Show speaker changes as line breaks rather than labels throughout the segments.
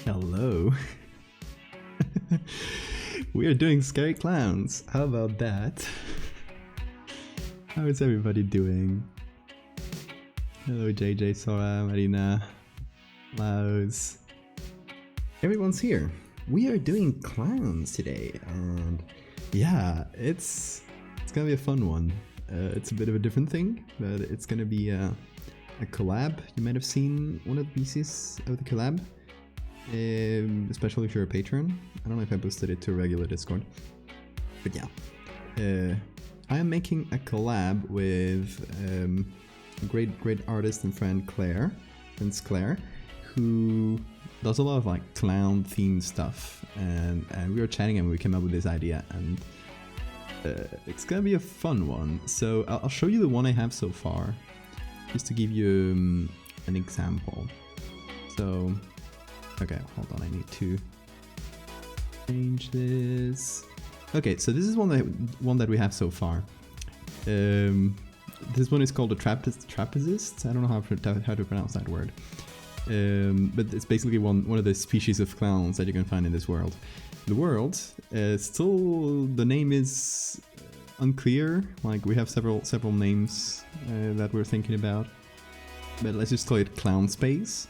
Hello. We are doing scary clowns. How about that? How is everybody doing? Hello JJ, Sora, Marina, Laos. Everyone's here. We are doing clowns today, and yeah, it's gonna be a fun one. It's a bit of a different thing, but it's gonna be a collab. You might have seen one of the pieces of the collab, especially if you're a patron. I don't know if I posted it to a regular Discord, but yeah. I am making a collab with a great artist and friend Claire, who does a lot of like clown themed stuff, and we were chatting and we came up with this idea, and it's gonna be a fun one. So I'll show you the one I have so far, just to give you an example. So, okay, hold on, I need to change this. Okay, so this is one that we have so far. This one is called a trapezist. I don't know how to pronounce that word. But it's basically one of the species of clowns that you can find in this world. The world, still the name is unclear. Like, we have several names that we're thinking about, but let's just call it Clown Space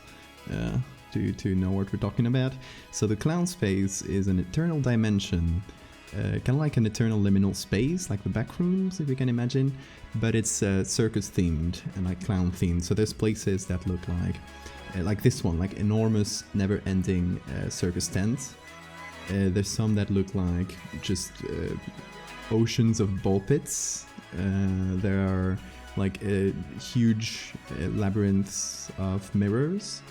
to know what we're talking about. So the Clown Space is an eternal dimension, kind of like an eternal liminal space, like the Backrooms, if you can imagine, but it's circus themed and like clown themed. So there's places that look like this one, like enormous, never-ending circus tents. There's some that look like just oceans of ball pits. There are like huge labyrinths of mirrors.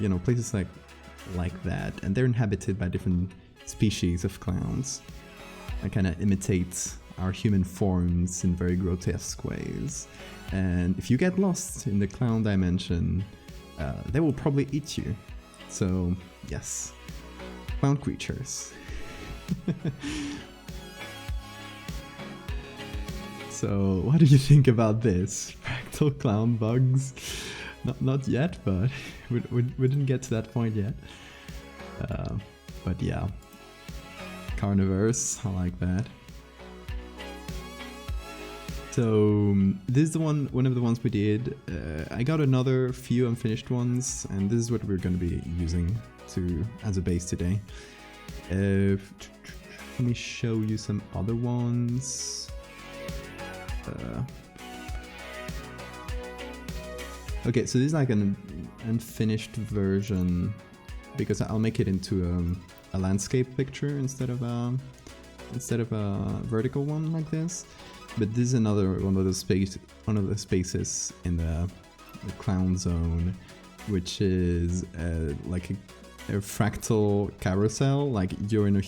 You know, places like that, and they're inhabited by different species of clowns that kind of imitate our human forms in very grotesque ways. And if you get lost in the clown dimension, they will probably eat you. So yes, clown creatures. So what do you think about this? Fractal clown bugs? Not yet, but we didn't get to that point yet. But yeah, carnivores, I like that. So this is the one of the ones we did. I got another few unfinished ones, and this is what we're going to be using as a base today. Let me show you some other ones. Okay, so this is like an unfinished version, because I'll make it into a landscape picture instead of a vertical one like this. But this is another one of the spaces in the clown zone, which is like a fractal carousel. Like you're in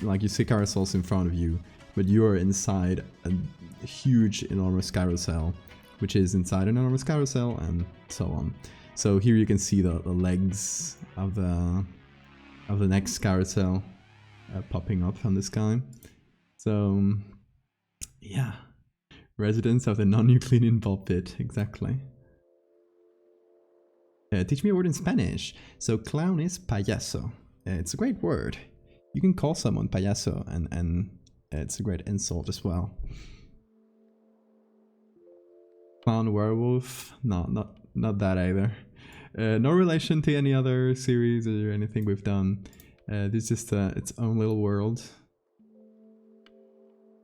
like you see carousels in front of you, but you are inside a huge, enormous carousel, which is inside an enormous carousel, and so on. So here you can see the legs of the next carousel popping up on the sky. So yeah, residents of the non-Euclidean ball pit, exactly. Teach me a word in Spanish. So clown is payaso. It's a great word. You can call someone payaso, and it's a great insult as well. Clown werewolf? No, not that either. No relation to any other series or anything we've done. This is just its own little world.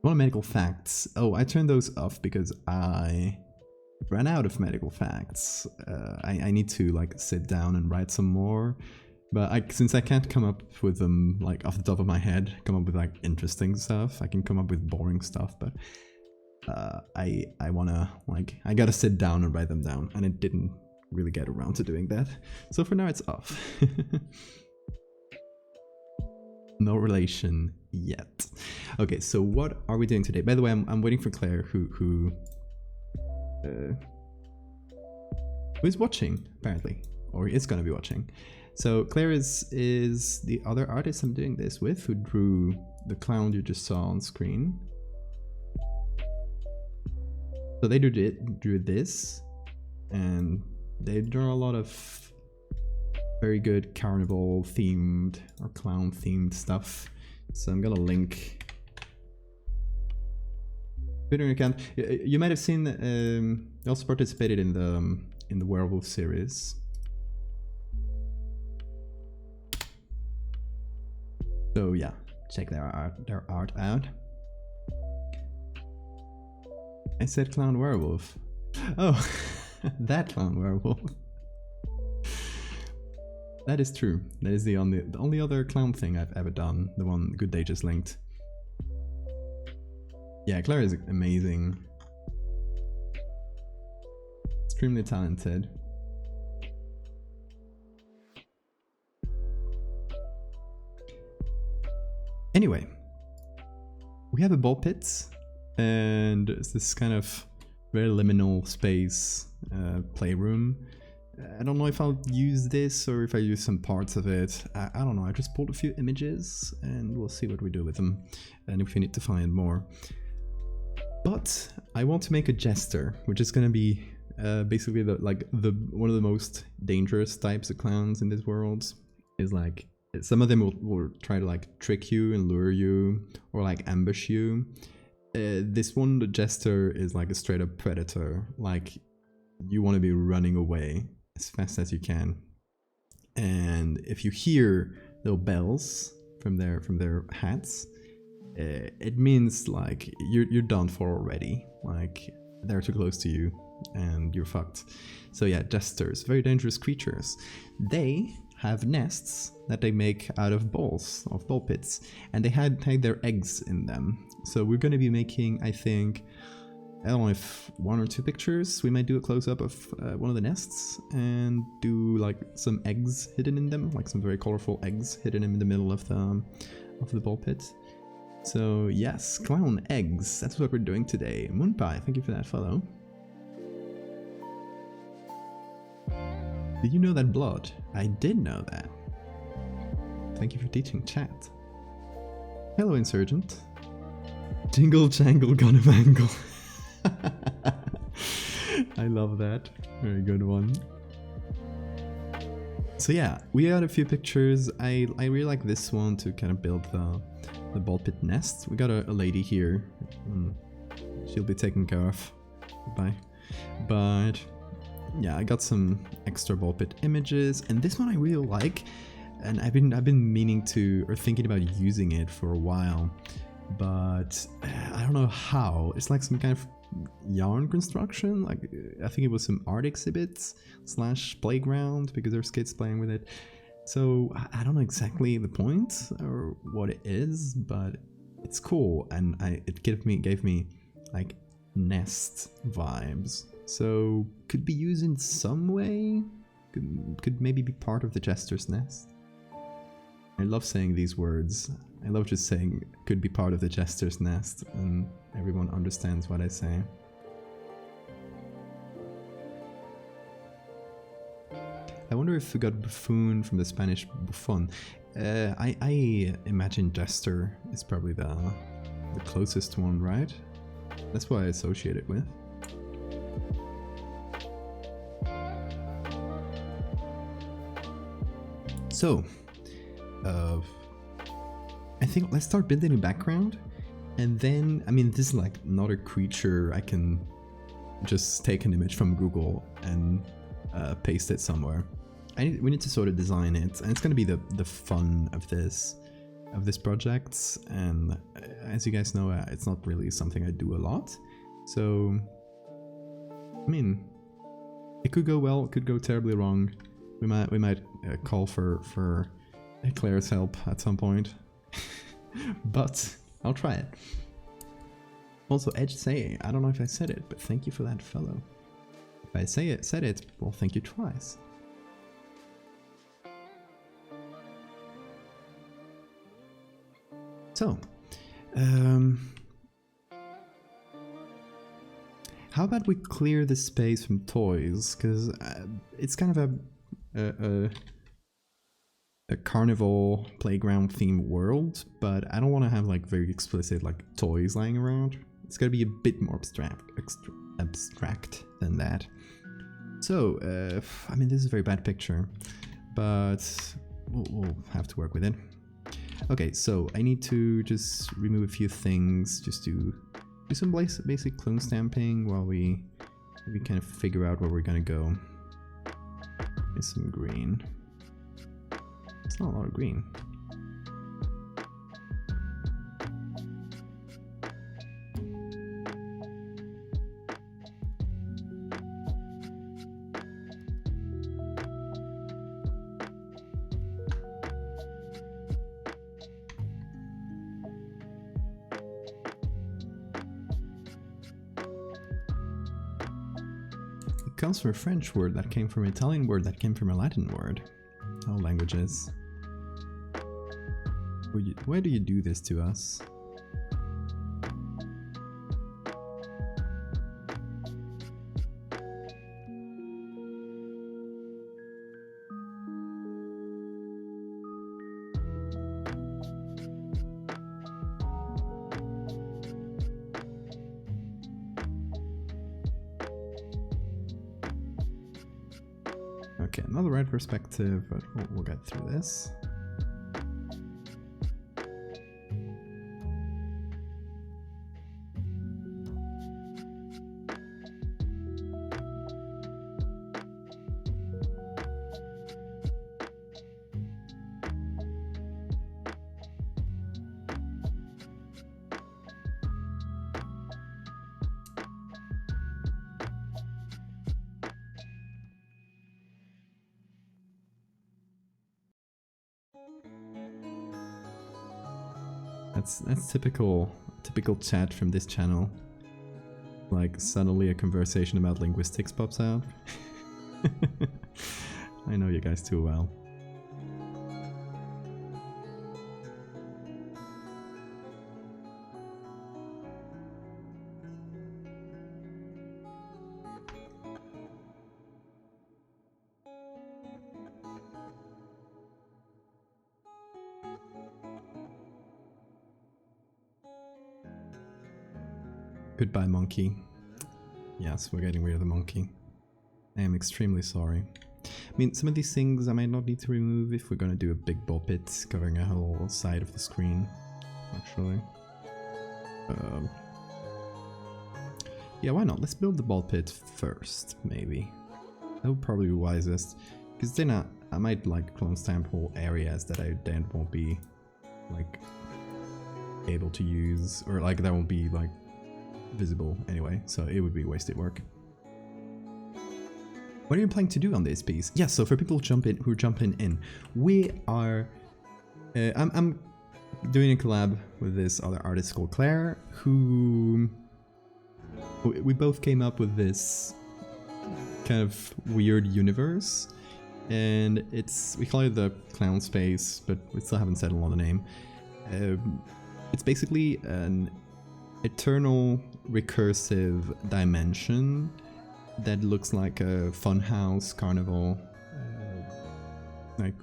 What medical facts? Oh, I turned those off because I ran out of medical facts. I need to like sit down and write some more, but since I can't come up with them like off the top of my head, come up with like interesting stuff. I can come up with boring stuff, but I wanna, like, I gotta sit down and write them down, and I didn't really get around to doing that. So for now it's off. No relation yet. Okay, so what are we doing today? By the way, I'm waiting for Claire, who is watching apparently, or is gonna be watching. So Claire is the other artist I'm doing this with, who drew the clown you just saw on screen. So they drew this, and they draw a lot of very good carnival themed or clown themed stuff. So I'm gonna link Twitter account. You might have seen. I also participated in the werewolf series. So yeah, check their art out. I said clown werewolf. Oh, that clown werewolf. That is true. That is the only other clown thing I've ever done. The one Good Day just linked. Yeah, Claire is amazing. Extremely talented. Anyway, we have a ball pit, and it's this kind of very liminal space playroom. I don't know if I'll use this or if I use some parts of it. I don't know. I just pulled a few images and we'll see what we do with them, and if we need to find more. But I want to make a jester, which is going to be basically one of the most dangerous types of clowns in this world. Is like some of them will try to like trick you and lure you or like ambush you. This one, the jester, is like a straight up predator. Like you want to be running away as fast as you can, and if you hear little bells from their hats, it means like you're done for already. Like they're too close to you and you're fucked. So yeah, jesters, very dangerous creatures. They have nests that they make out of balls, of ball pits, and they had their eggs in them. So we're going to be making, I think, I don't know if 1 or 2 pictures. We might do a close-up of one of the nests and do like some eggs hidden in them, like some very colorful eggs hidden in the middle of the ball pit. So yes, clown eggs, that's what we're doing today. Moonpie, thank you for that follow. Did you know that blood? I did know that. Thank you for teaching chat. Hello, Insurgent. Jingle jangle gonna mangle. I love that. Very good one. So yeah, we got a few pictures. I really like this one to kind of build the ball pit nest. We got a lady here. She'll be taken care of. Goodbye. But yeah, I got some extra ball pit images, and this one I really like, and I've been meaning to or thinking about using it for a while, but I don't know how. It's like some kind of yarn construction. Like I think it was some art exhibits / playground because there's kids playing with it. So I don't know exactly the point or what it is, but it's cool, and it gave me like nest vibes. So could be used in some way. Could maybe be part of the jester's nest. I love saying these words. I love just saying could be part of the jester's nest, and everyone understands what I say. I wonder if we got buffoon from the Spanish buffon. I imagine jester is probably the closest one, right? That's what I associate it with. So, I think let's start building a background, and then, I mean, this is like not a creature I can just take an image from Google and paste it somewhere. We need to sort of design it, and it's going to be the fun of this project. And as you guys know, it's not really something I do a lot. So, I mean, it could go well, it could go terribly wrong. We might call for Claire's help at some point, but I'll try it. Also, Edge Say, I don't know if I said it, but thank you for that follow. If I said it, well, thank you twice. So, how about we clear the space from toys, because it's kind of a carnival playground themed world, but I don't want to have like very explicit like toys lying around. It's gotta be a bit more abstract than that. So, I mean, this is a very bad picture, but we'll have to work with it. Okay, so I need to just remove a few things, just to do some basic clone stamping while we kind of figure out where we're gonna go. Get some green. It's not a lot of green. It comes from a French word that came from an Italian word that came from a Latin word. All languages. Why do you do this to us? Okay, not the right perspective, but we'll get through this. That's typical chat from this channel. Like suddenly a conversation about linguistics pops out. I know you guys too well. Goodbye, monkey. Yes, we're getting rid of the monkey. I am extremely sorry. I mean, some of these things I might not need to remove if we're gonna do a big ball pit covering a whole side of the screen, actually. Yeah, why not? Let's build the ball pit first, maybe. That would probably be wisest. Because then I might like clone stamp whole areas that I then won't be like able to use, or like that won't be like visible anyway, so it would be wasted work. What are you planning to do on this piece? Yeah, so for people who are jumping in, we are I'm doing a collab with this other artist called Claire, who we both came up with this kind of weird universe, and we call it the clown space, but we still haven't settled on the name. It's basically an eternal recursive dimension that looks like a funhouse carnival, like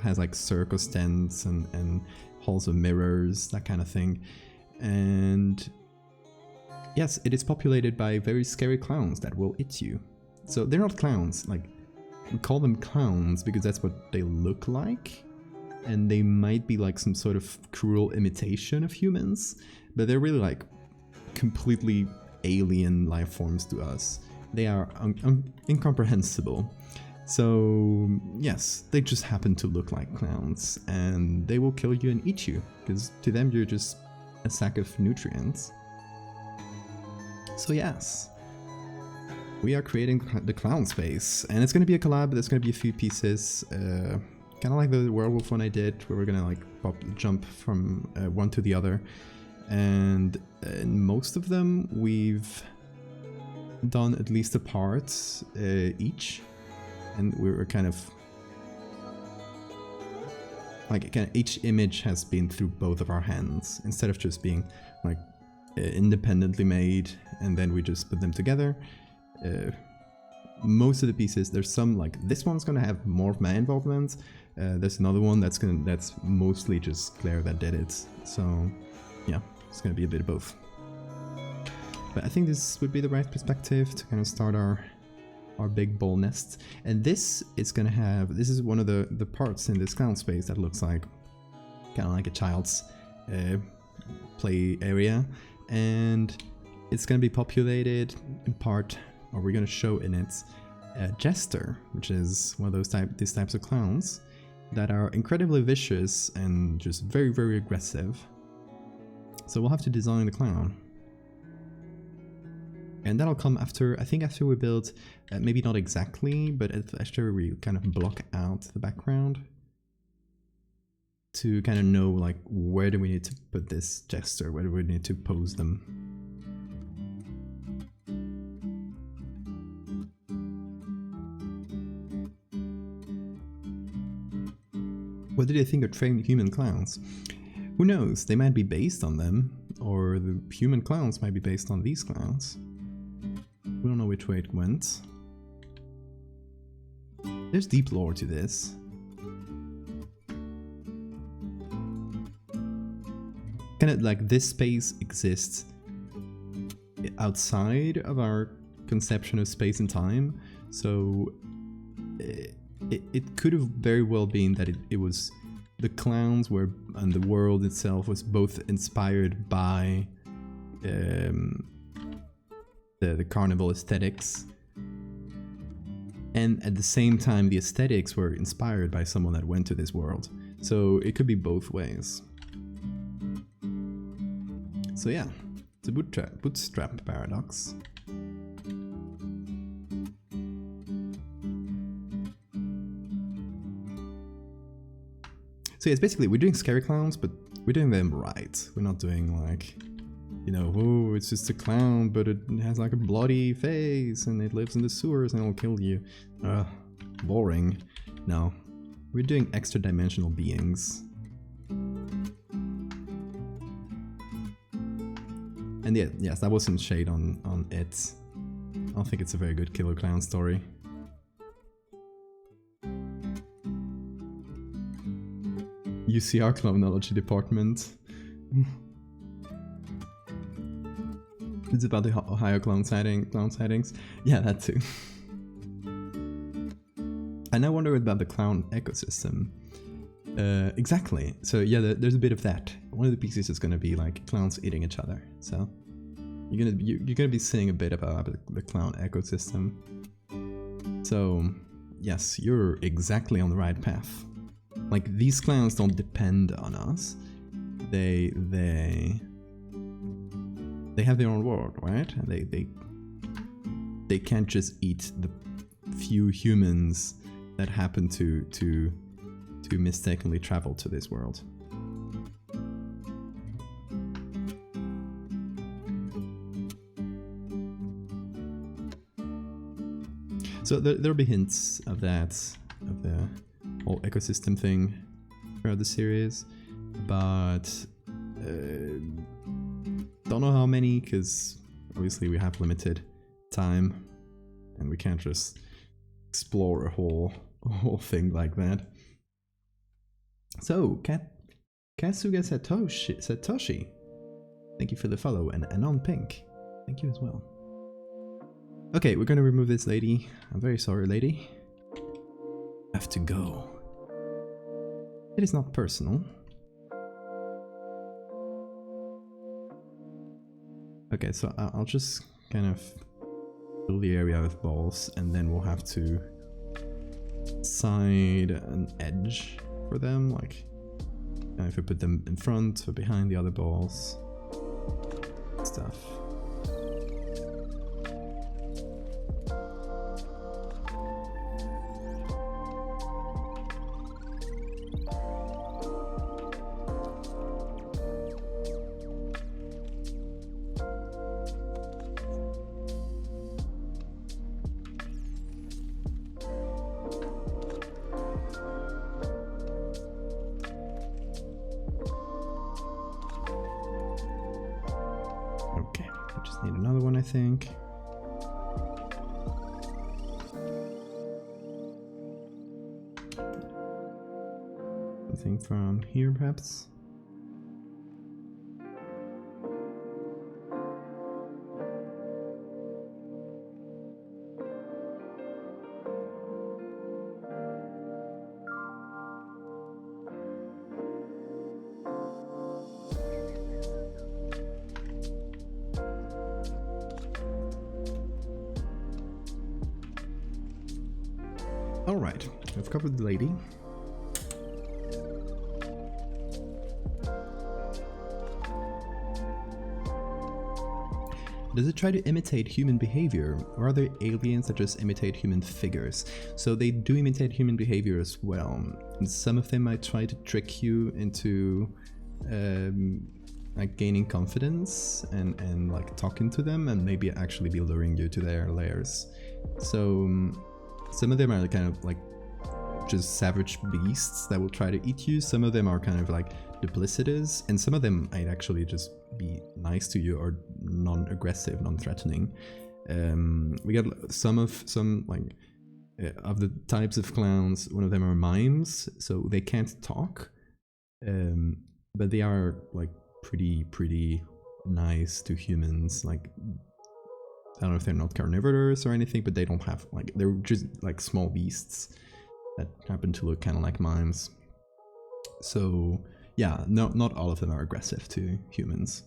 has like circus tents and halls of mirrors, that kind of thing. And yes, it is populated by very scary clowns that will eat you. So they're not clowns, like we call them clowns because that's what they look like, and they might be like some sort of cruel imitation of humans, but they're really like completely alien life forms to us. They are incomprehensible. So yes, they just happen to look like clowns, and they will kill you and eat you, because to them you're just a sack of nutrients. So yes, we are creating the clown space, and it's going to be a collab. There's going to be a few pieces, kind of like the werewolf one I did, where we're going to like jump from one to the other. And in most of them we've done at least a part each, and we're kind of like each image has been through both of our hands, instead of just being like independently made and then we just put them together. Most of the pieces, there's some like this one's gonna have more of my involvement. There's another one that's mostly just Claire that did it. So yeah, it's gonna be a bit of both. But I think this would be the right perspective to kind of start our our big ball nests. And this is gonna have, this is one of the parts in this clown space that looks like kind of like a child's play area, and it's gonna be populated in part, or we're gonna show in it Jester, which is one of these types of clowns that are incredibly vicious and just very, very aggressive. So we'll have to design the clown. And that'll come after, I think after we build, maybe not exactly, but after we kind of block out the background to kind of know like where do we need to put this Jester, where do we need to pose them. What do they think of trained human clowns? Who knows, they might be based on them, or the human clowns might be based on these clowns. We don't know which way it went. There's deep lore to this. Kind of like this space exists outside of our conception of space and time, so it could have very well been that it was the clowns were, and the world itself was both inspired by the carnival aesthetics, and at the same time the aesthetics were inspired by someone that went to this world. So it could be both ways. So yeah, it's a bootstrap paradox. So yeah, it's basically, we're doing scary clowns, but we're doing them right. We're not doing like, you know, oh, it's just a clown, but it has like a bloody face and it lives in the sewers and it'll kill you. Boring. No, we're doing extra dimensional beings. And yeah, yes, that was some shade on it. I don't think it's a very good killer clown story. UCR Clownology Department. It's about the Ohio clown sightings. Yeah, that too. And I wonder about the clown ecosystem. Exactly. So yeah, there's a bit of that. One of the pieces is going to be like clowns eating each other. So you're gonna be seeing a bit about the clown ecosystem. So yes, you're exactly on the right path. Like, these clowns don't depend on us. They have their own world, right? And they can't just eat the few humans that happen to mistakenly travel to this world. So there'll be hints of that, of the whole ecosystem thing throughout the series, but don't know how many, because obviously we have limited time and we can't just explore a whole thing like that. So Kasuga Satoshi, thank you for the follow, and Anon Pink, thank you as well. Okay, we're gonna remove this lady. I'm very sorry, lady. I have to go. It is not personal. Okay, so I'll just kind of fill the area with balls, and then we'll have to side an edge for them, like if we put them in front or behind the other balls, stuff. Okay, I just need another one, I think. Something from here, perhaps? Alright, I've covered the lady. Does it try to imitate human behavior, or are there aliens that just imitate human figures? So they do imitate human behavior as well. And some of them might try to trick you into like gaining confidence and like talking to them, and maybe actually be luring you to their lairs. So some of them are kind of like just savage beasts that will try to eat you. Some of them are kind of like duplicitous, and some of them might actually just be nice to you or non-aggressive, non-threatening. We got some of the types of clowns. One of them are mimes, so they can't talk, but they are like pretty nice to humans. Like, I don't know if they're not carnivorous or anything, but they don't have like, they're just like small beasts that happen to look kind of like mimes. So yeah, no, not all of them are aggressive to humans.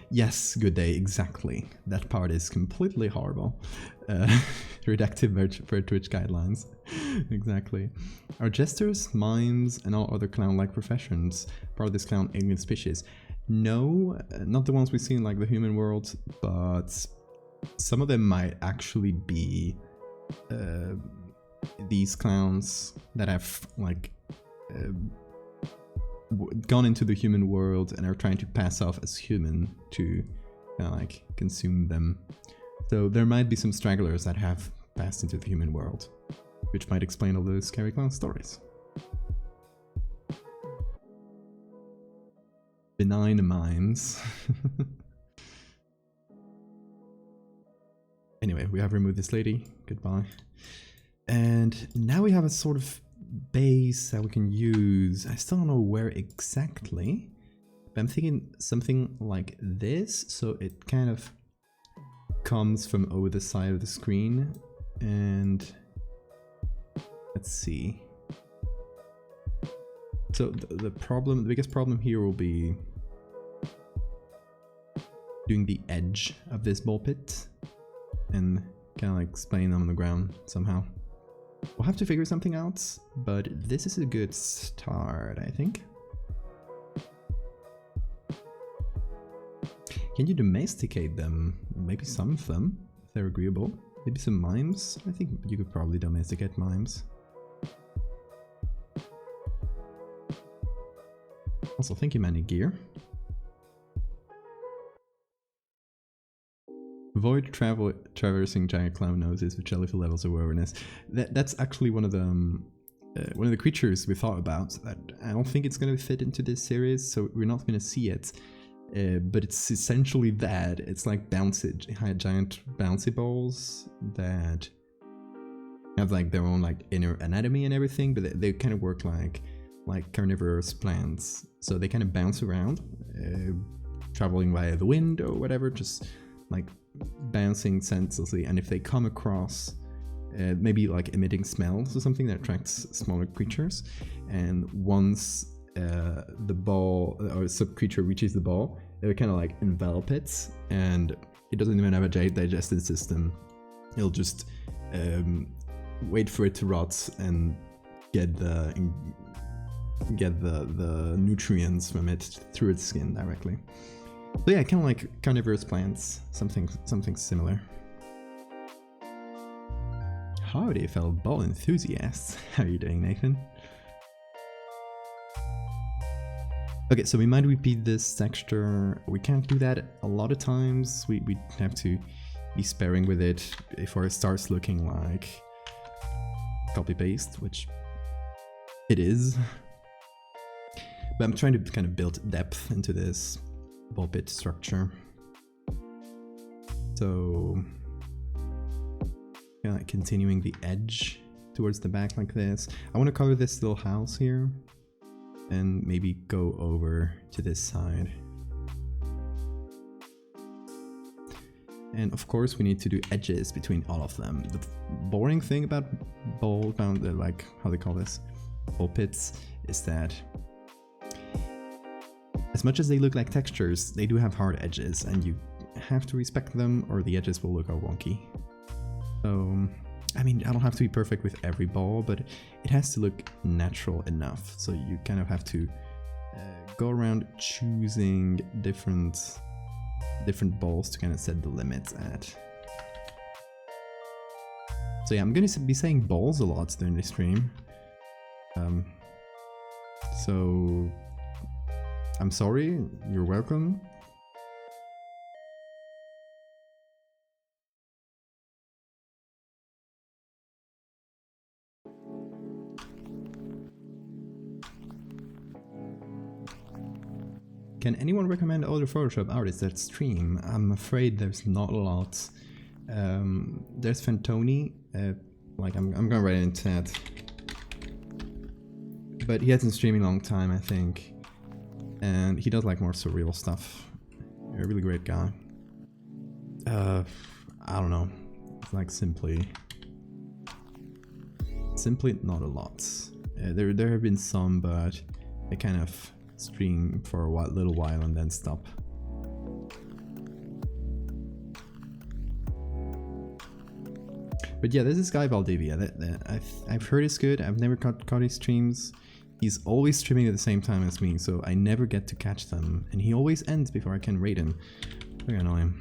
Yes, good day, exactly. That part is completely horrible. Redacted per Twitch guidelines. Exactly. Are jesters, mimes, and all other clown-like professions part of this clown alien species? No, not the ones we see in like the human world, but some of them might actually be these clowns that have like gone into the human world and are trying to pass off as human to like consume them. So there might be some stragglers that have passed into the human world, which might explain all those scary clown stories. Benign mimes. Anyway, we have removed this lady. Goodbye. And now we have a sort of base that we can use. I still don't know where exactly, but I'm thinking something like this. So it kind of comes from over the side of the screen, and let's see. So the biggest problem here will be doing the edge of this ball pit and kind of like splaying them on the ground somehow. We'll have to figure something out, but this is a good start, I think. Can you domesticate them? Maybe some of them, if they're agreeable. Maybe some mimes? I think you could probably domesticate mimes. Also, thank you, Manny Gear. Avoid traversing giant clown noses with jellyfish levels of awareness. That's actually one of the creatures we thought about. That I don't think it's going to fit into this series, so we're not going to see it. But it's essentially that. It's like giant bouncy balls that have like their own like inner anatomy and everything, but they kind of work like carnivorous plants. So they kind of bounce around, traveling via the wind or whatever, just like bouncing senselessly. And if they come across maybe like emitting smells or something that attracts smaller creatures, and once the ball or sub creature reaches the ball, it will kind of like envelop it, and it doesn't even have a digestive system. It'll just wait for it to rot and get the nutrients from it through its skin directly. So yeah, kind of like carnivorous plants, something similar. Howdy, fellow ball enthusiasts. How are you doing, Nathan? Okay, so we might repeat this texture. We can't do that a lot of times. We have to be sparing with it before it starts looking like copy-paste, which it is. But I'm trying to kind of build depth into this ball pit structure. So kind of continuing the edge towards the back like this. I want to cover this little house here and maybe go over to this side. And of course we need to do edges between all of them. The boring thing about like how they call this, ball pits, is that as much as they look like textures, they do have hard edges, and have to respect them or the edges will look all wonky. So, I mean, I don't have to be perfect with every ball, but it has to look natural enough. So you kind of have to go around choosing different balls to kind of set the limits at. So yeah, I'm going to be saying balls a lot during the stream. So I'm sorry, you're welcome. Can anyone recommend other Photoshop artists that stream? I'm afraid there's not a lot. There's Fantoni, like I'm gonna write it in chat. But he hasn't streamed in a long time, I think. And he does like more surreal stuff. A really great guy. I don't know. It's like simply not a lot. There have been some, but I kind of stream for a little while and then stop. But yeah, there's this guy Valdevia that I've heard is good. I've never caught his streams. He's always streaming at the same time as me, so I never get to catch them. And he always ends before I can rate him. Very annoying.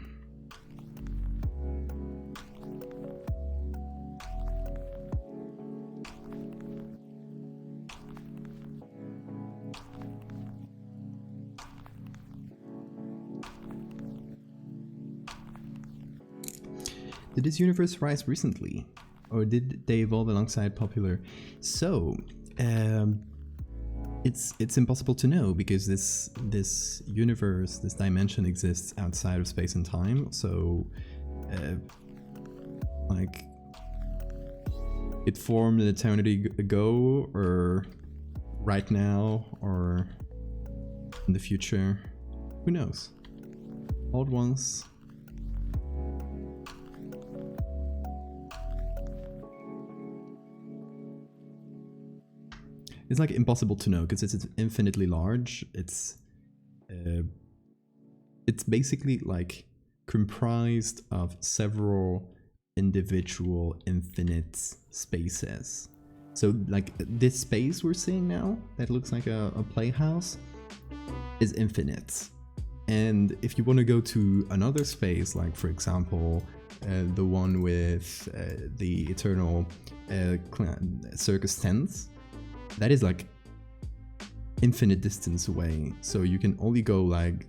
Did this universe rise recently? Or did they evolve alongside popular? So, it's impossible to know because this universe, this dimension exists outside of space and time. So, like, it formed an eternity ago, or right now, or in the future. Who knows? All at once. It's like impossible to know because it's infinitely large. It's basically like comprised of several individual infinite spaces. So like this space we're seeing now that looks like a playhouse is infinite. And if you want to go to another space, like for example, the one with the eternal circus tents, that is like infinite distance away. So you can only go like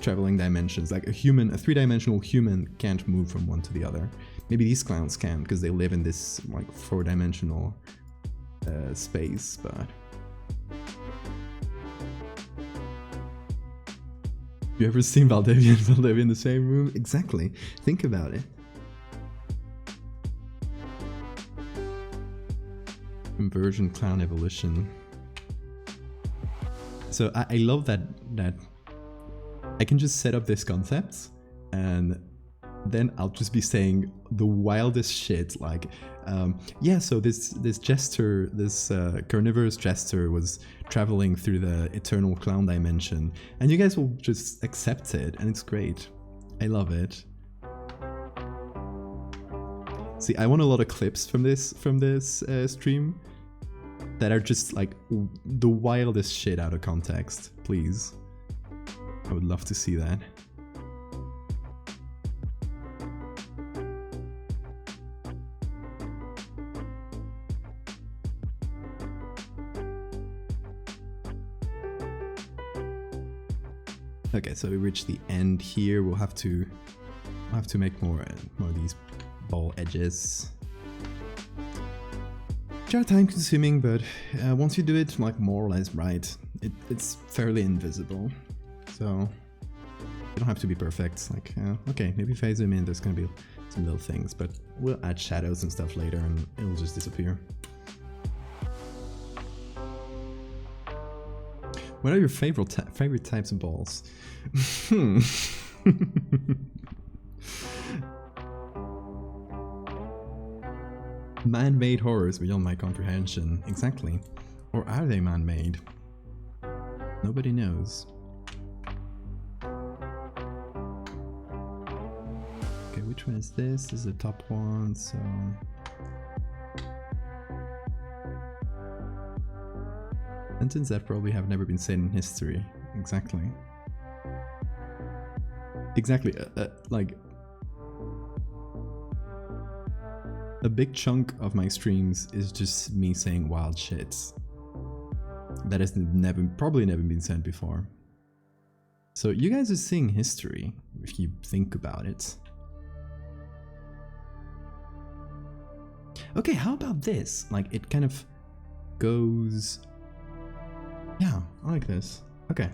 traveling dimensions. Like a three-dimensional human can't move from one to the other. Maybe these clowns can because they live in this like four-dimensional space, but you ever seen Valdevia and Valdevia in the same room? Exactly. Think about it. Convergent clown evolution. So I love that I can just set up this concept and then I'll just be saying the wildest shit like yeah, so this jester, this carnivorous jester was traveling through the eternal clown dimension and you guys will just accept it and it's great. I love it. See, I want a lot of clips from this stream that are just like the wildest shit out of context, please. I would love to see that. Okay, so we reached the end here. We'll have to make more of these ball edges. Which are time consuming, but once you do it like more or less right, it's fairly invisible. So you don't have to be perfect. Like okay, maybe phase them in. There's gonna be some little things, but we'll add shadows and stuff later, and it'll just disappear. What are your favorite types of balls? Man-made horrors beyond my comprehension. Exactly. Or are they man-made? Nobody knows. Which one is this? This is the top one, so... Sentences that probably have never been said in history. Exactly. Exactly, like... A big chunk of my streams is just me saying wild shit. That has probably never been said before. So you guys are seeing history, if you think about it. Okay, how about this? Like, it kind of goes... Yeah, I like this. Okay.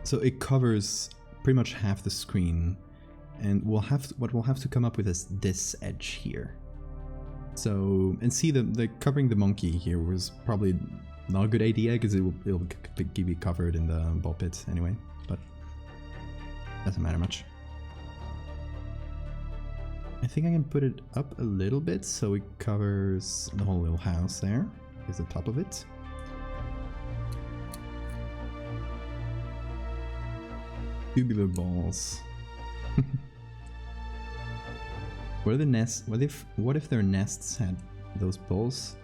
So it covers pretty much half the screen, and what we'll have to come up with is this edge here. So, and see the covering the monkey here was probably not a good idea because it'll give you covered in the ball pit anyway, but doesn't matter much. I think I can put it up a little bit so it covers the whole little house there. Is the top of it. Tubular balls. What are the nests? What if their nests had those balls?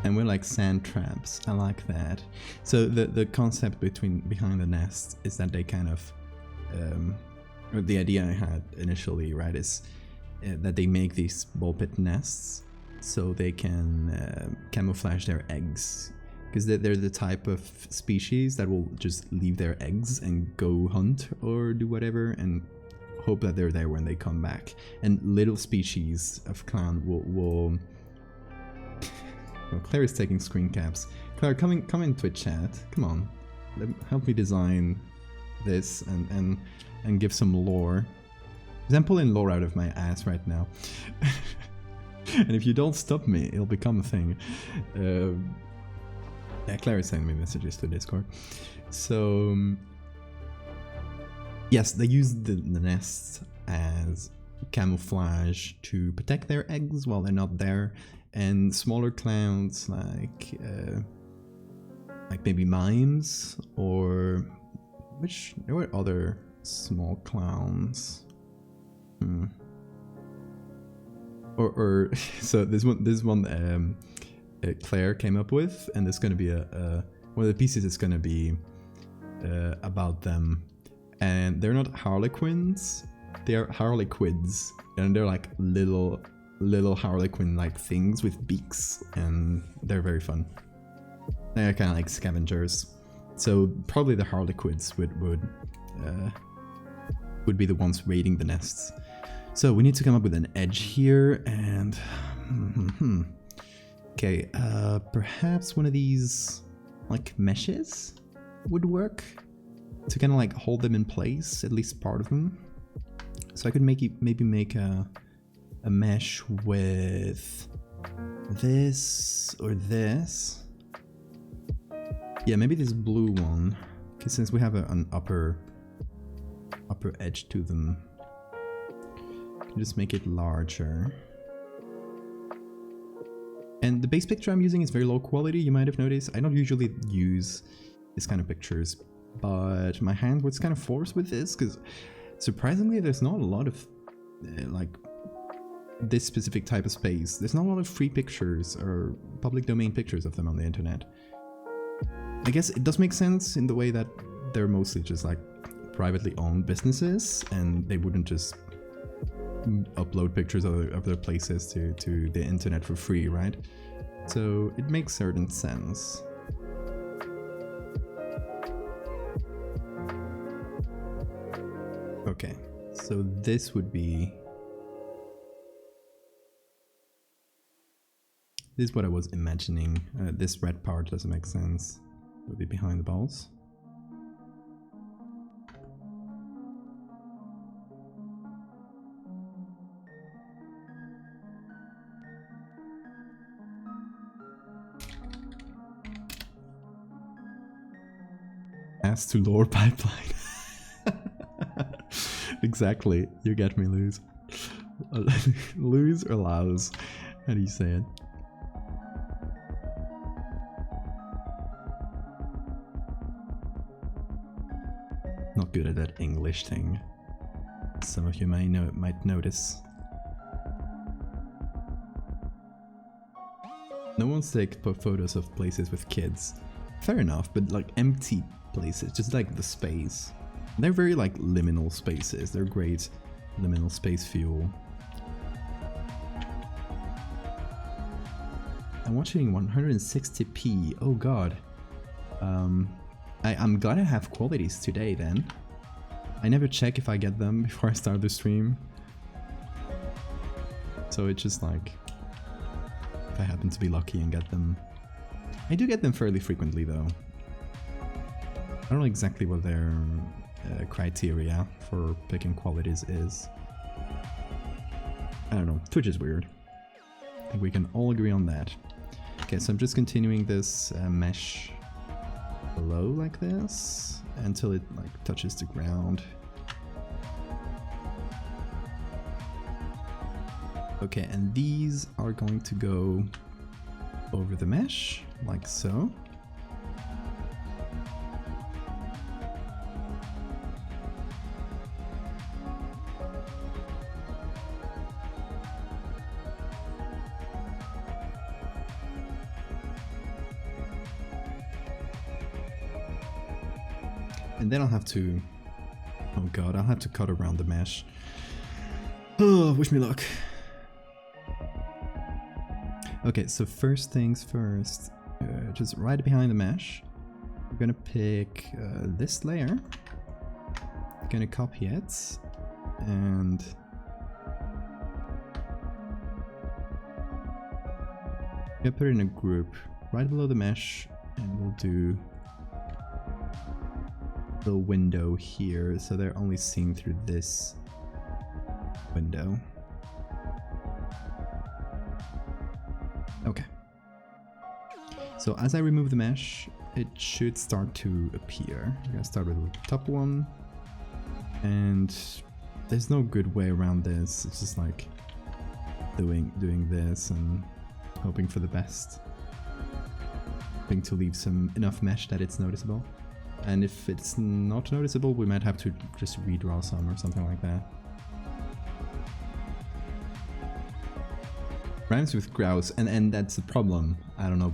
And we're like sand traps. I like that. So the concept behind the nests is that they kind of, or the idea I had initially, right, is that they make these ball pit nests so they can camouflage their eggs. Because they're the type of species that will just leave their eggs and go hunt or do whatever and hope that they're there when they come back. And little species of clown will... Well, Claire is taking screen caps. Claire, come in Twitch chat. Come on. Help me design this and give some lore. Because I'm pulling lore out of my ass right now. And if you don't stop me, it'll become a thing. Yeah, Claire is sending me messages to Discord. So, yes, they use the nests as camouflage to protect their eggs while they're not there. And smaller clowns like maybe mimes, or there were other small clowns. Or so this one Claire came up with, and there's going to be one of the pieces is going to be about them, and they're not harlequins, they're harlequids, and they're like little harlequin like things with beaks, and they're very fun. They're kind of like scavengers, so probably the harlequids would be the ones raiding the nests. So we need to come up with an edge here, and okay, perhaps one of these like meshes would work to kind of like hold them in place, at least part of them. So I could maybe make a mesh with this or this. Yeah, maybe this blue one, because since we have an upper edge to them, just make it larger. And the base picture I'm using is very low quality, you might have noticed. I don't usually use this kind of pictures, but my hand was kind of forced with this because surprisingly there's not a lot of like this specific type of space. There's not a lot of free pictures or public domain pictures of them on the internet. I guess it does make sense in the way that they're mostly just like privately owned businesses, and they wouldn't just upload pictures of their places to the internet for free, right? So it makes certain sense. Okay, so this would be... This is what I was imagining. This red part doesn't make sense. It would be behind the balls. As to lore pipeline. Exactly. You get me, Luz. Luz or Laos? How do you say it? Not good at that English thing. Some of you might notice. No one's take photos of places with kids. Fair enough, but like empty places, just like the space. They're very like liminal spaces. They're great liminal space fuel. I'm watching 160p. Oh god. I'm glad I have qualities today then. I never check if I get them before I start the stream. So it's just like, if I happen to be lucky and get them. I do get them fairly frequently though. I don't know exactly what their criteria for picking qualities is. I don't know, Twitch is weird. I think we can all agree on that. Okay, so I'm just continuing this mesh below like this until it like touches the ground. Okay, and these are going to go over the mesh like so. And then I'll have to, oh god, I'll have to cut around the mesh. Oh, wish me luck. Okay, so first things first, just right behind the mesh, we're gonna pick this layer, we're gonna copy it, and I'm gonna put it in a group right below the mesh, and we'll do the window here, so they're only seeing through this window. Okay. So as I remove the mesh, it should start to appear. I'm gonna start with the top one, and there's no good way around this. It's just like doing this and hoping for the best. Hoping to leave enough mesh that it's noticeable. And if it's not noticeable, we might have to just redraw some or something like that. Rhymes with grouse, and that's the problem. I don't know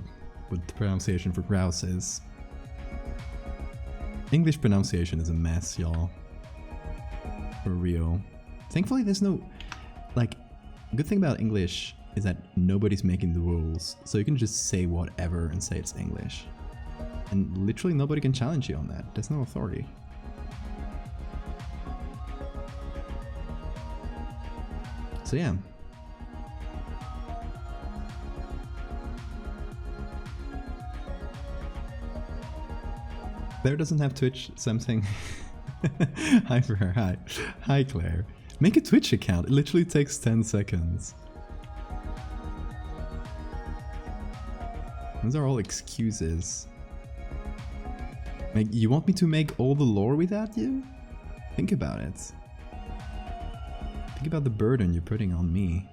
what the pronunciation for grouse is. English pronunciation is a mess, y'all. For real. Thankfully there's no, like, good thing about English is that nobody's making the rules, so you can just say whatever and say it's English. And literally nobody can challenge you on that. There's no authority. So yeah. Claire doesn't have Twitch, something. Hi for her, hi. Hi Claire. Make a Twitch account, it literally takes 10 seconds. Those are all excuses. Like, you want me to make all the lore without you? Think about it. Think about the burden you're putting on me.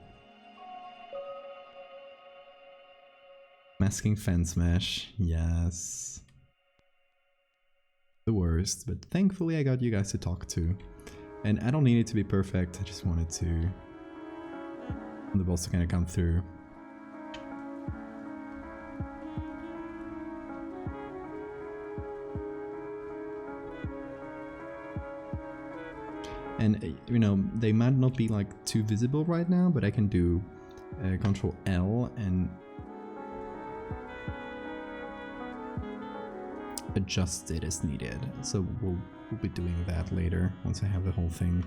Masking fence mesh, yes. The worst, but thankfully I got you guys to talk to. And I don't need it to be perfect, I just wanted the balls to kind of come through. And, you know, they might not be like too visible right now, but I can do Control L and adjust it as needed. So we'll be doing that later once I have the whole thing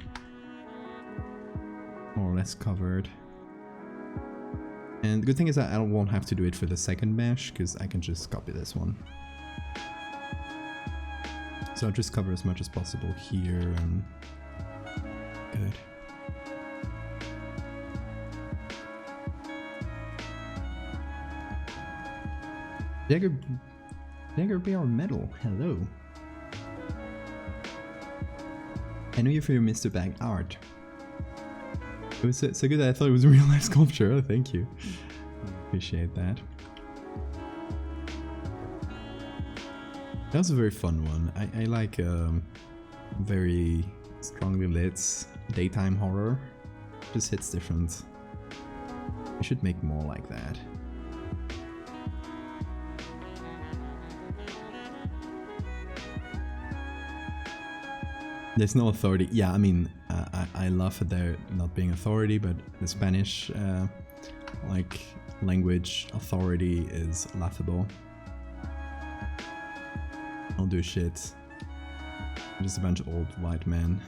more or less covered. And the good thing is that I won't have to do it for the second mesh, because I can just copy this one. So I'll just cover as much as possible here and good. Dagger BR Metal, hello. I know you for your Mr. Bag art. It was so good that I thought it was a real life sculpture. Oh, thank you. Appreciate that. That was a very fun one. I like very strongly lit daytime horror. Just hits different. We should make more like that. There's no authority. Yeah, I mean, I love that there not being authority, but the Spanish like language authority is laughable. Don't do shit. Just a bunch of old white men.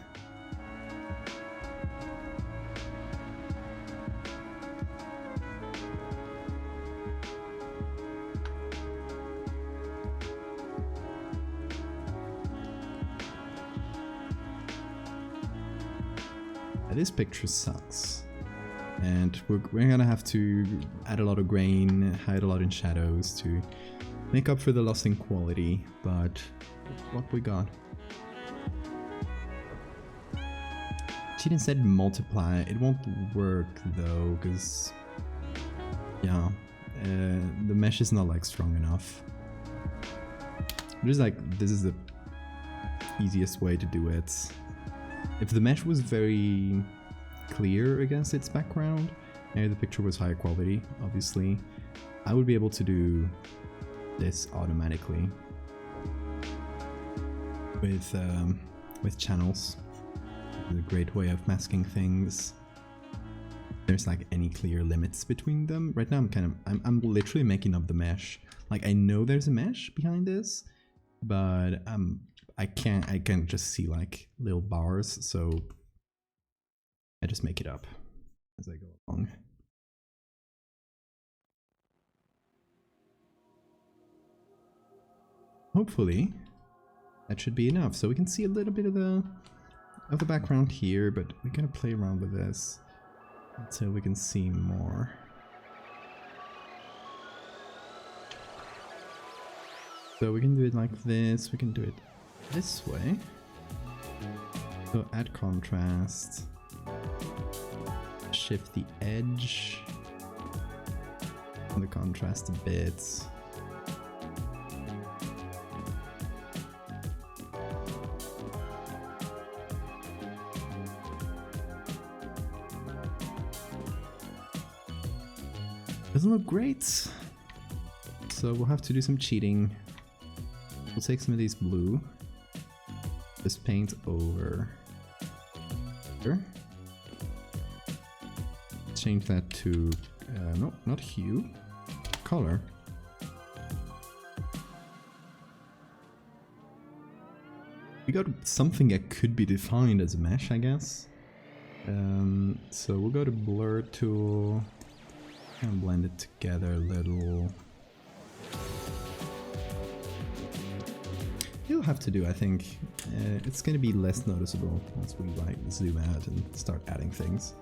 This picture sucks, and we're gonna have to add a lot of grain, hide a lot in shadows to make up for the loss in quality, but what we got. She didn't said multiply. It won't work though, because yeah, the mesh is not like strong enough. Just like this is the easiest way to do it. If the mesh was very clear against its background, and the picture was higher quality, obviously, I would be able to do this automatically with channels. It's a great way of masking things. There's like any clear limits between them. Right now I'm literally making up the mesh. Like I know there's a mesh behind this, but I can't just see like little bars, so I just make it up as I go along. Hopefully that should be enough, so we can see a little bit of the background here, but we're gonna play around with this until we can see more. So we can do it like this, we can do it this way. So add contrast, shift the edge and the contrast a bit. Doesn't look great, so we'll have to do some cheating. We'll take some of these blue, just paint over here. Change that to, no, not hue, color. We got something that could be defined as a mesh, I guess. So we'll go to blur tool and blend it together a little. You'll have to do, I think. It's going to be less noticeable once we like zoom out and start adding things.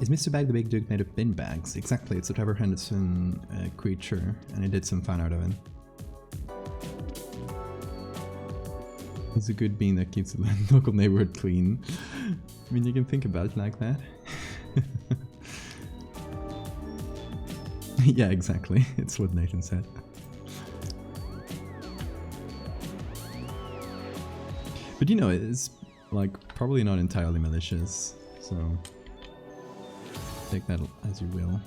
Is Mr. Bag the Big Duke made of bin bags? Exactly, it's a Trevor Henderson creature, and I did some fan art of him. He's a good bean that keeps the local neighborhood clean. I mean, you can think about it like that. Yeah, exactly. It's what Nathan said. But you know, it's like probably not entirely malicious, so take that as you will.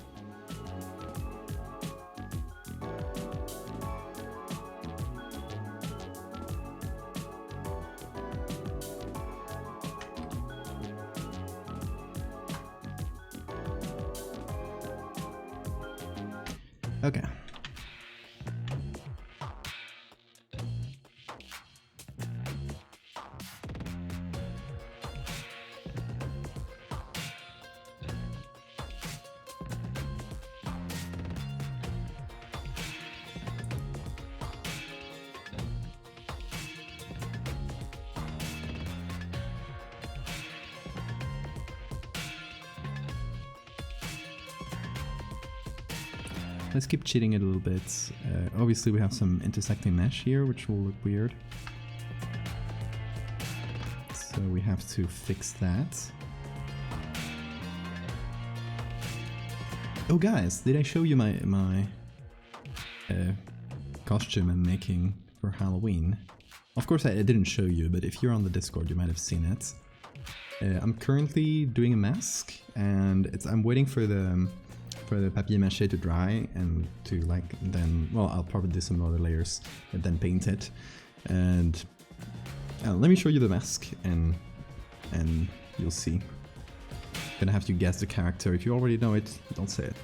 Okay. Let's keep cheating it a little bit. Obviously we have some intersecting mesh here, which will look weird. So we have to fix that. Oh guys, did I show you my costume I'm making for Halloween. Of course I didn't show you, but if you're on the Discord you might have seen it. I'm currently doing a mask, and I'm waiting for the papier-mâché to dry and to then, well, I'll probably do some other layers and then paint it. And let me show you the mask and you'll see. Gonna have to guess the character. If you already know it, don't say it.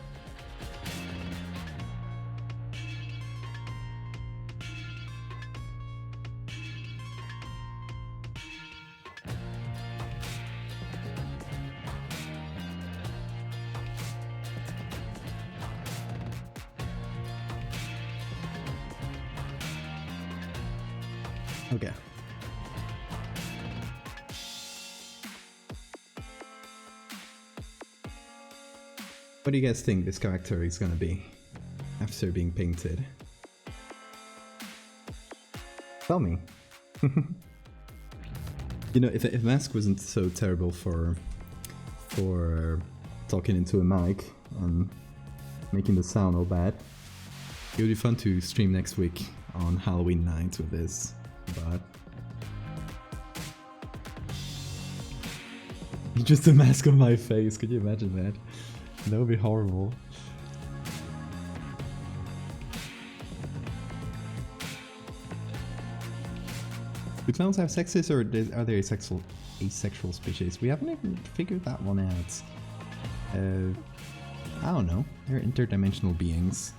Okay. What do you guys think this character is gonna be after being painted? Tell me. You know, if mask wasn't so terrible for talking into a mic and making the sound all bad, it would be fun to stream next week on Halloween night with this, but just a mask on my face, could you imagine that? That would be horrible. Do clowns have sexes, or are they asexual species? We haven't even figured that one out. I don't know. They're interdimensional beings.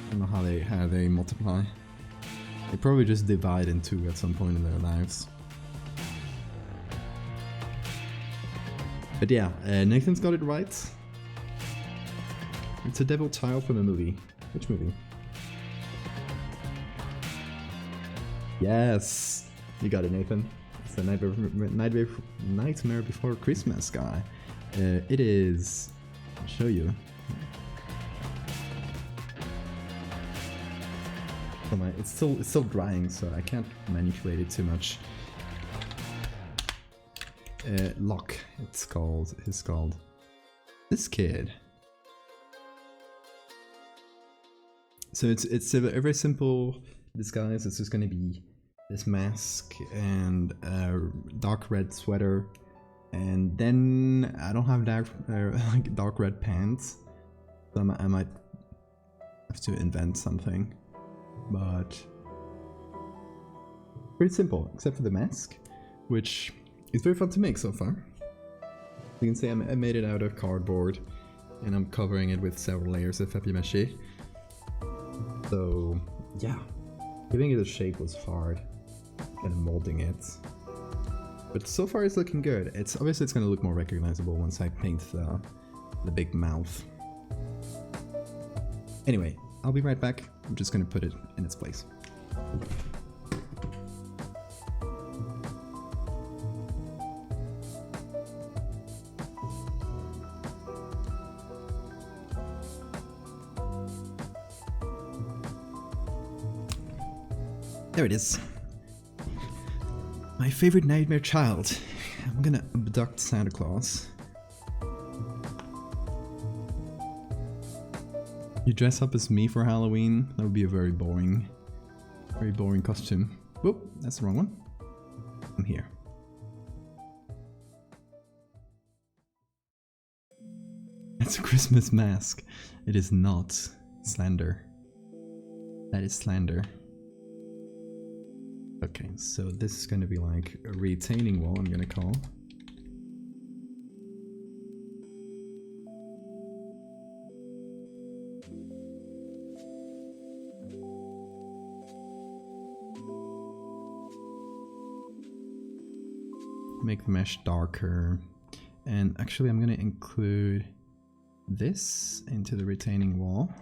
I don't know how they multiply. They probably just divide in two at some point in their lives. But yeah, Nathan's got it right. It's a devil child from a movie. Which movie? Yes! You got it, Nathan. It's the Nightmare Before Christmas guy. It is... I'll show you. It's still drying, so I can't manipulate it too much. Locke, it's called. This kid. So it's a very simple disguise. It's just gonna be this mask and a dark red sweater, and then I don't have dark red pants, so I might have to invent something. But pretty simple, except for the mask, which is very fun to make so far. You can see I made it out of cardboard, and I'm covering it with several layers of papier-mâché. So yeah, giving it a shape was hard, and molding it. But so far it's looking good. It's obviously it's gonna look more recognizable once I paint the big mouth. Anyway, I'll be right back. I'm just gonna put it in its place. There it is. My favorite nightmare child. I'm gonna abduct Santa Claus. You dress up as me for Halloween? That would be a very boring costume. Whoop, that's the wrong one. I'm here. It's a Christmas mask. It is not slander. That is slander. Okay, so this is gonna be like a retaining wall, I'm gonna call. Make the mesh darker. And actually I'm gonna include this into the retaining wall.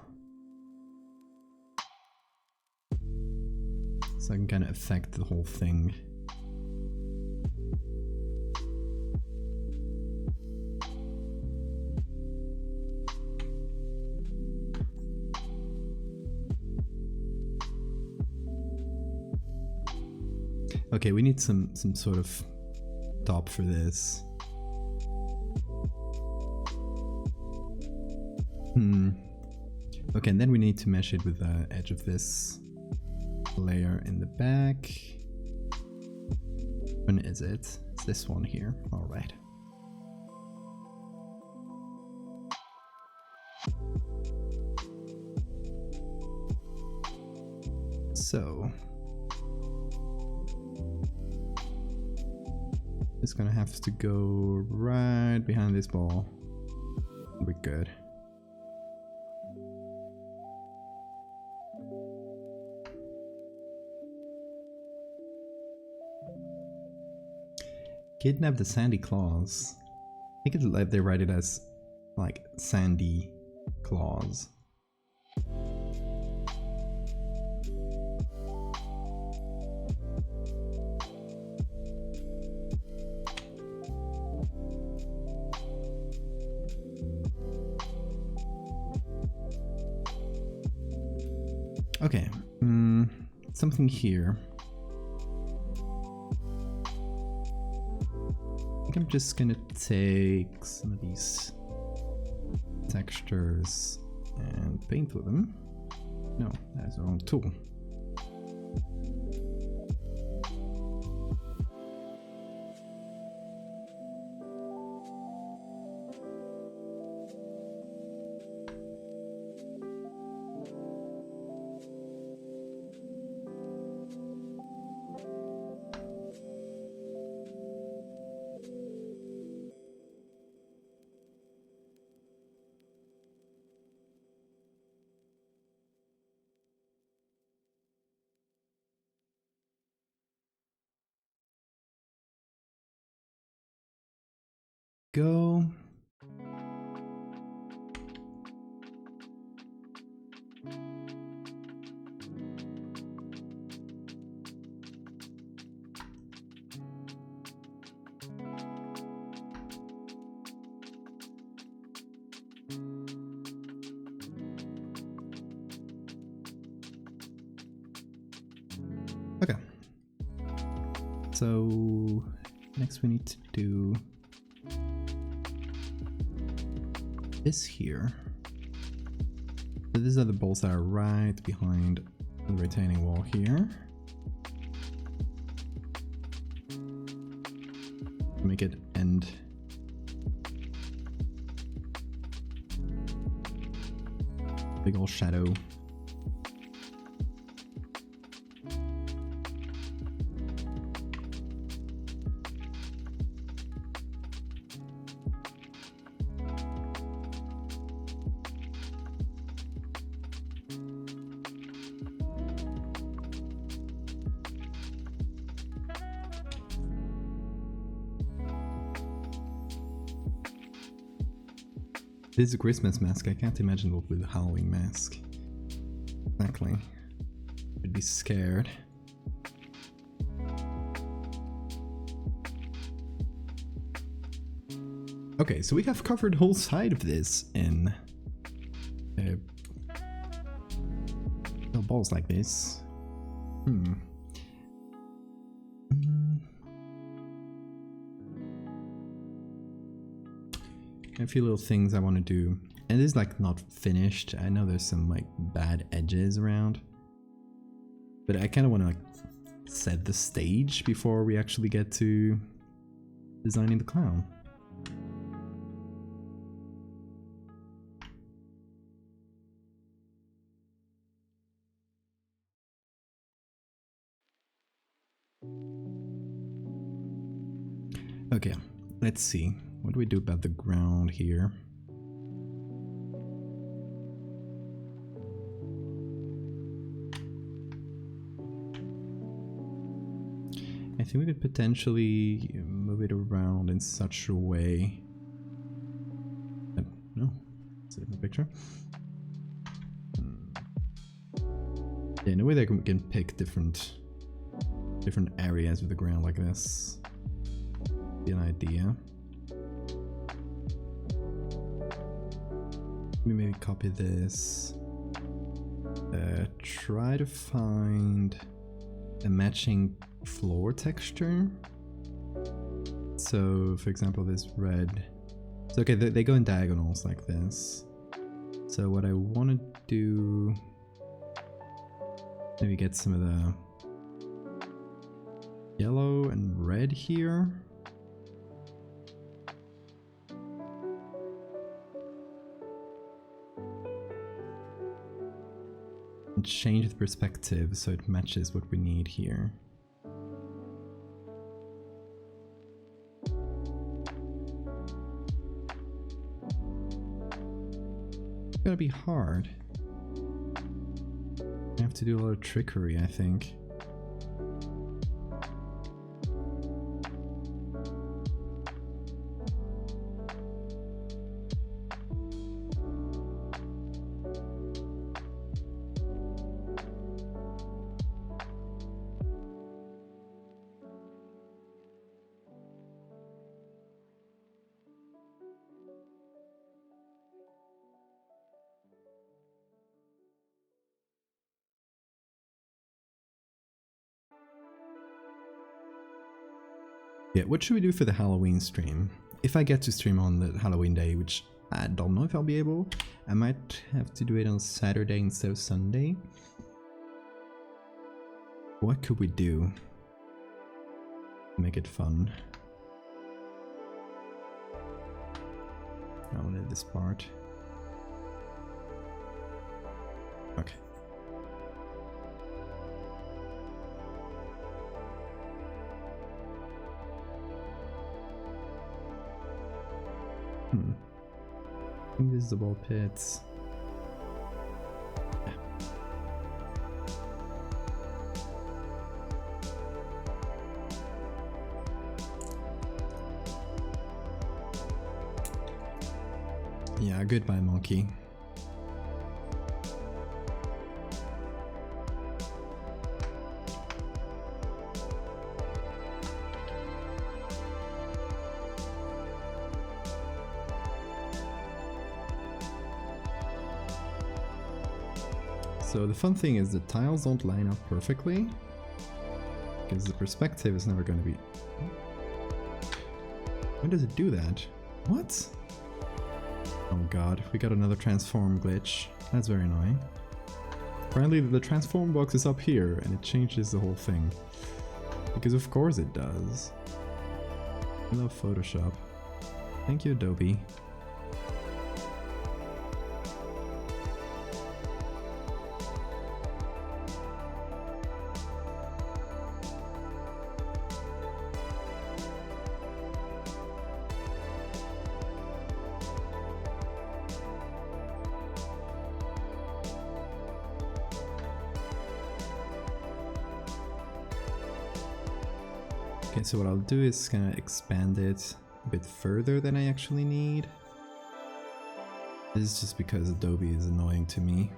So I can kind of affect the whole thing. Okay, we need some sort of top for this. Okay, and then we need to mesh it with the edge of this. layer in the back. When is it? It's this one here. All right. So it's gonna have to go right behind this ball. We're good. Kidnap the Sandy Claws. I think it's like they write it as like Sandy Claws. Okay, something here. I think I'm just gonna take some of these textures and paint with them. No, that's the wrong tool. Go. Okay. So next we need to do this here. So these are the balls that are right behind the retaining wall here. Make it end. Big old shadow. This is a Christmas mask. I can't imagine what with a Halloween mask. Exactly. I'd be scared. Okay, so we have covered the whole side of this in balls like this. A few little things I want to do, and this is like not finished. I know there's some like bad edges around, but I kind of want to like set the stage before we actually get to designing the clown. Okay, let's see. What do we do about the ground here? I think we could potentially move it around in such a way. No, it's a different picture. Yeah, in a way that we can pick different areas of the ground like this. Be an idea. Maybe copy this. Try to find a matching floor texture. So, for example, this red. So, okay, they go in diagonals like this. So, what I want to do Maybe get some of the yellow and red here. And change the perspective so it matches what we need here. It's gonna be hard. I have to do a lot of trickery, I think. Yeah, what should we do for the Halloween stream? If I get to stream on the Halloween day, which I don't know if I'll be able, I might have to do it on Saturday instead of Sunday. What could we do? Make it fun. I'll edit this part. Okay. Invisible pits. Yeah. Yeah, goodbye, monkey. So the fun thing is the tiles don't line up perfectly, because the perspective is never going to be... When does it do that? What? Oh god, we got another transform glitch. That's very annoying. Apparently the transform box is up here and it changes the whole thing. Because of course it does. I love Photoshop. Thank you, Adobe. Okay, so what I'll do is kind of expand it a bit further than I actually need. This is just because Adobe is annoying to me.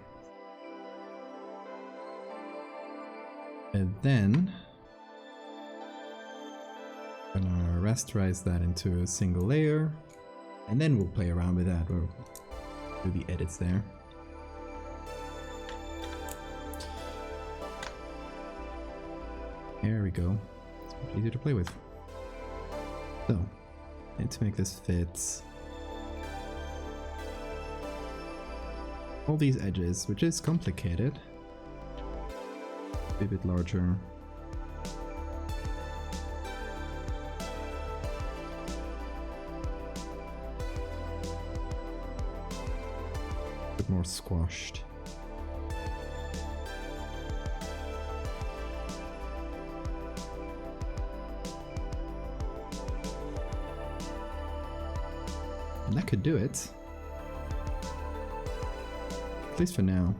And then I'm gonna rasterize that into a single layer, and then we'll play around with that, or do the edits there. There we go. It's easier to play with. So, I need to make this fit all these edges, which is complicated. Be a bit larger. A bit more squashed. And that could do it. At least for now.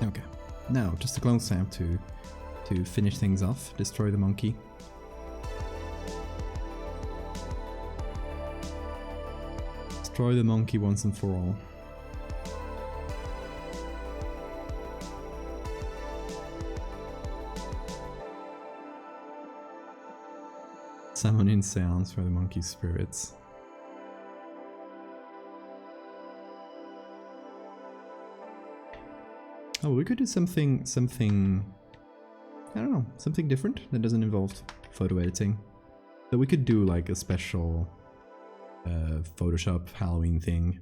Okay. Now, just a clone stamp to finish things off. Destroy the monkey. Destroy the monkey once and for all. Summon in seance for the monkey spirits. Oh, we could do something, I don't know, something different that doesn't involve photo editing. So we could do like a special Photoshop Halloween thing.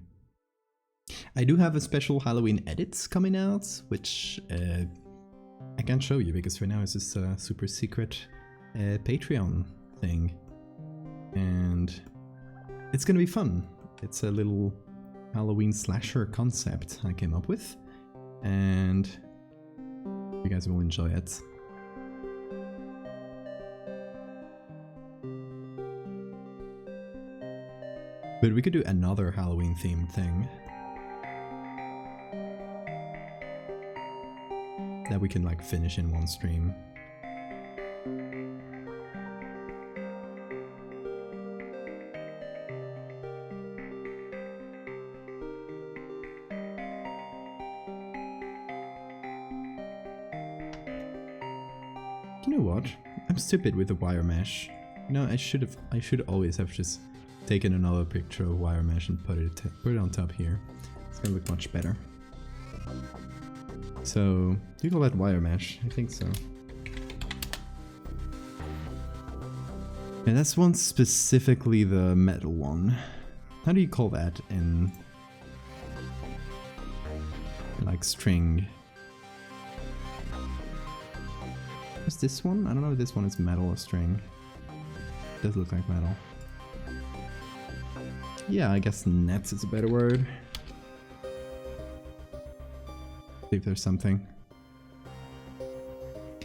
I do have a special Halloween edits coming out, which I can't show you because right now it's just a super secret Patreon thing. And it's gonna be fun. It's a little Halloween slasher concept I came up with, and you guys will enjoy it. But we could do another Halloween themed thing that we can like finish in one stream. You know what? I'm stupid with the wire mesh. No, I should always have just taken another picture of wire mesh and put it on top here. It's gonna look much better. So, do you call that wire mesh? I think so. And that's one specifically the metal one. How do you call that in like string? What's this one? I don't know if this one is metal or string. It does look like metal. Yeah, I guess nets is a better word. See if there's something.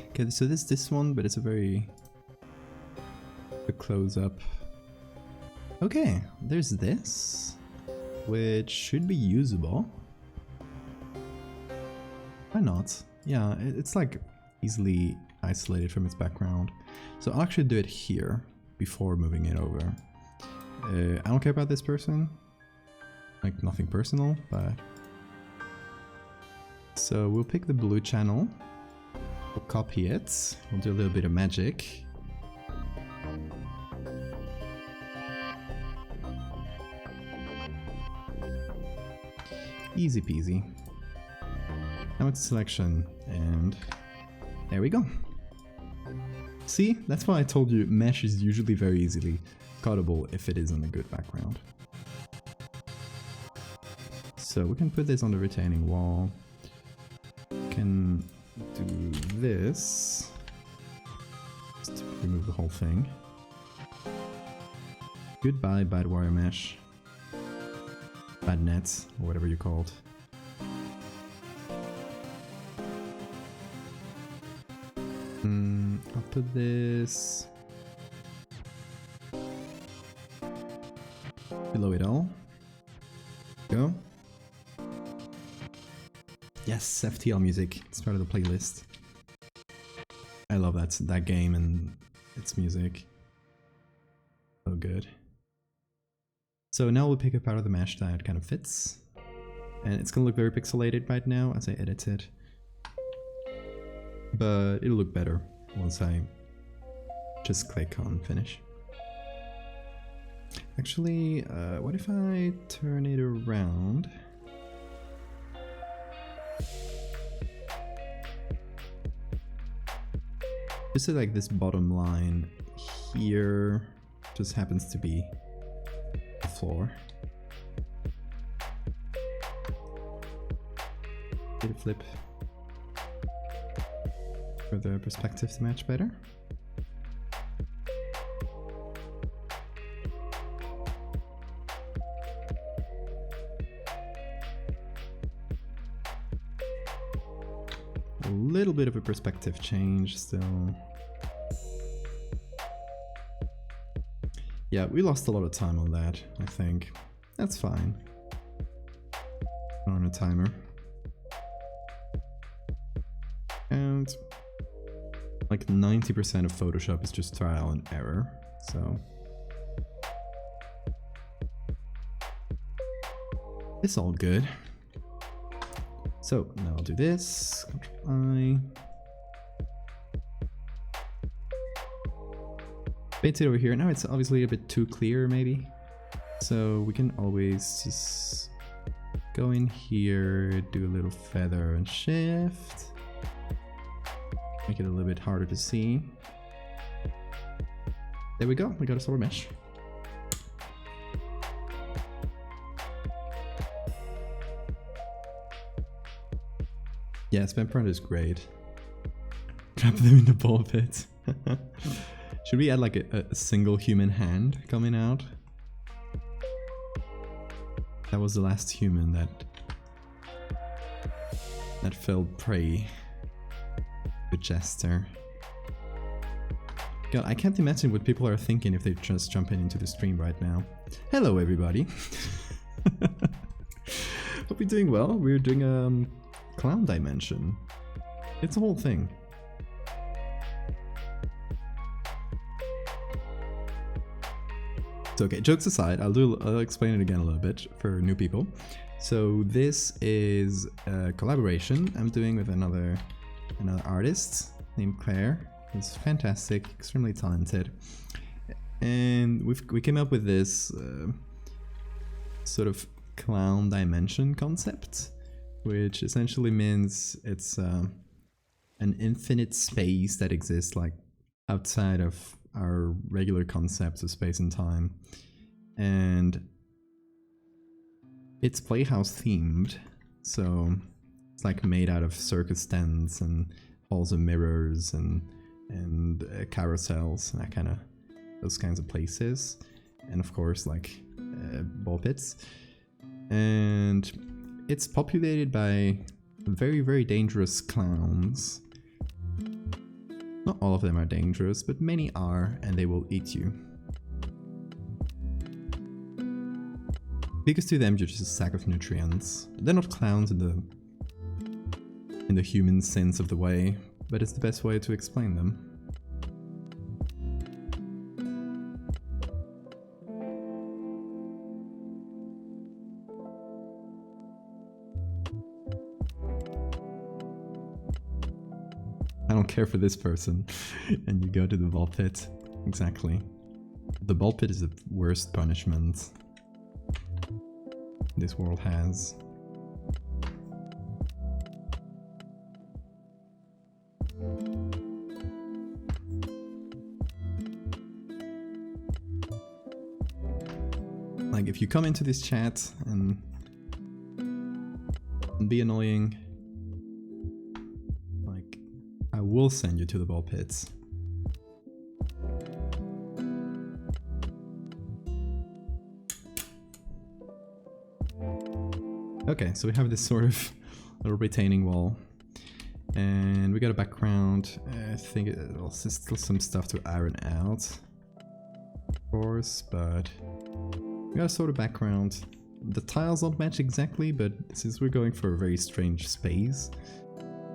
Okay, so this one, but it's a very close up. Okay, there's this, which should be usable. Why not? Yeah, it's like easily isolated from its background. So I'll actually do it here before moving it over. I don't care about this person, like nothing personal, but... So we'll pick the blue channel, we'll copy it, we'll do a little bit of magic. Easy peasy. Now it's selection, and there we go. See, that's why I told you mesh is usually very easily cuttable if it is on a good background. So we can put this on the retaining wall. We can do this. Just remove the whole thing. Goodbye, bad wire mesh. Bad nets, or whatever you called. I'll put this below it all. Go. Yes, FTL music. It's part of the playlist. I love that game and its music. So good. So now we'll pick a part of the mesh that kind of fits. And it's gonna look very pixelated right now as I edit it. But it'll look better once I just click on finish. Actually, what if I turn it around? Just so like this bottom line here just happens to be the floor. Did a flip for the perspective to match better. A little bit of a perspective change still. Yeah, we lost a lot of time on that, I think. That's fine. On a timer. And like 90% of Photoshop is just trial and error, so it's all good. So now I'll do this, Ctrl I. Paint it over here. Now it's obviously a bit too clear maybe. So we can always just go in here, do a little feather and shift. Make it a little bit harder to see. There we go, we got a solar mesh. Yeah, spam print is great. Trap them in the ball pit. Should we add like a single human hand coming out? That was the last human that fell prey to Jester. God, I can't imagine what people are thinking if they just jump into the stream right now. Hello everybody. Hope you're doing well. We're doing clown dimension. It's a whole thing. So okay, jokes aside, I'll explain it again a little bit for new people. So this is a collaboration I'm doing with another artist named Claire. It's fantastic, extremely talented, and we came up with this sort of clown dimension concept, which essentially means it's an infinite space that exists like outside of our regular concepts of space and time, and it's Playhouse themed, so it's like made out of circus tents and halls of mirrors and carousels and that those kinds of places, and of course like ball pits, and it's populated by very, very dangerous clowns. Not all of them are dangerous, but many are, and they will eat you. Because to them you're just a sack of nutrients. They're not clowns in the human sense of the way, but it's the best way to explain them. I don't care for this person. And you go to the ball pit. Exactly. The ball pit is the worst punishment this world has. Like, if you come into this chat and be annoying, like, I will send you to the ball pits. Okay, so we have this sort of little retaining wall, and we got a background. I think there's still some stuff to iron out, of course, but we got a sort of background. The tiles don't match exactly, but since we're going for a very strange space,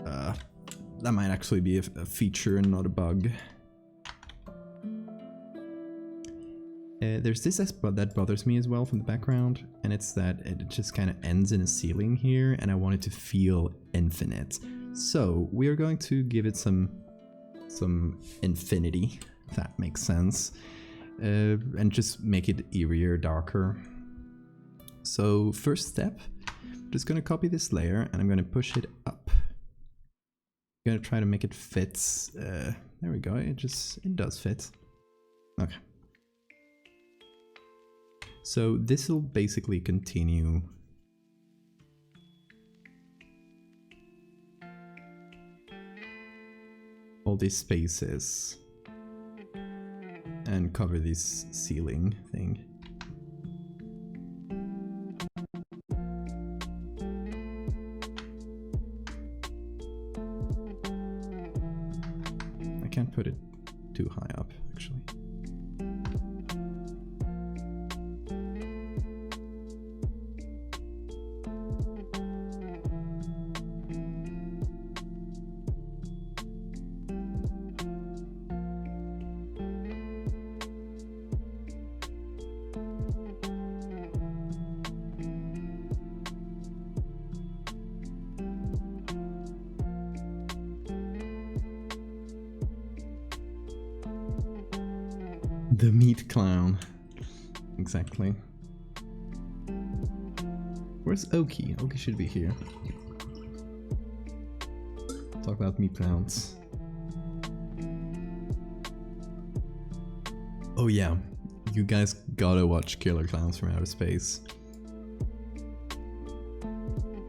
that might actually be a feature and not a bug. There's this that bothers me as well from the background, and it's that it just kind of ends in a ceiling here, and I want it to feel infinite. So we are going to give it some infinity, if that makes sense, and just make it eerier, darker. So first step, I'm just going to copy this layer, and I'm going to push it up. I'm going to try to make it fit. There we go, it does fit. Okay. So this will basically continue all these spaces and cover this ceiling thing. I can't put it too high up, actually. The meat clown. Exactly. Where's Oki? Oki should be here. Talk about meat clowns. Oh yeah, you guys gotta watch Killer Clowns from Outer Space.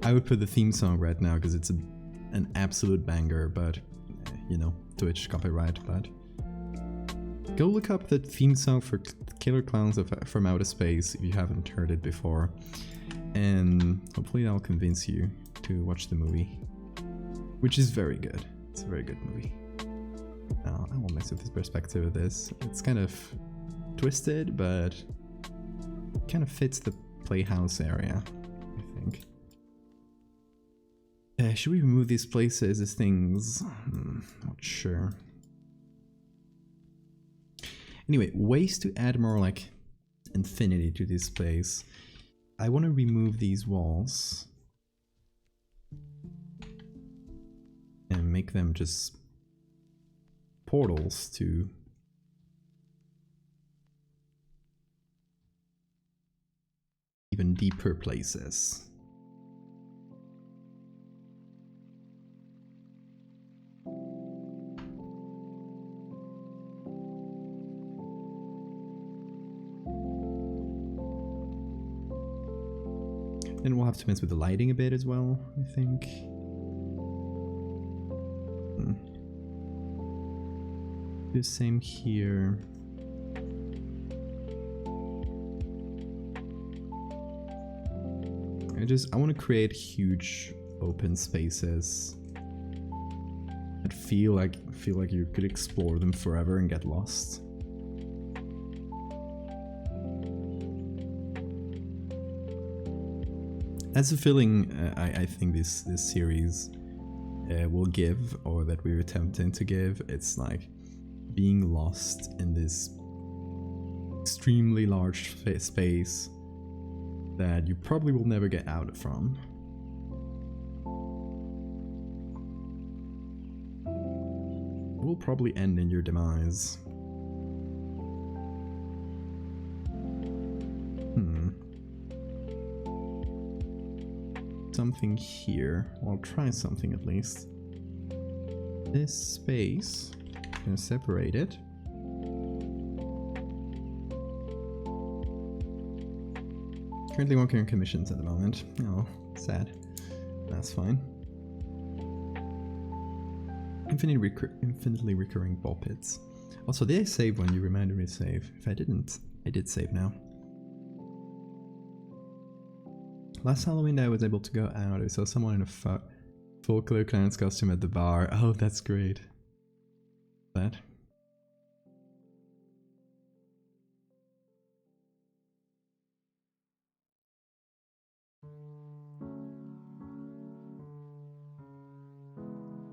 I would put the theme song right now because it's an absolute banger, but you know, Twitch copyright, but go look up the theme song for Killer Clowns from Outer Space if you haven't heard it before, and hopefully that'll convince you to watch the movie, which is very good. It's a very good movie. Now, I won't mess with the perspective of this. It's kind of twisted, but kind of fits the playhouse area, I think. Should we remove these places as things? Not sure. Anyway, ways to add more like infinity to this place. I want to remove these walls and make them just portals to even deeper places. And we'll have to mess with the lighting a bit as well, I think. Do the same here. I want to create huge open spaces that feel like you could explore them forever and get lost. That's a feeling I think this series will give, or that we're attempting to give. It's like being lost in this extremely large space that you probably will never get out from. It will probably end in your demise. Something here. I'll try something at least. This space, I'm gonna separate it. Currently working on commissions at the moment. Oh, sad. That's fine. Infinitely recurring ball pits. Also, did I save when you reminded me to save? If I didn't, I did save now. Last Halloween I was able to go out. I saw someone in a full Killer Clowns costume at the bar. Oh, that's great. That.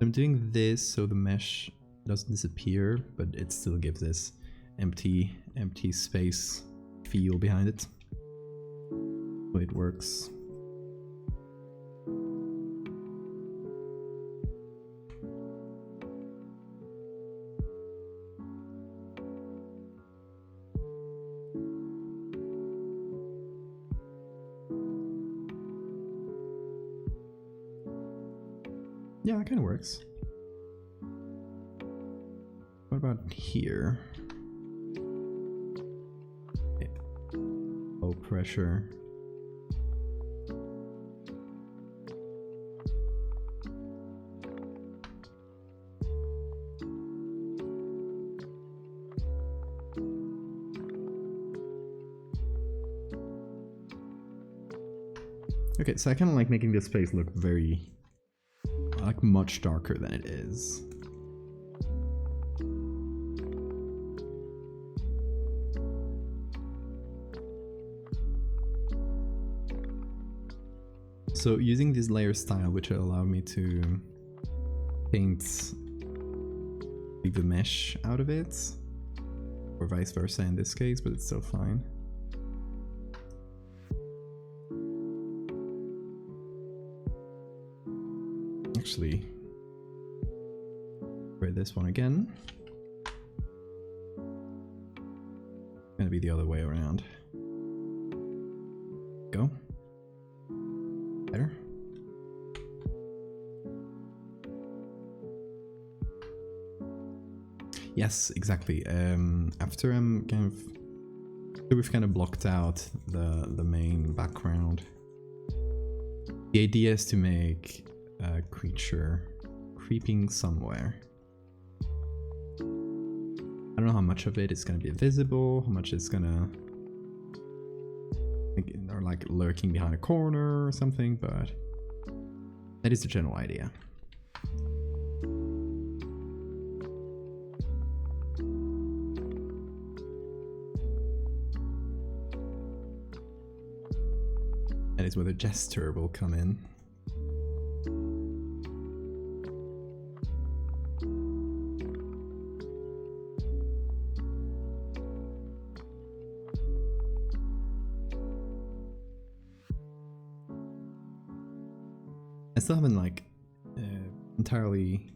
I'm doing this so the mesh doesn't disappear, but it still gives this empty space feel behind it. So it works. Yeah, that kind of works. What about here? Okay. Low pressure. Okay, so I kind of like making this space look very, like, much darker than it is. So using this layer style, which will allow me to paint the mesh out of it, or vice versa in this case, but it's still fine. Actually, try this one again. Gonna be the other way around. Go. Better? Yes, exactly. After I'm kind of... we've kind of blocked out the main background. The idea is to make a creature creeping somewhere. I don't know how much of it is going to be visible, how much is going to... or like lurking behind a corner or something, but that is the general idea. That is where the jester will come in. I still haven't like entirely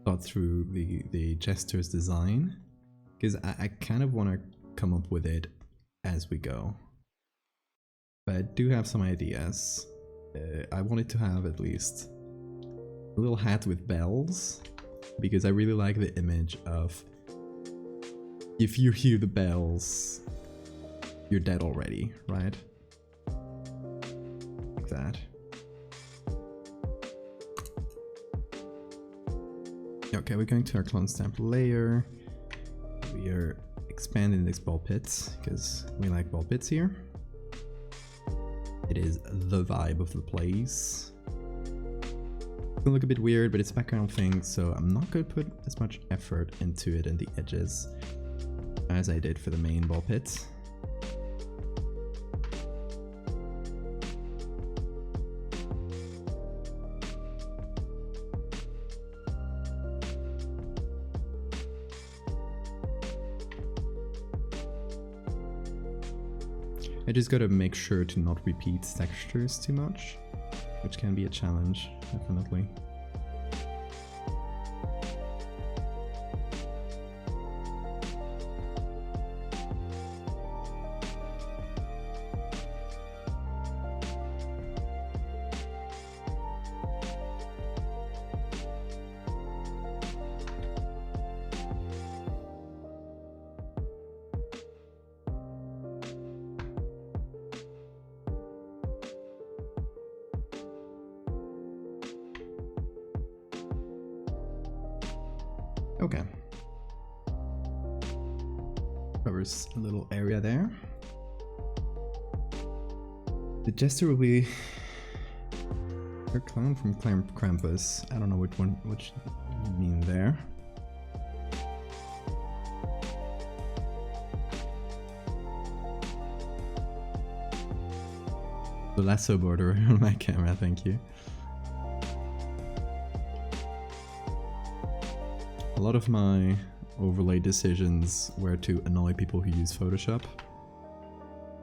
thought through the jester's design, because I kind of want to come up with it as we go. But I do have some ideas. I wanted to have at least a little hat with bells, because I really like the image of if you hear the bells, you're dead already, right? Like that. Okay, we're going to our clone stamp layer. We are expanding this ball pit because we like ball pits here. It is the vibe of the place. It's gonna look a bit weird, but it's a background thing, so I'm not going to put as much effort into it in the edges as I did for the main ball pit. I just gotta make sure to not repeat textures too much, which can be a challenge, definitely. Okay. Covers a little area there. The jester will be a clown from Krampus. I don't know which you mean there. The lasso border on my camera, thank you. A lot of my overlay decisions were to annoy people who use Photoshop.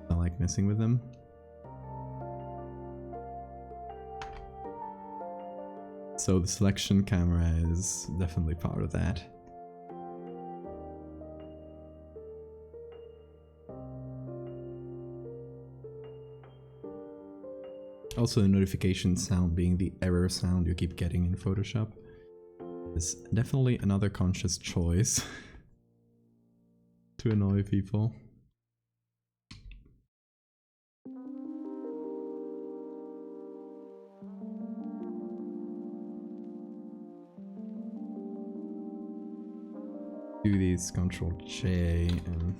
I like messing with them. So the selection camera is definitely part of that. Also, the notification sound being the error sound you keep getting in Photoshop is definitely another conscious choice to annoy people. Do these Control J and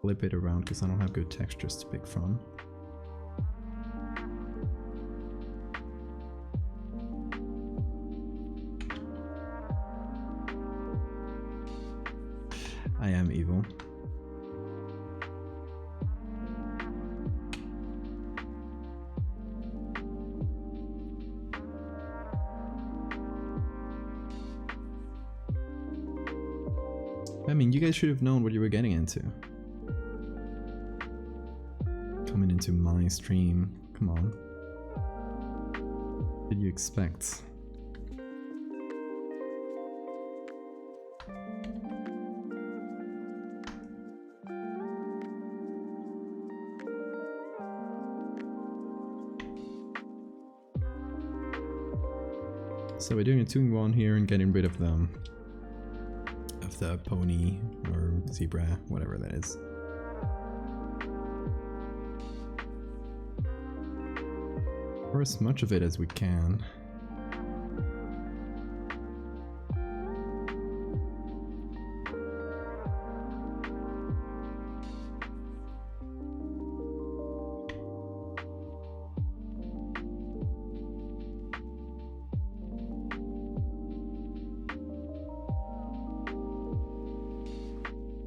flip it around because I don't have good textures to pick from. I am evil. I mean, you guys should have known what you were getting into. Coming into my stream, come on. What did you expect? So we're doing a 2-in-1 here and getting rid of the pony or zebra, whatever that is. Or as much of it as we can.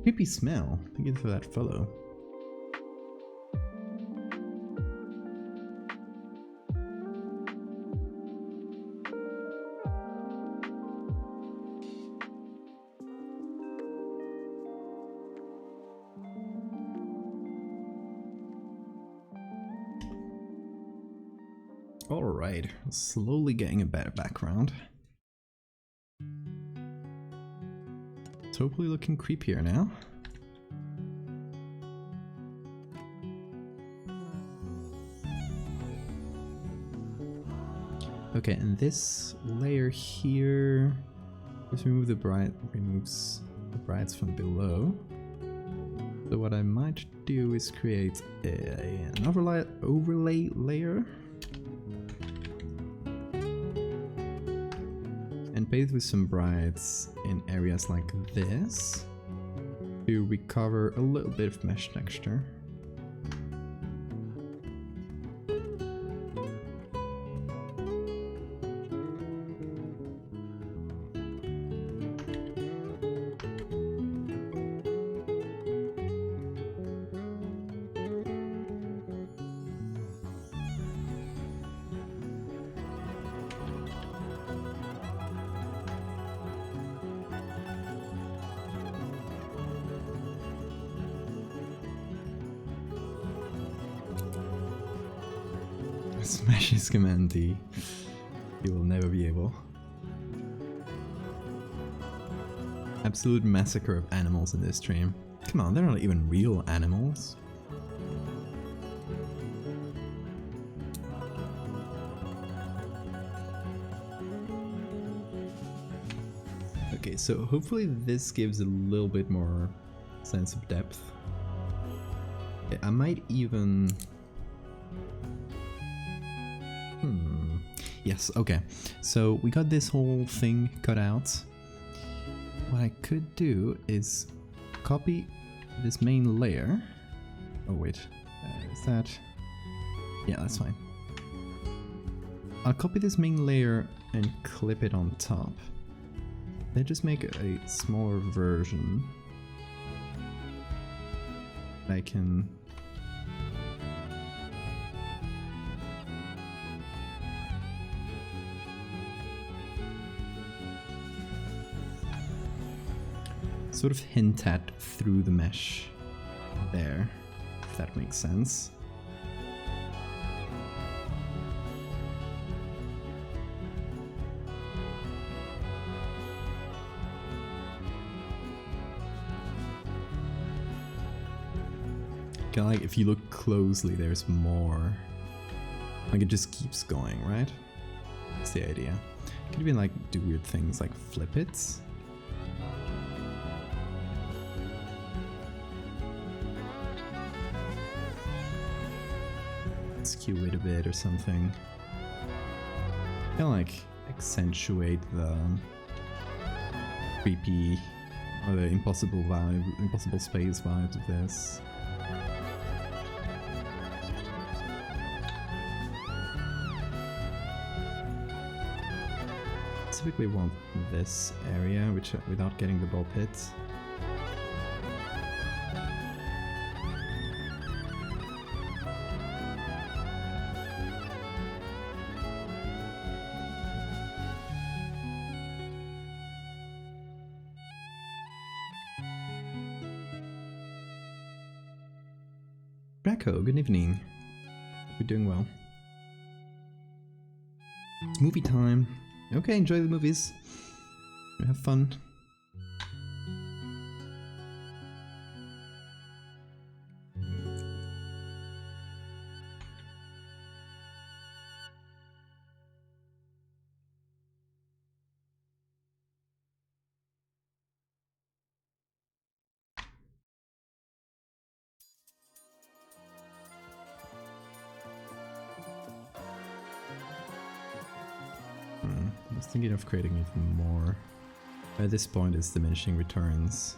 Creepy smell. Thank you for that follow. Alright, slowly getting a better background. It's hopefully looking creepier now. Okay, and this layer here, just removes the brights from below. So what I might do is create an overlay layer and bathe with some brights in areas like this to recover a little bit of mesh texture. Smash his command D. He will never be able. Absolute massacre of animals in this stream. Come on, they're not even real animals. Okay, so hopefully this gives a little bit more sense of depth. Yeah, I might even... Yes, okay. So we got this whole thing cut out. What I could do is copy this main layer. Oh wait, is that... Yeah, that's fine. I'll copy this main layer and clip it on top. Then just make a smaller version. I can... sort of hint at through the mesh there, if that makes sense. Kinda like if you look closely, there's more. Like it just keeps going, right? That's the idea. Could even like do weird things like flip it. Skew it a bit or something. Kind of like accentuate the creepy or the impossible vibe, impossible space vibes of this. Typically want this area, which without getting the ball pit. Bracco, good evening. We're doing well. It's movie time. Okay, enjoy the movies. Have fun. was thinking of creating even more. At this point it's diminishing returns.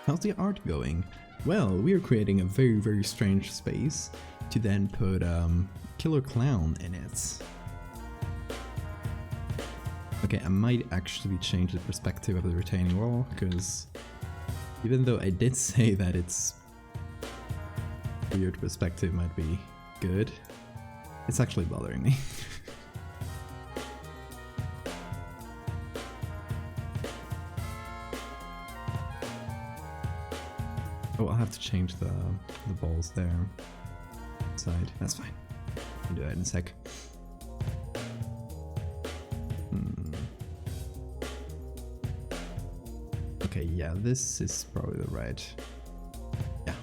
How's the art going? Well, we are creating a very, very strange space to then put Killer Clown in it. Okay, I might actually change the perspective of the retaining wall, because even though I did say that it's weird perspective might be good, it's actually bothering me. Oh, I'll have to change the balls there. Side. That's fine. I'll do that in a sec. Okay, yeah, this is probably the right. Yeah.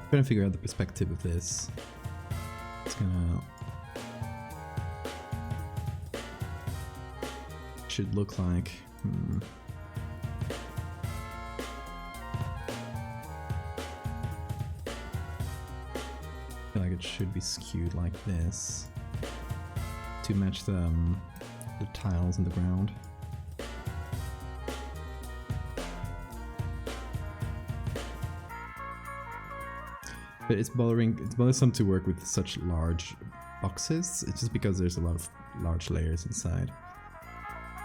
Trying to figure out the perspective of this. It's gonna should look like. I feel like it should be skewed like this to match the tiles in the ground. But it's bothersome to work with such large boxes. It's just because there's a lot of large layers inside.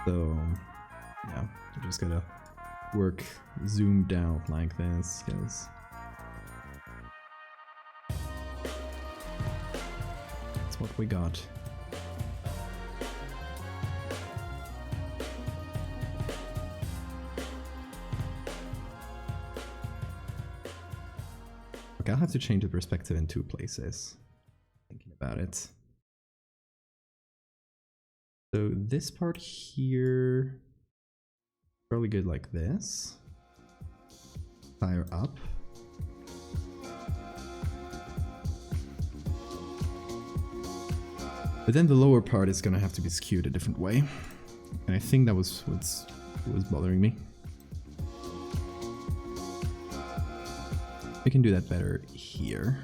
So yeah, you just gotta work zoomed out like this, because that's what we got. Okay, I'll have to change the perspective in 2 places. Thinking about it. So this part here, probably good like this. Higher up. But then the lower part is gonna have to be skewed a different way. And I think that was what was bothering me. We can do that better here.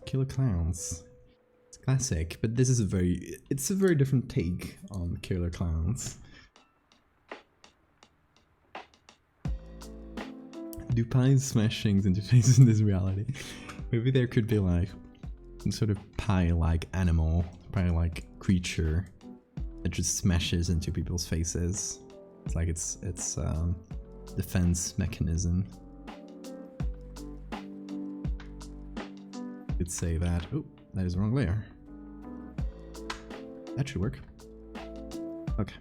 Killer Clowns. It's classic, but this is it's a very different take on Killer Clowns. Do pies smash things into faces in this reality? Maybe there could be like some sort of pie-like animal, pie-like creature that just smashes into people's faces. It's like it's defense mechanism. You could say that. Oh, that is the wrong layer. That should work. Okay.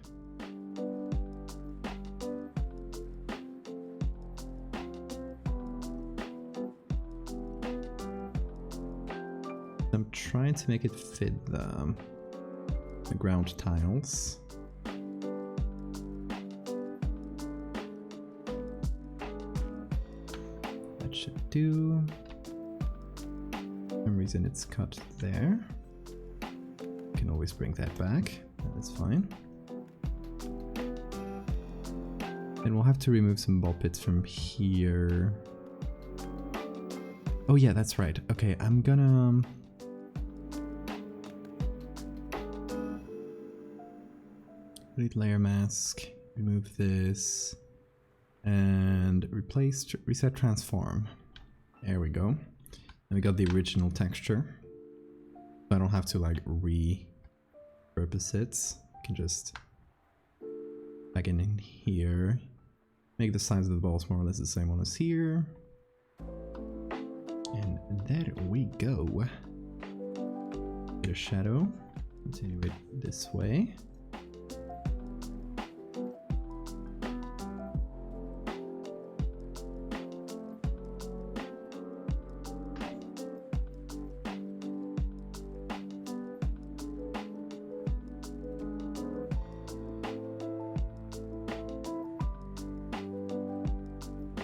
I'm trying to make it fit the ground tiles. That should do. For some reason it's cut there. You can always bring that back. That's fine. And we'll have to remove some ball pits from here. Oh yeah, that's right. Okay, I'm gonna delete layer mask, remove this, and reset transform. There we go. And we got the original texture. So I don't have to like repurpose it. I can just plug it in here. Make the size of the balls more or less the same one as here. And there we go. Get a shadow. Continue it this way.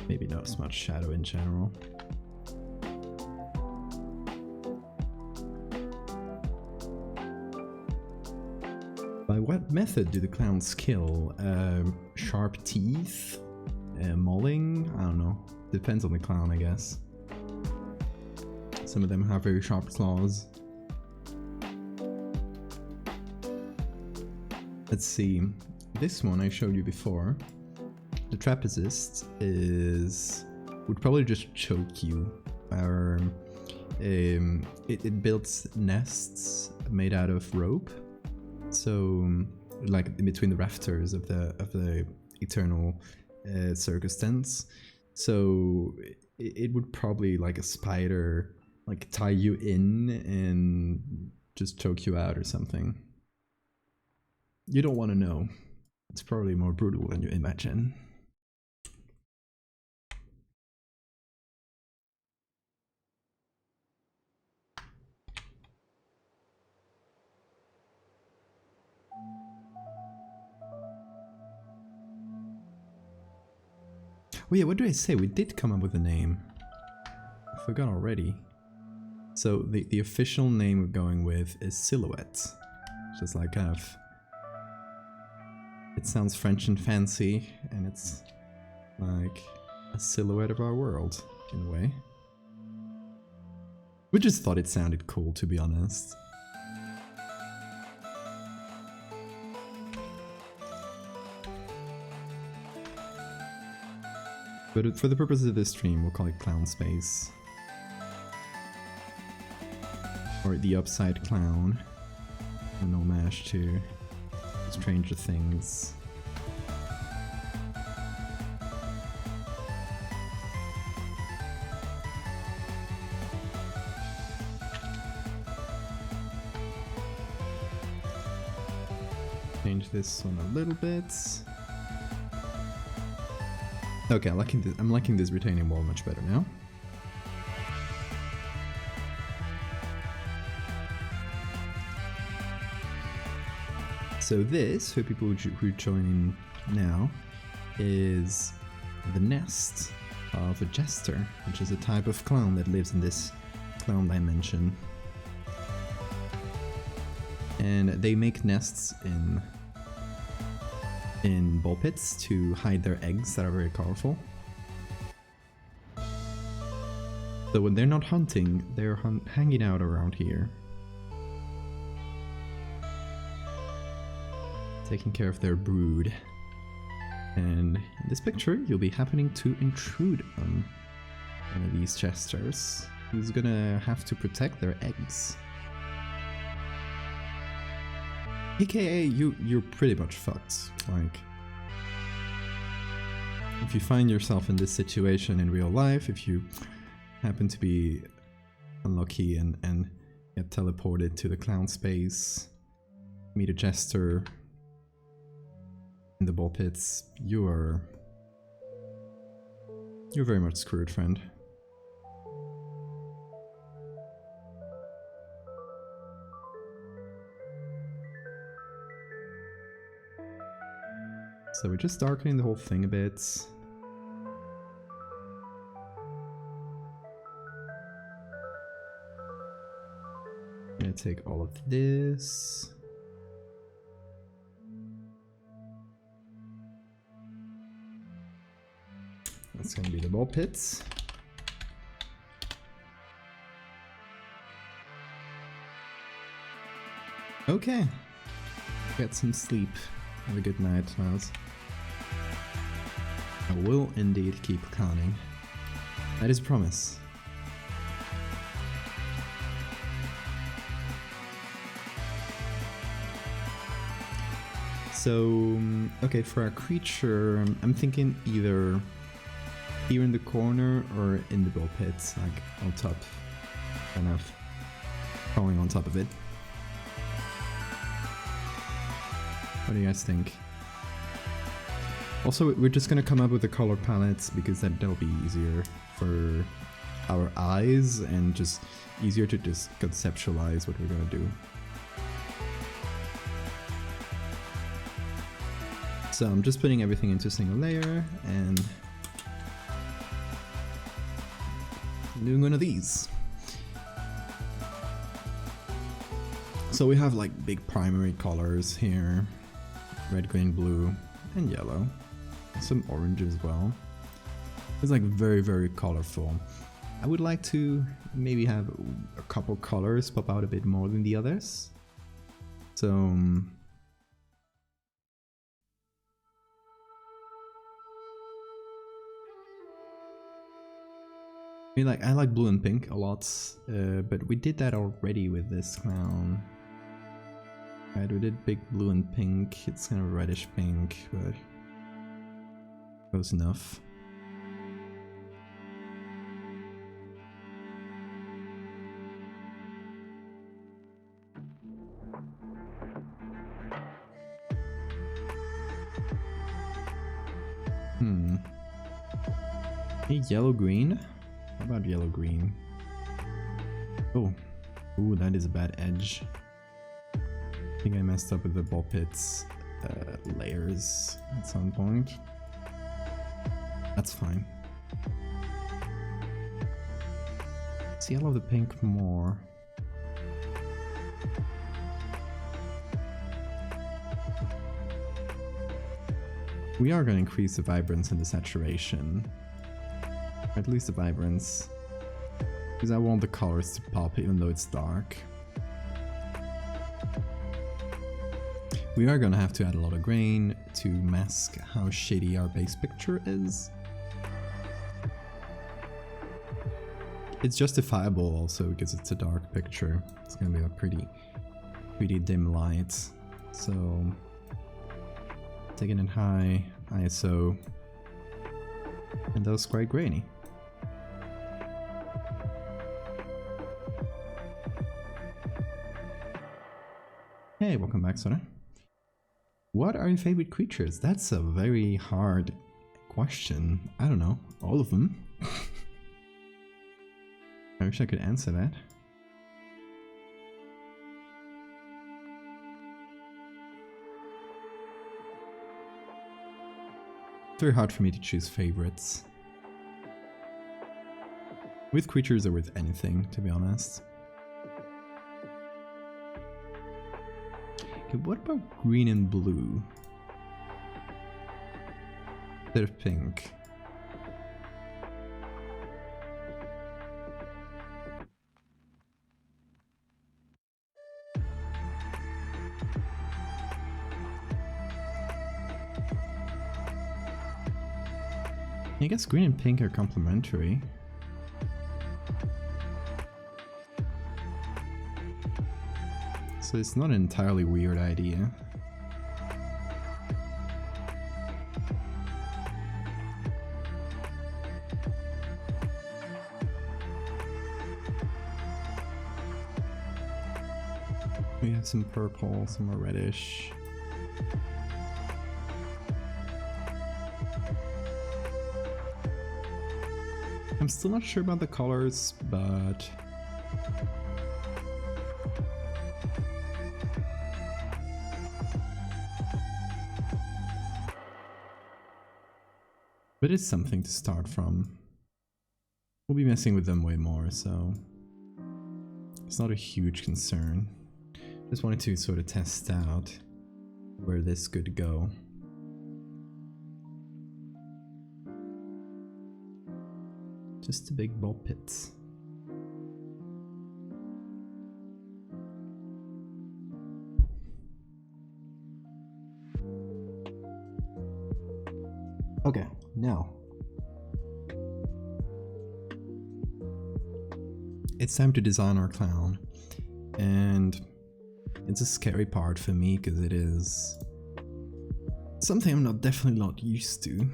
Maybe not as much shadow in general. By what method do the clowns kill? Sharp teeth? Mauling? I don't know. Depends on the clown, I guess. Some of them have very sharp claws. Let's see. This one I showed you before. The trapezist would probably just choke you. Or it builds nests made out of rope. So like in between the rafters of the eternal circus tents. So it would probably, like a spider, like tie you in and just choke you out or something. You don't want to know. It's probably more brutal than you imagine. Oh yeah, what did I say? We did come up with a name. I forgot already. So the official name we're going with is Silhouette. Just like kind of... It sounds French and fancy, and it's like a silhouette of our world, in a way. We just thought it sounded cool, to be honest. But for the purposes of this stream, we'll call it Clown Space. Or the Upside Clown. An homage to Stranger Things. Change this one a little bit. Okay, I'm liking this retaining wall much better now. So this, for people who join in now, is the nest of a jester, which is a type of clown that lives in this clown dimension. And they make nests in ball pits to hide their eggs that are very powerful. So when they're not hunting, they're hanging out around here, taking care of their brood. And in this picture, you'll be happening to intrude on one of these jesters, who's gonna have to protect their eggs. AKA, you're pretty much fucked. Like, if you find yourself in this situation in real life, if you happen to be unlucky and get teleported to the clown space, meet a jester in the ball pits, you're very much screwed, friend. So we're just darkening the whole thing a bit. I'm gonna take all of this. That's gonna be the ball pits. Okay. Get some sleep. Have a good night, Miles. I will indeed keep clowning. That is a promise. So, okay, for our creature, I'm thinking either here in the corner or in the ball pits, like on top, kind of crawling on top of it. What do you guys think? Also, we're just gonna come up with the color palettes because that'll be easier for our eyes and just easier to just conceptualize what we're gonna do. So I'm just putting everything into a single layer and doing one of these. So we have like big primary colors here, red, green, blue, and yellow. Some orange as well. It's like very, very colorful. I would like to maybe have a couple colors pop out a bit more than the others. So I mean, like, I like blue and pink a lot, but we did that already with this clown. Right, we did big blue and pink. It's kind of reddish pink, but close enough. Hey, yellow green? How about yellow green? Oh, ooh, that is a bad edge. I think I messed up with the ball pits layers at some point. That's fine. See, I love the pink more. We are going to increase the vibrance and the saturation. Or at least the vibrance. Because I want the colors to pop even though it's dark. We are going to have to add a lot of grain to mask how shady our base picture is. It's justifiable also because it's a dark picture. It's going to be a pretty dim light. So taking it high, ISO, and that was quite grainy. Hey, welcome back, Sona. What are your favorite creatures? That's a very hard question. I don't know, all of them. I wish I could answer that. It's very hard for me to choose favorites. With creatures or with anything, to be honest. Okay, what about green and blue? Instead of pink. I guess green and pink are complementary. So it's not an entirely weird idea. We have some purple, some more reddish. I'm still not sure about the colors, but it's something to start from. We'll be messing with them way more, so it's not a huge concern. Just wanted to sort of test out where this could go. Just a big ball pit. Okay, now it's time to design our clown, and it's a scary part for me because it is something I'm definitely not used to.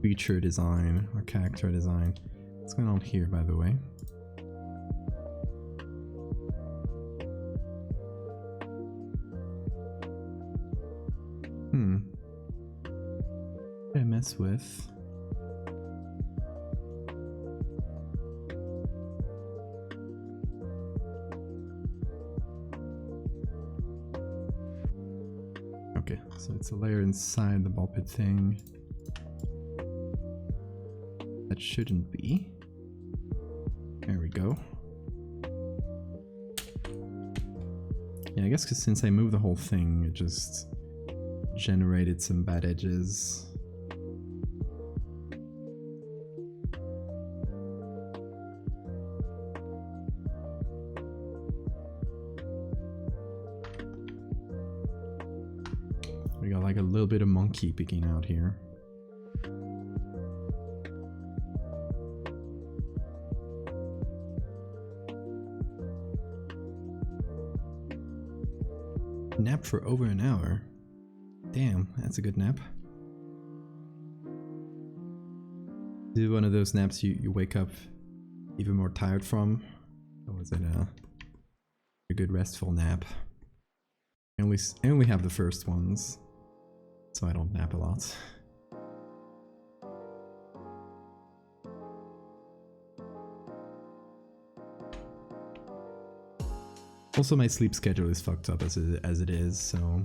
Feature design or character design. What's going on here, by the way? What did I mess with? Okay, so it's a layer inside the ball pit thing. that shouldn't be. There we go. Yeah, I guess because since I moved the whole thing, it just generated some bad edges. We got like a little bit of monkey peeking out here. Nap for over an hour. Damn, that's a good nap. Is it one of those naps you wake up even more tired from? Or was it a good restful nap? I only have the first ones, so I don't nap a lot. Also, my sleep schedule is fucked up as it is, so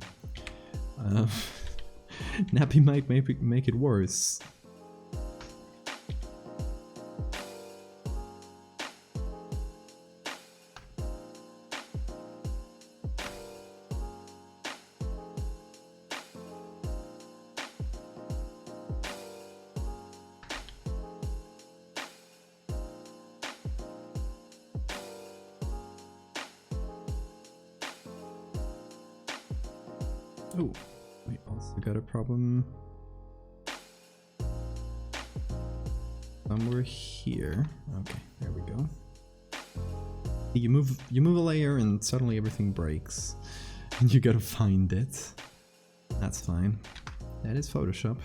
napping might make it worse. Oh, we also got a problem somewhere here. Okay, there we go. You move a layer and suddenly everything breaks, and you gotta find it. That's fine. That is Photoshop.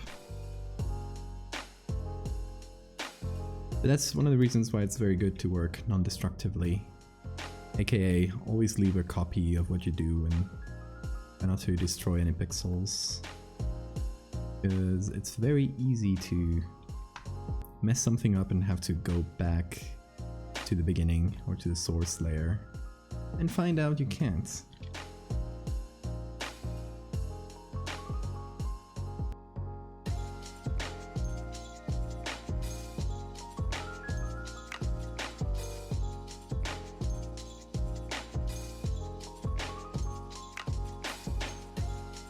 But that's one of the reasons why it's very good to work non-destructively. AKA, always leave a copy of what you do and try not to destroy any pixels, because it's very easy to mess something up and have to go back to the beginning or to the source layer and find out you can't.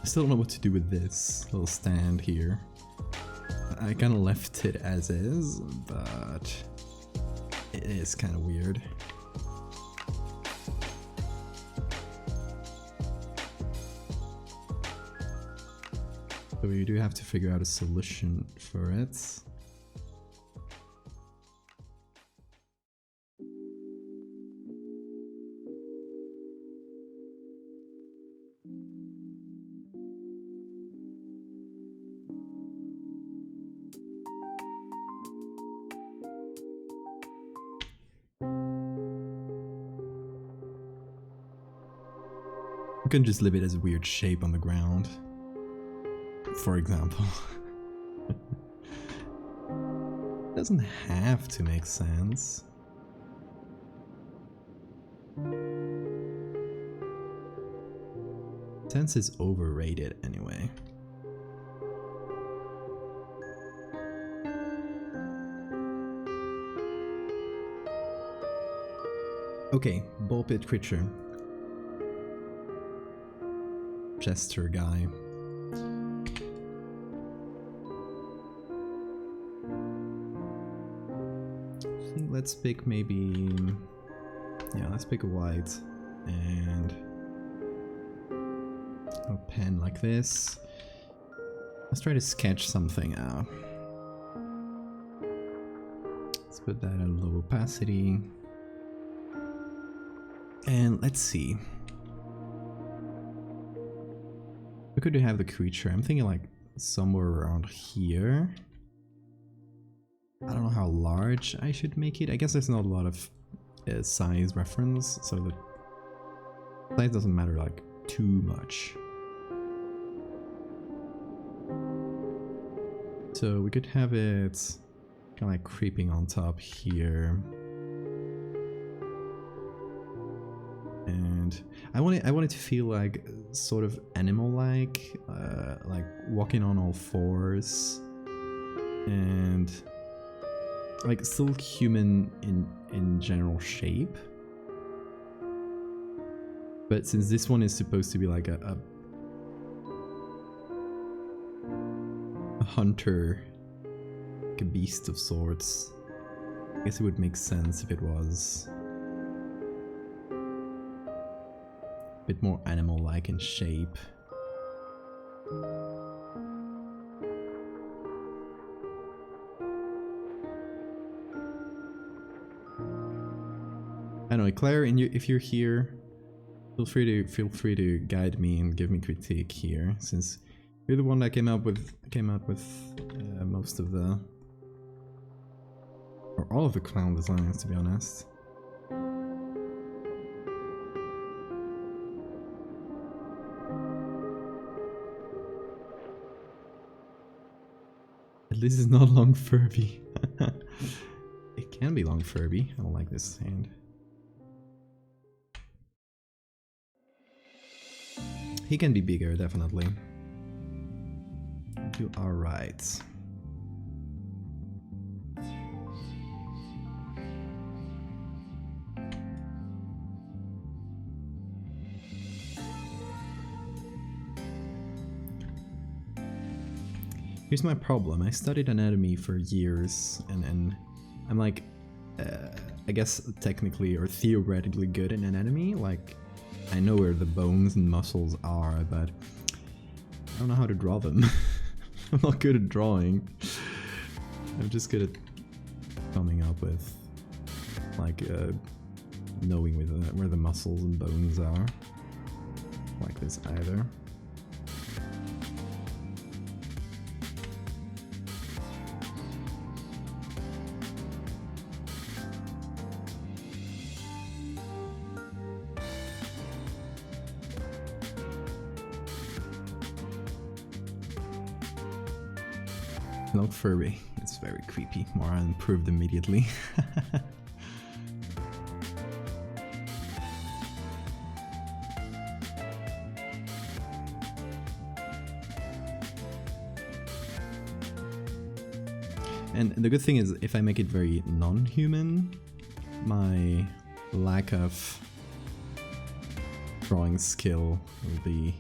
I still don't know what to do with this little stand here. I kind of left it as is, but it is kind of weird. So we do have to figure out a solution for it. You can just leave it as a weird shape on the ground, for example. Doesn't have to make sense. Sense is overrated anyway. Okay, ball pit creature. Jester guy. I think let's pick maybe... yeah, let's pick a white and a pen like this. Let's try to sketch something out. Let's put that at low opacity. And let's see. We could have the creature. I'm thinking like somewhere around here. I don't know how large I should make it. I guess there's not a lot of size reference, so the size doesn't matter like too much. So we could have it kind of like creeping on top here. And I want it to feel like sort of animal-like, like walking on all fours, and like still human in general shape. But since this one is supposed to be like a hunter, like a beast of sorts, I guess it would make sense if it was a bit more animal-like in shape. Anyway, Claire, if you're here, feel free to guide me and give me critique here, since you're the one that came out with most of the, or all of the clown designs, to be honest. At least it's not long Furby. It can be long Furby. I don't like this hand. He can be bigger, definitely. You are right. Here's my problem. I studied anatomy for years, and I'm like, I guess technically or theoretically good in anatomy. Like, I know where the bones and muscles are, but I don't know how to draw them. I'm not good at drawing. I'm just good at coming up with, like, knowing where the muscles and bones are. Like this either. Not Furby. It's very creepy. Moran improved immediately. And the good thing is, if I make it very non-human, my lack of drawing skill will be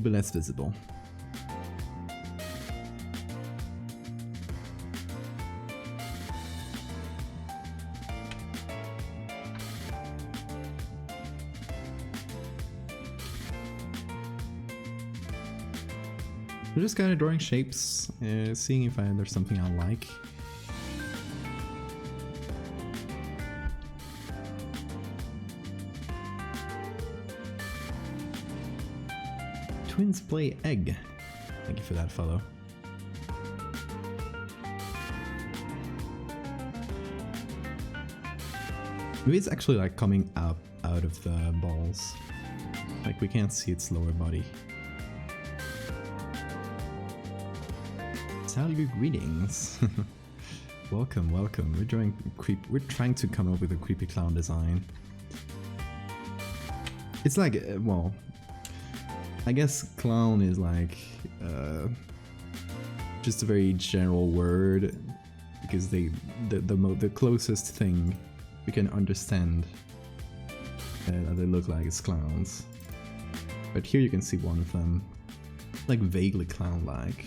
less visible. I'm just kind of drawing shapes, seeing if there's something I like. Twins play egg. Thank you for that follow. Maybe it's actually like coming up out of the balls. Like we can't see its lower body. Salute greetings. Welcome, welcome. We're trying to come up with a creepy clown design. It's like, well, I guess clown is like just a very general word, because the closest thing we can understand that they look like is clowns. But here you can see one of them, like vaguely clown-like.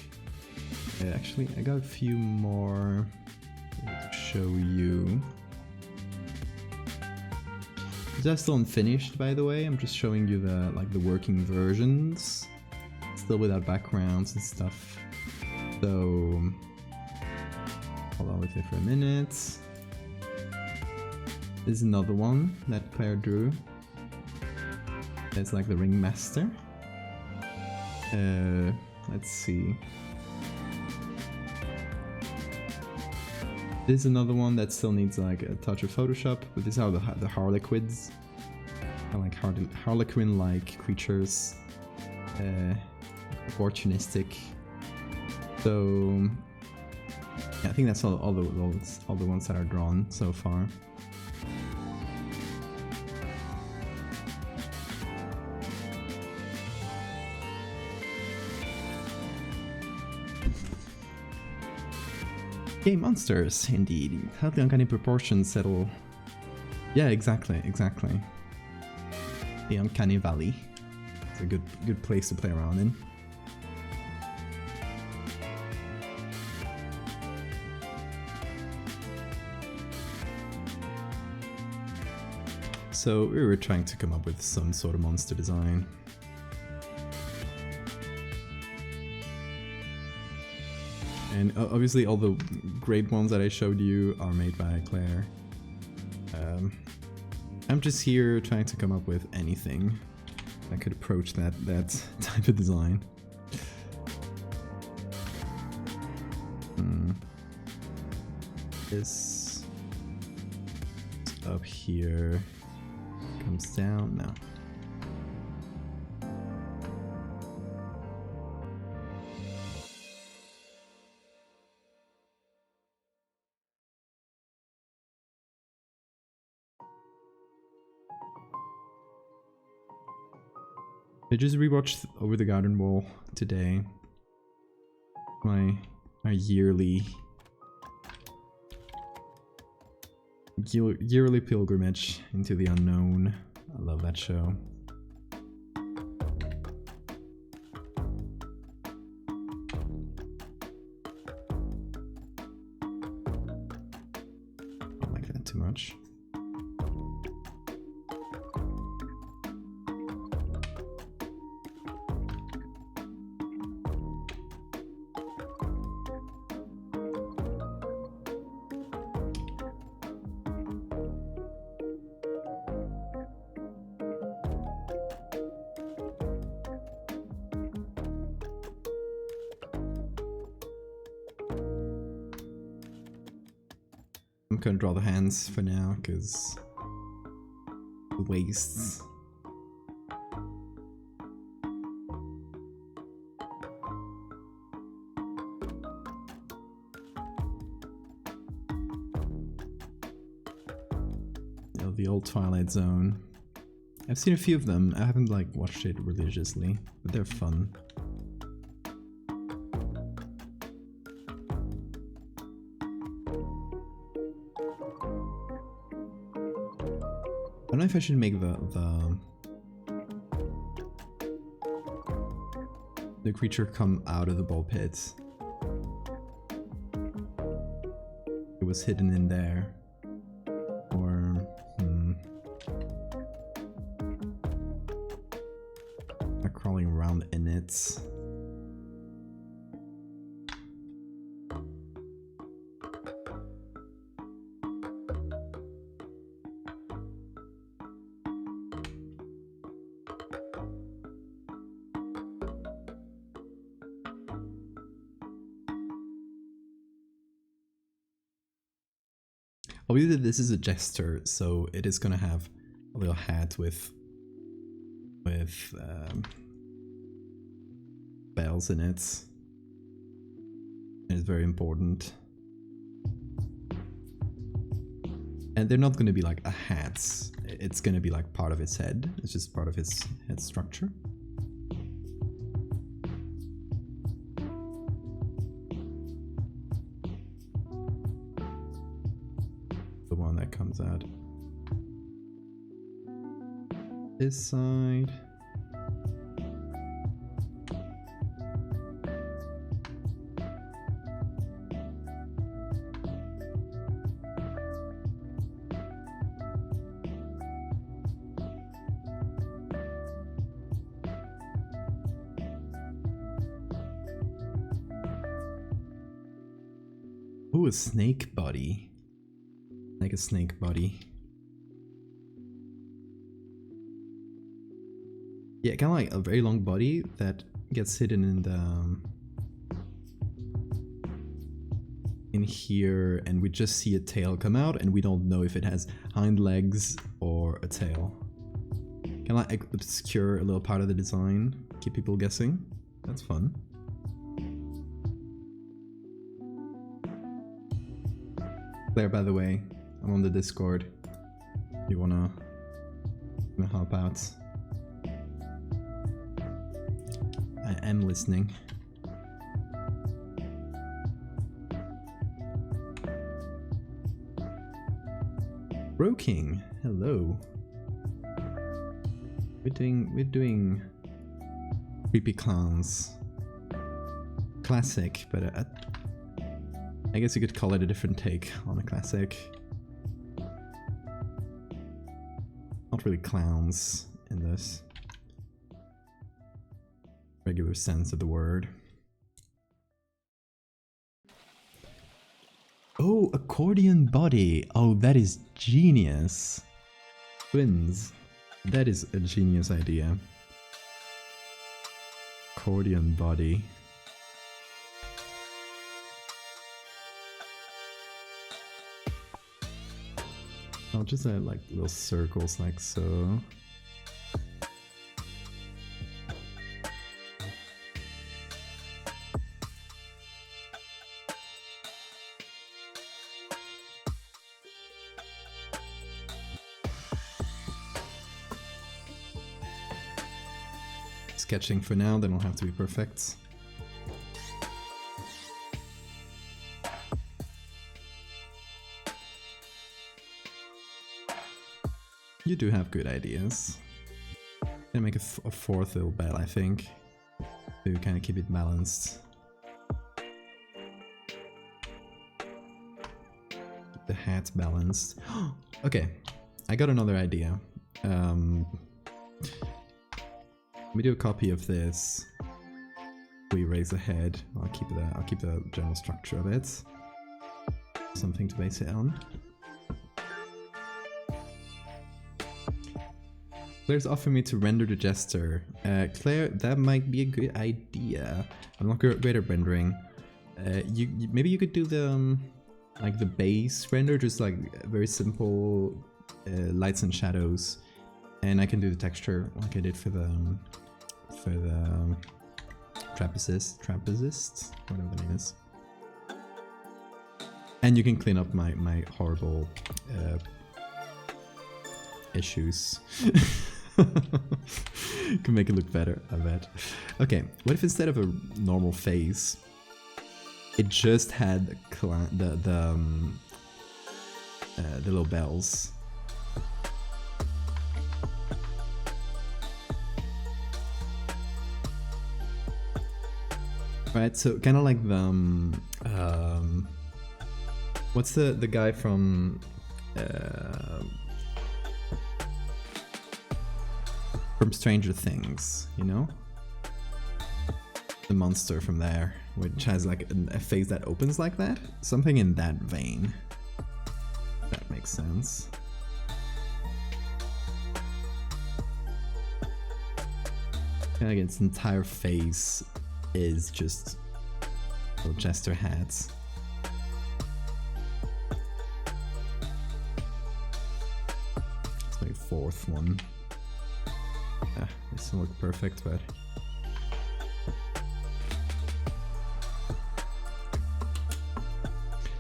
Actually, I got a few more to show you. They're still unfinished, by the way. I'm just showing you the working versions, still without backgrounds and stuff. So hold on with it for a minute. This is another one that Claire drew. It's like the ringmaster. Let's see. This is another one that still needs like a touch of Photoshop, but these are the harlequins. I like harlequin-like creatures. Opportunistic. So yeah, I think that's all the ones that are drawn so far. Game monsters, indeed. Totally uncanny proportions that'll... Yeah, exactly. The Uncanny Valley. It's a good place to play around in. So we were trying to come up with some sort of monster design. And obviously all the great ones that I showed you are made by Claire. I'm just here trying to come up with anything that could approach that type of design. This up here comes down now. I just rewatched Over the Garden Wall today. My yearly pilgrimage into the unknown. I love that show. I don't like that too much. I'm gonna draw the hands for now, because the waists. The old Twilight Zone. I've seen a few of them. I haven't like watched it religiously, but they're fun. I don't know if I should make the creature come out of the ball pit. It was hidden in there. Or crawling around in it. Obviously this is a jester, so it is gonna have a little hat with bells in it. It's very important. And they're not gonna be like a hat, it's gonna be like part of its head. It's just part of his head structure. One that comes out this side. Ooh, a snake body. Like a snake body. Yeah, kind of like a very long body that gets hidden in the in here, and we just see a tail come out, and we don't know if it has hind legs or a tail. Kind of like obscure a little part of the design, keep people guessing. That's fun. Claire, by the way, I'm on the Discord. You wanna help out? I am listening. Broking, hello. We're doing creepy clowns. Classic, but I guess you could call it a different take on a classic. Not really clowns in this regular sense of the word. Oh, accordion body. Oh, that is genius. Twins. That is a genius idea. Accordion body. I'll just add like little circles like so. Sketching for now, they don't have to be perfect. You do have good ideas. Gonna make a fourth little bell, I think, to kind of keep it balanced. Keep the hat balanced. Okay, I got another idea. Let me do a copy of this. We raise the head. I'll keep the general structure of it. Something to base it on. Claire's offering me to render the jester. Claire, that might be a good idea. I'm not great at rendering. Maybe you could do the like the base render, just like very simple lights and shadows, and I can do the texture like I did for the trapezist, whatever the name is. And you can clean up my horrible issues. Can make it look better, I bet. Okay, what if instead of a normal face, it just had the little bells? Right, so kind of like the what's the guy from Stranger Things, you know? The monster from there, which has like a face that opens like that? Something in that vein. That makes sense. And again, its entire face is just little jester hats. It's my fourth one. This doesn't look perfect, but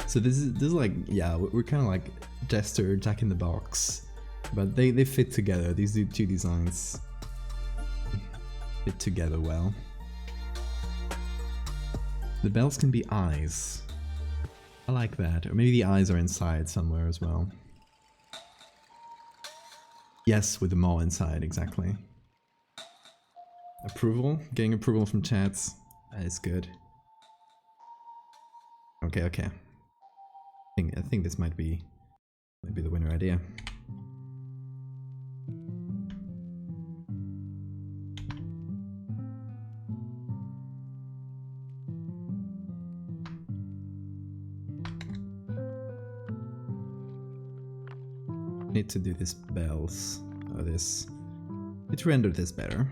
so this is like, yeah, we're kind of like Jester, Jack in the Box, but they fit together. These two designs fit together well. The bells can be eyes. I like that. Or maybe the eyes are inside somewhere as well. Yes, with the maw inside, exactly. Approval? Getting approval from chats. That is good. Okay, okay. I think this might be the winner idea. Need to do this bells, or this. Let's render this better.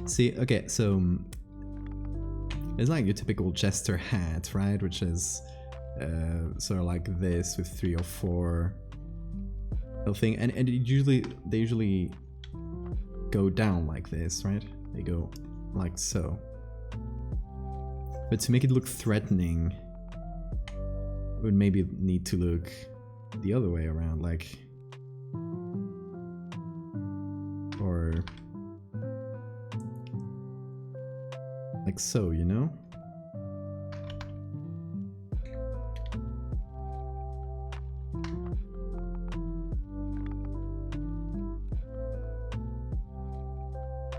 See, okay, so it's like your typical jester hat, right? Which is sort of like this with 3 or 4 little thing, and they usually go down like this, right? They go like so. But to make it look threatening, it would maybe need to look the other way around, like, or Like so, you know?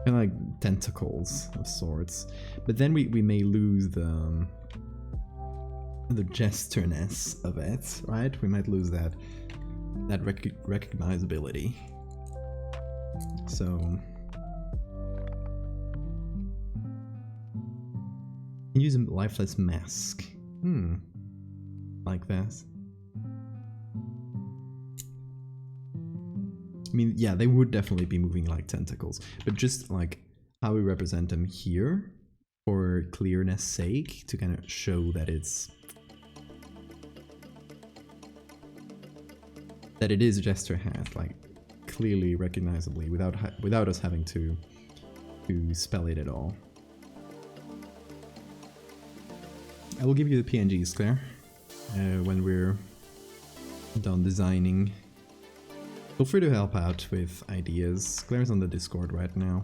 And like tentacles of sorts. But then we may lose the gesture-ness of it, right? We might lose that recognizability. So use a lifeless mask. Like that. I mean, yeah, they would definitely be moving like tentacles, but just like how we represent them here for clearness sake, to kind of show that it is a gesture hat, like clearly recognizably, without us having to spell it at all. I will give you the PNGs, Claire, when we're done designing. Feel free to help out with ideas. Claire's on the Discord right now.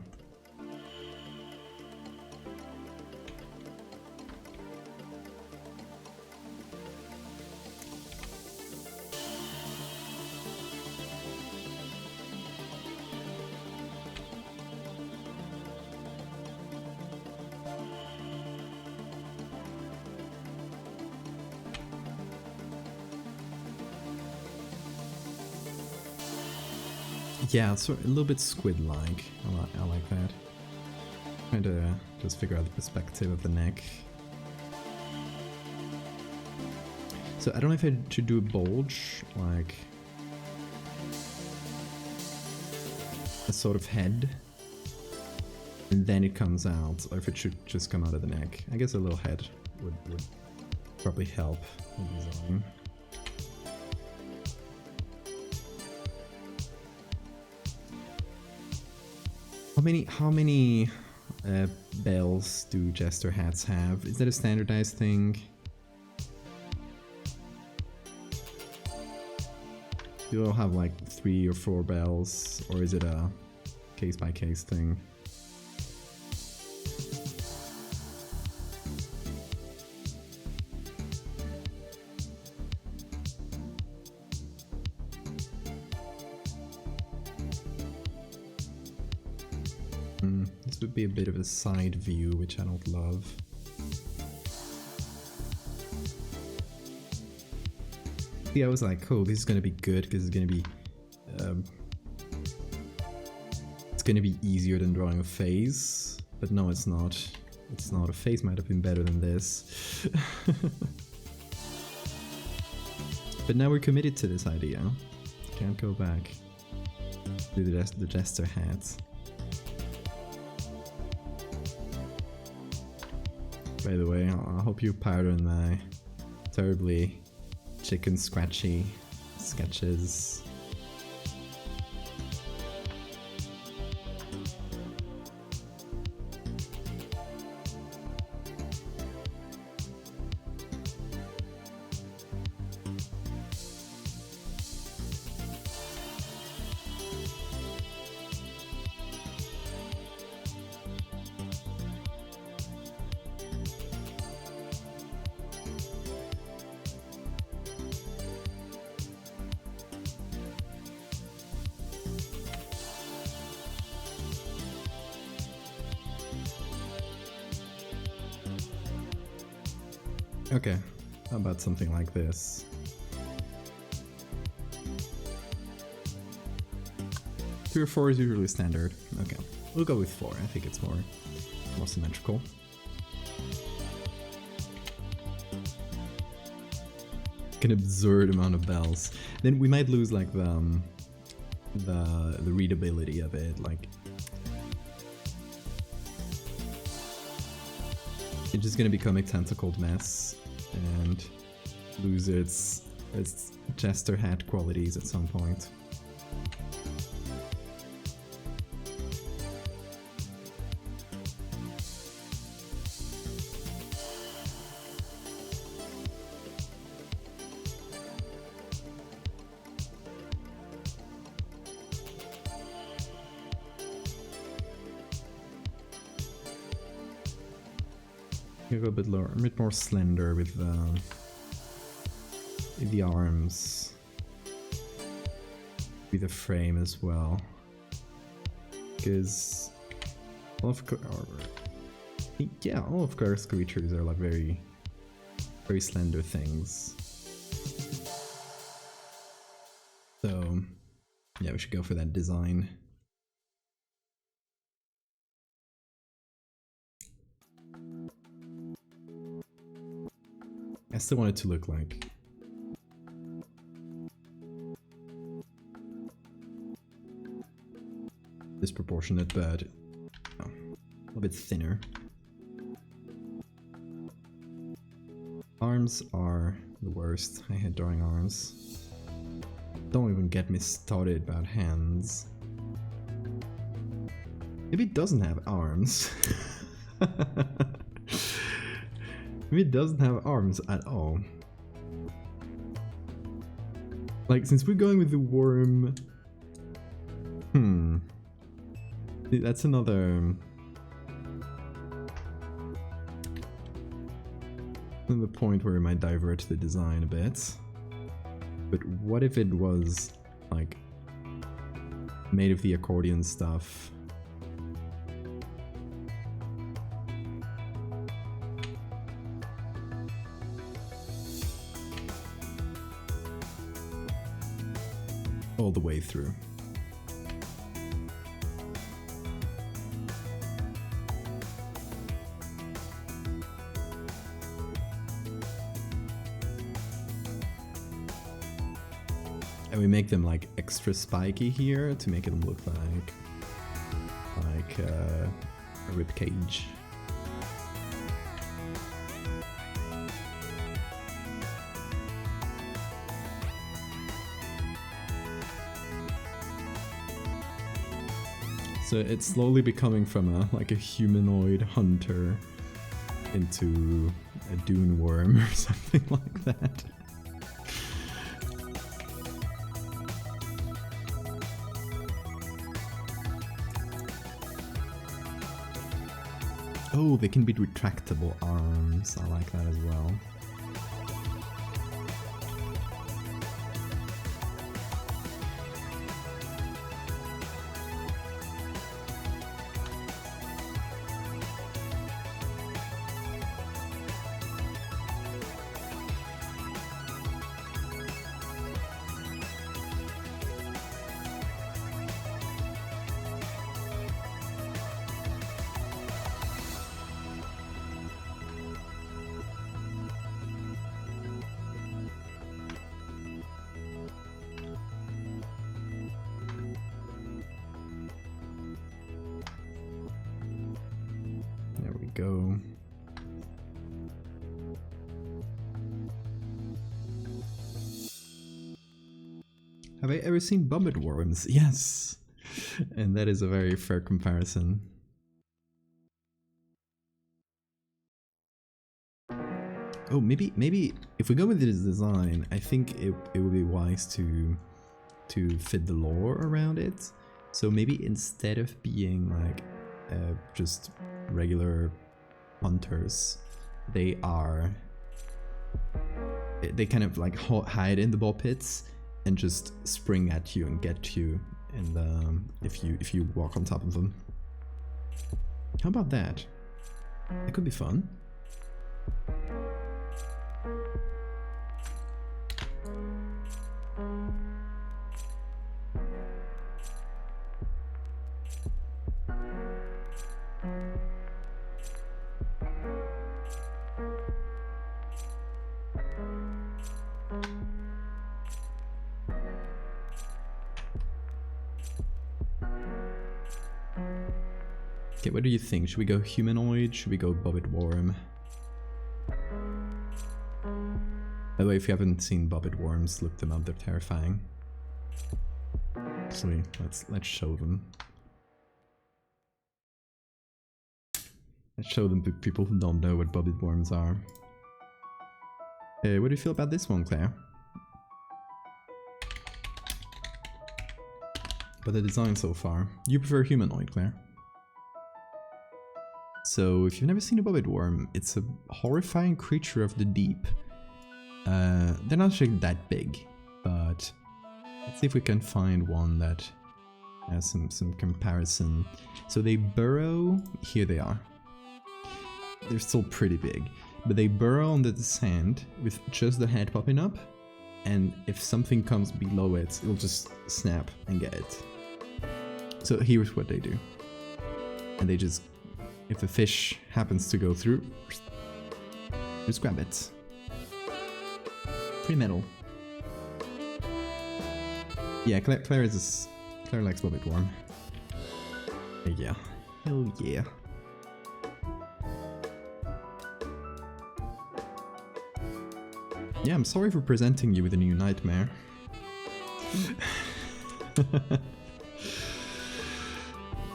Yeah, it's a little bit squid-like. I like that. Trying to just figure out the perspective of the neck. So I don't know if I should do a bulge, like a sort of head, and then it comes out, or if it should just come out of the neck. I guess a little head would probably help the design. How many bells do jester hats have? Is that a standardized thing? Do they all have like 3 or 4 bells, or is it a case-by-case thing? This would be a bit of a side view, which I don't love. Yeah, I was like, oh, this is gonna be good because it's gonna be easier than drawing a face, but no, it's not. It's not. A face might have been better than this. But now we're committed to this idea. Can't go back. Do the jester hats. By the way, I hope you pardon my terribly chicken scratchy sketches. Okay, how about something like this? Three or 4 is usually standard. Okay, we'll go with 4. I think it's more symmetrical. An absurd amount of bells. Then we might lose like the readability of it. Like it's just gonna become a tentacled mess and lose its jester hat qualities at some point. You go a bit lower, a bit more slender with the arms, with the frame as well. Because all of Claire's creatures are like very slender things. So yeah, we should go for that design. I still want it to look like disproportionate, but a little bit thinner. Arms are the worst. I hate drawing arms. Don't even get me started about hands. Maybe it doesn't have arms. Maybe it doesn't have arms at all. Like, since we're going with the worm... That's another point where we might divert the design a bit. But what if it was, like, made of the accordion stuff? All the way through. And we make them like extra spiky here to make them look like a rib cage. So it's slowly becoming from a humanoid hunter into a dune worm or something like that. Oh, they can be retractable arms. I like that as well. Go. Have I ever seen bobbit worms? Yes! And that is a very fair comparison. Oh, maybe if we go with this design, I think it would be wise to fit the lore around it. So maybe instead of being like just regular hunters, they kind of like hide in the ball pits and just spring at you and get you, and if you walk on top of them. How about that? That could be fun. Okay, what do you think? Should we go humanoid? Should we go bobbit worm? By the way, if you haven't seen bobbit worms, look them up, they're terrifying. Actually, let's show them. Let's show them to people who don't know what bobbit worms are. What do you feel about this one, Claire? But the design so far. You prefer humanoid, Claire? So if you've never seen a bobbit worm, it's a horrifying creature of the deep. They're not actually that big, but let's see if we can find one that has some comparison. So they burrow, here they are. They're still pretty big, but they burrow under the sand with just the head popping up, and if something comes below it, it'll just snap and get it. So here's what they do. And they just, if a fish happens to go through, just grab it. Free metal. Yeah, Claire likes bobbit worm. Yeah. Hell yeah. Yeah, I'm sorry for presenting you with a new nightmare.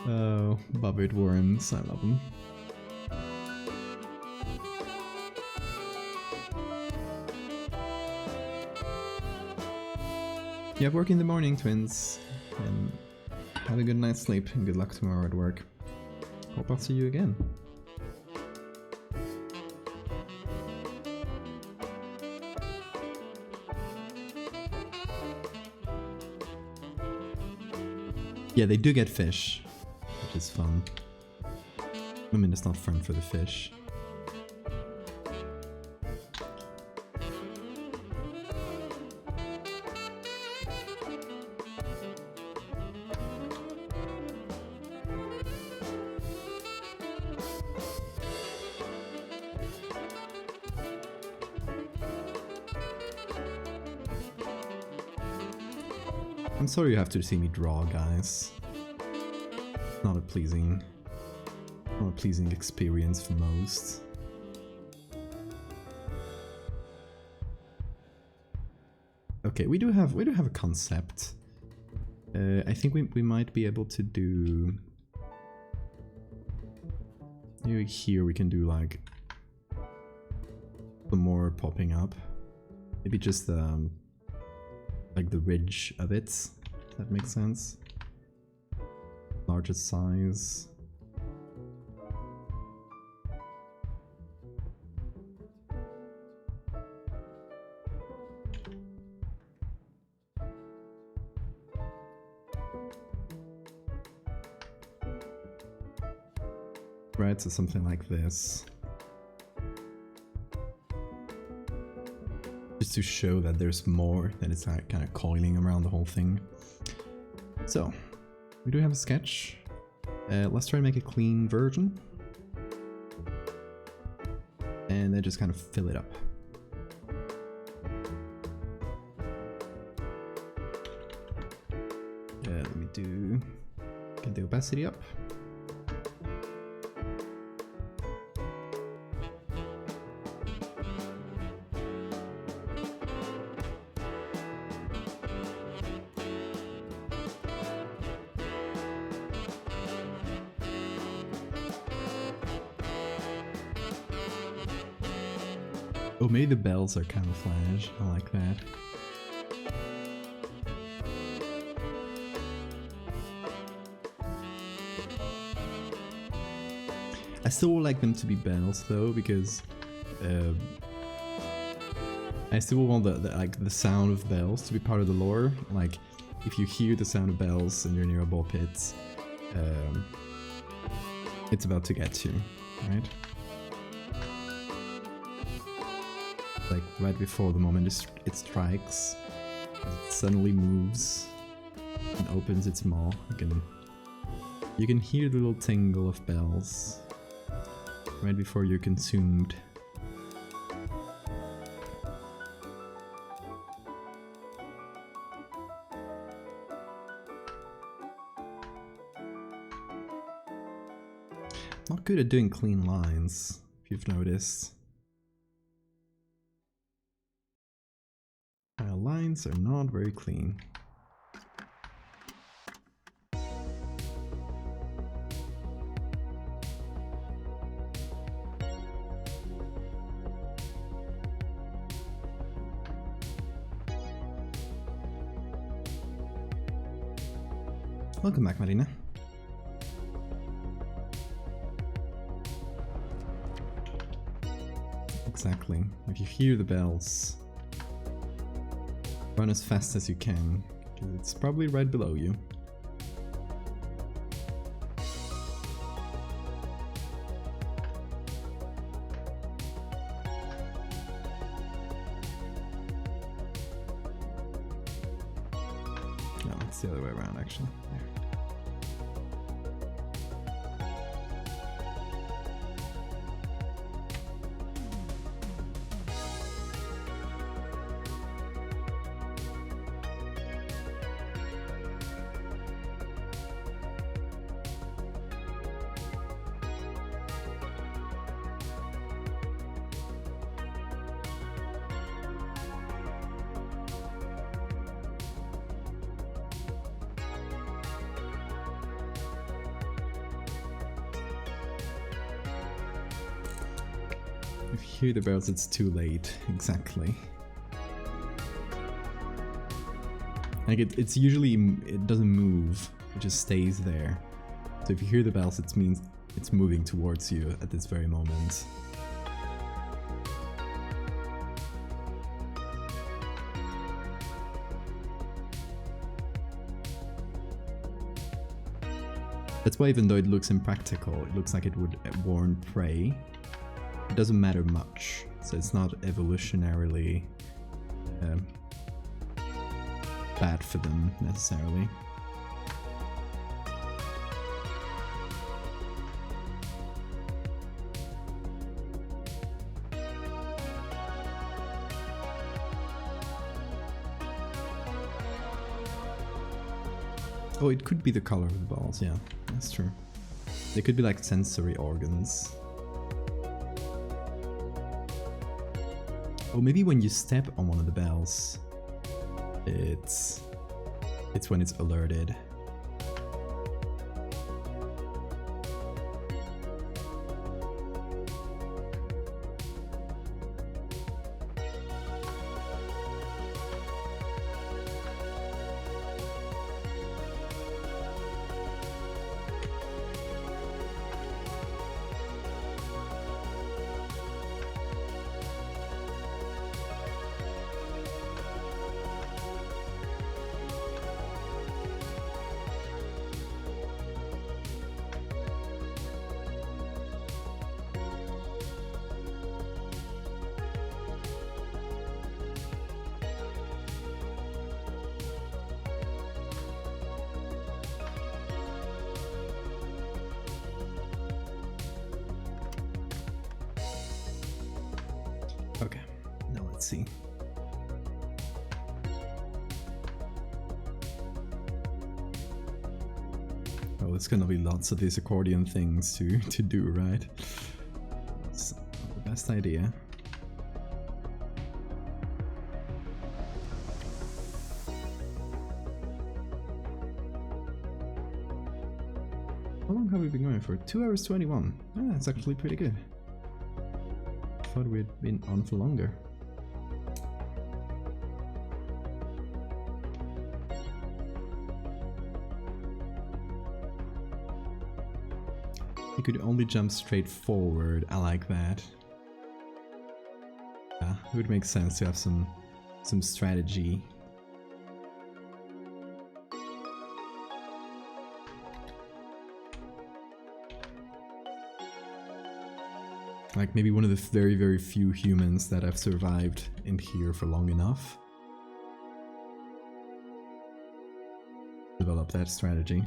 Oh, bobbit worms, I love them. You have work in the morning, twins. And have a good night's sleep and good luck tomorrow at work. Hope I'll see you again. Yeah, they do get fish, which is fun. I mean, it's not fun for the fish. I'm sorry you have to see me draw, guys. Not a pleasing experience for most. Okay, we do have a concept. I think we might be able to do. Maybe here we can do like some more popping up. Maybe just like the ridge of it, if that makes sense. Larger size. Right, so something like this. Just to show that there's more, that it's like kind of coiling around the whole thing. So, we do have a sketch. Let's try to make a clean version. And then just kind of fill it up. Let me get the opacity up. Oh, maybe the bells are camouflage. I like that. I still would like them to be bells though, because I still want the sound of bells to be part of the lore. Like, if you hear the sound of bells and you're near a ball pit, it's about to get you, right? Like right before the moment it strikes, it suddenly moves and opens its maw. You can hear the little tingle of bells right before you're consumed. Not good at doing clean lines, if you've noticed. Lines are not very clean. Welcome back, Marina. Exactly. If you hear the bells, run as fast as you can, because it's probably right below you. No, it's the other way around actually. There. If you hear the bells, it's too late. Exactly. Like it's usually, it doesn't move. It just stays there. So if you hear the bells, it means it's moving towards you at this very moment. That's why even though it looks impractical, it looks like it would warn prey. It doesn't matter much, so it's not evolutionarily bad for them necessarily. Oh, it could be the color of the balls, yeah, that's true. They could be like sensory organs. Or maybe when you step on one of the bells, it's when it's alerted. Okay, now let's see. Oh, it's gonna be lots of these accordion things to do, right? That's not the best idea. How long have we been going for? 2 hours 21. Yeah, that's actually pretty good. Thought we'd been on for longer. You could only jump straight forward. I like that. Yeah, it would make sense to have some strategy. Like maybe one of the very, very few humans that have survived in here for long enough. Develop that strategy.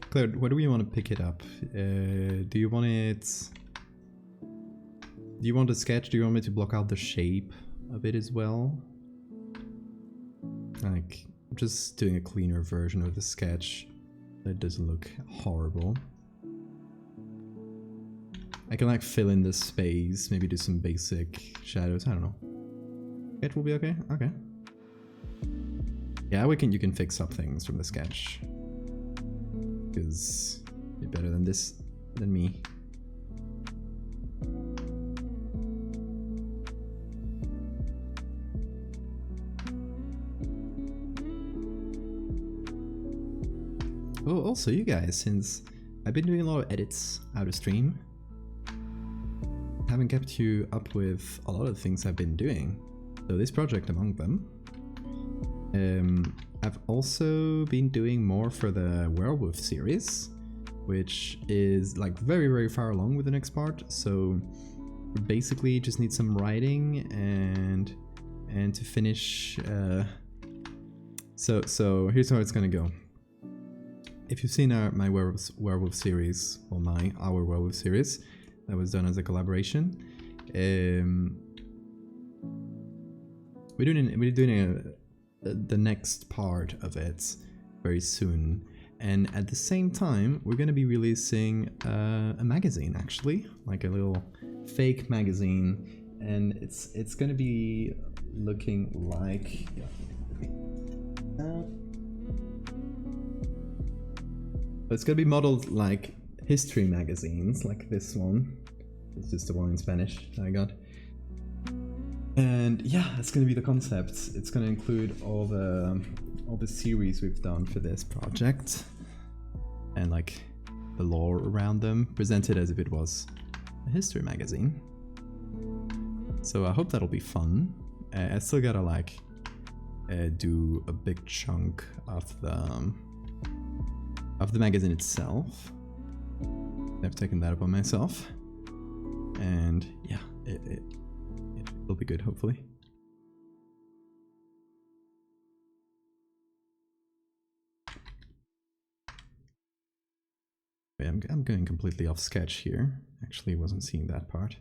Claire, where do we want to pick it up? Do you want it... Do you want a sketch? Do you want me to block out the shape a bit as well? Like, just doing a cleaner version of the sketch that doesn't look horrible. I can like fill in the space, maybe do some basic shadows, I don't know. It will be okay? Okay. Yeah, you can fix up things from the sketch. Because you're better than me. Oh, also you guys, since I've been doing a lot of edits out of stream, I haven't kept you up with a lot of things I've been doing. So this project among them. I've also been doing more for the werewolf series, which is like very, very far along with the next part. So we basically just need some writing and to finish. So here's how it's gonna go. If you've seen my werewolf series, or our werewolf series, that was done as a collaboration. We're doing the next part of it very soon, and at the same time we're going to be releasing a magazine, actually, like a little fake magazine, and it's going to be looking like it's going to be modeled like history magazines, like this one. It's just the one in Spanish that I got. And yeah, that's going to be the concept. It's going to include all the series we've done for this project, and like the lore around them, presented as if it was a history magazine. So I hope that'll be fun. I still gotta like do a big chunk of the magazine itself. I've taken that upon myself, and yeah, it'll be good, hopefully. Wait, I'm going completely off sketch here. Actually, wasn't seeing that part.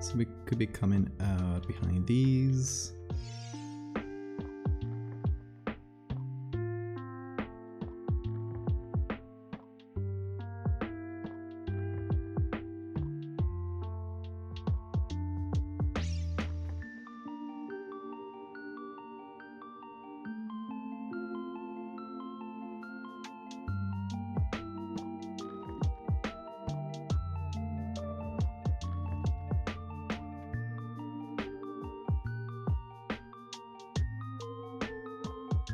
So we could be coming out behind these.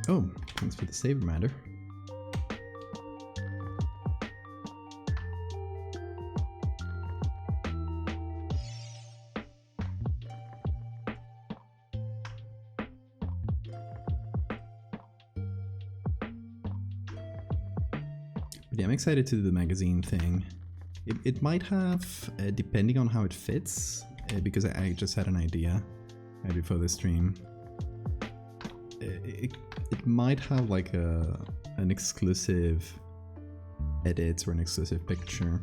Oh, thanks for the save reminder. But yeah, I'm excited to do the magazine thing. It might have, depending on how it fits, because I just had an idea right before the stream. It might have like an exclusive edit or an exclusive picture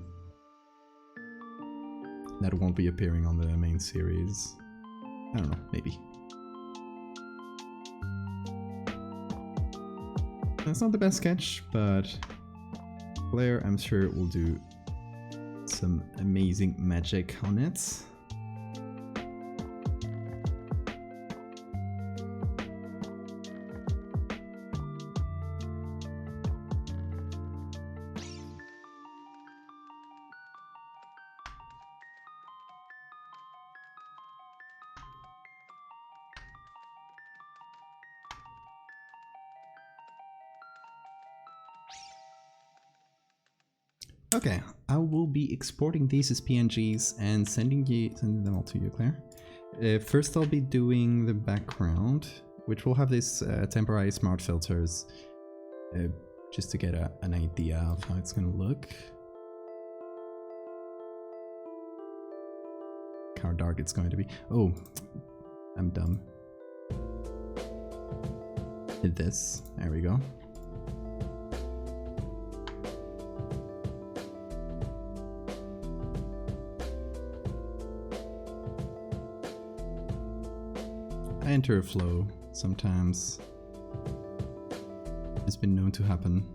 that won't be appearing on the main series. I don't know, maybe. That's not the best sketch, but Blair, I'm sure, will do some amazing magic on it. Okay, I will be exporting these as PNGs and sending them all to you, Claire. First I'll be doing the background, which will have this temporary smart filters, just to get an idea of how it's gonna look. How dark it's going to be. Oh, I'm dumb. Hit this. There we go. I enter a flow sometimes. It's been known to happen.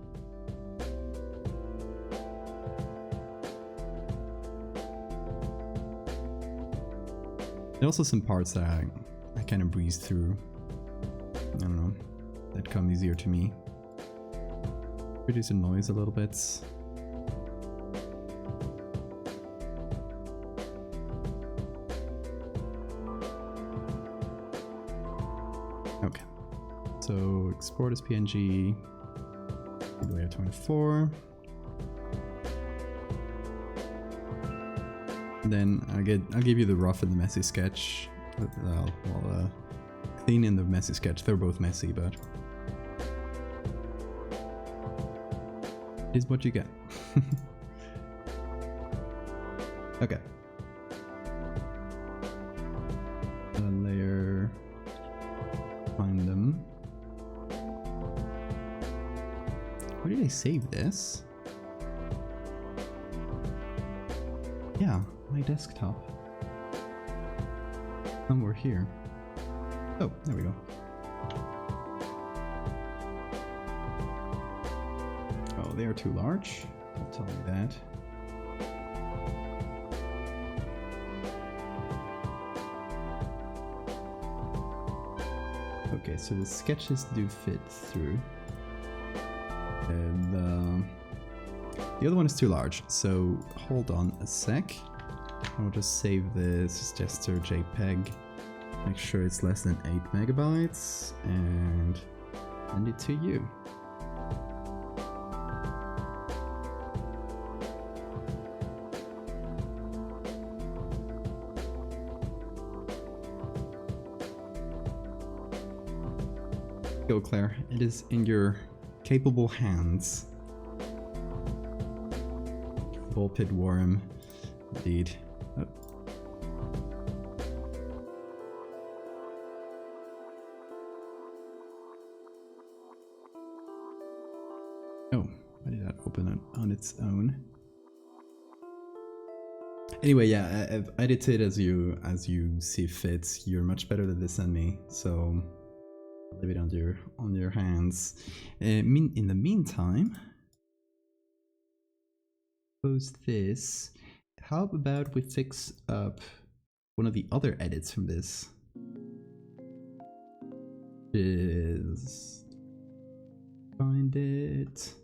There are also some parts that I kind of breeze through. I don't know, that come easier to me. Reduce the noise a little bit. Okay, so export as PNG, layer 24. Then I'll give you the rough and the messy sketch. I'll clean in the messy sketch. They're both messy, but it is what you get. Okay. Layer. Find them. Where did I save this? Yeah. My desktop. Somewhere here. Oh, there we go. Oh, they are too large. Don't tell me that. Okay, so the sketches do fit through. And the other one is too large, so hold on a sec. I'll just save this gesture JPEG, make sure it's less than 8 megabytes, and send it to you. Go, Claire, it is in your capable hands. Ball pit worm, indeed. Oh. Oh, why did that open on its own? Anyway, yeah, I've edited as you see fit. You're much better at this than me, so I'll leave it on your hands. In the meantime, suppose this. How about we fix up one of the other edits from this? Is find it.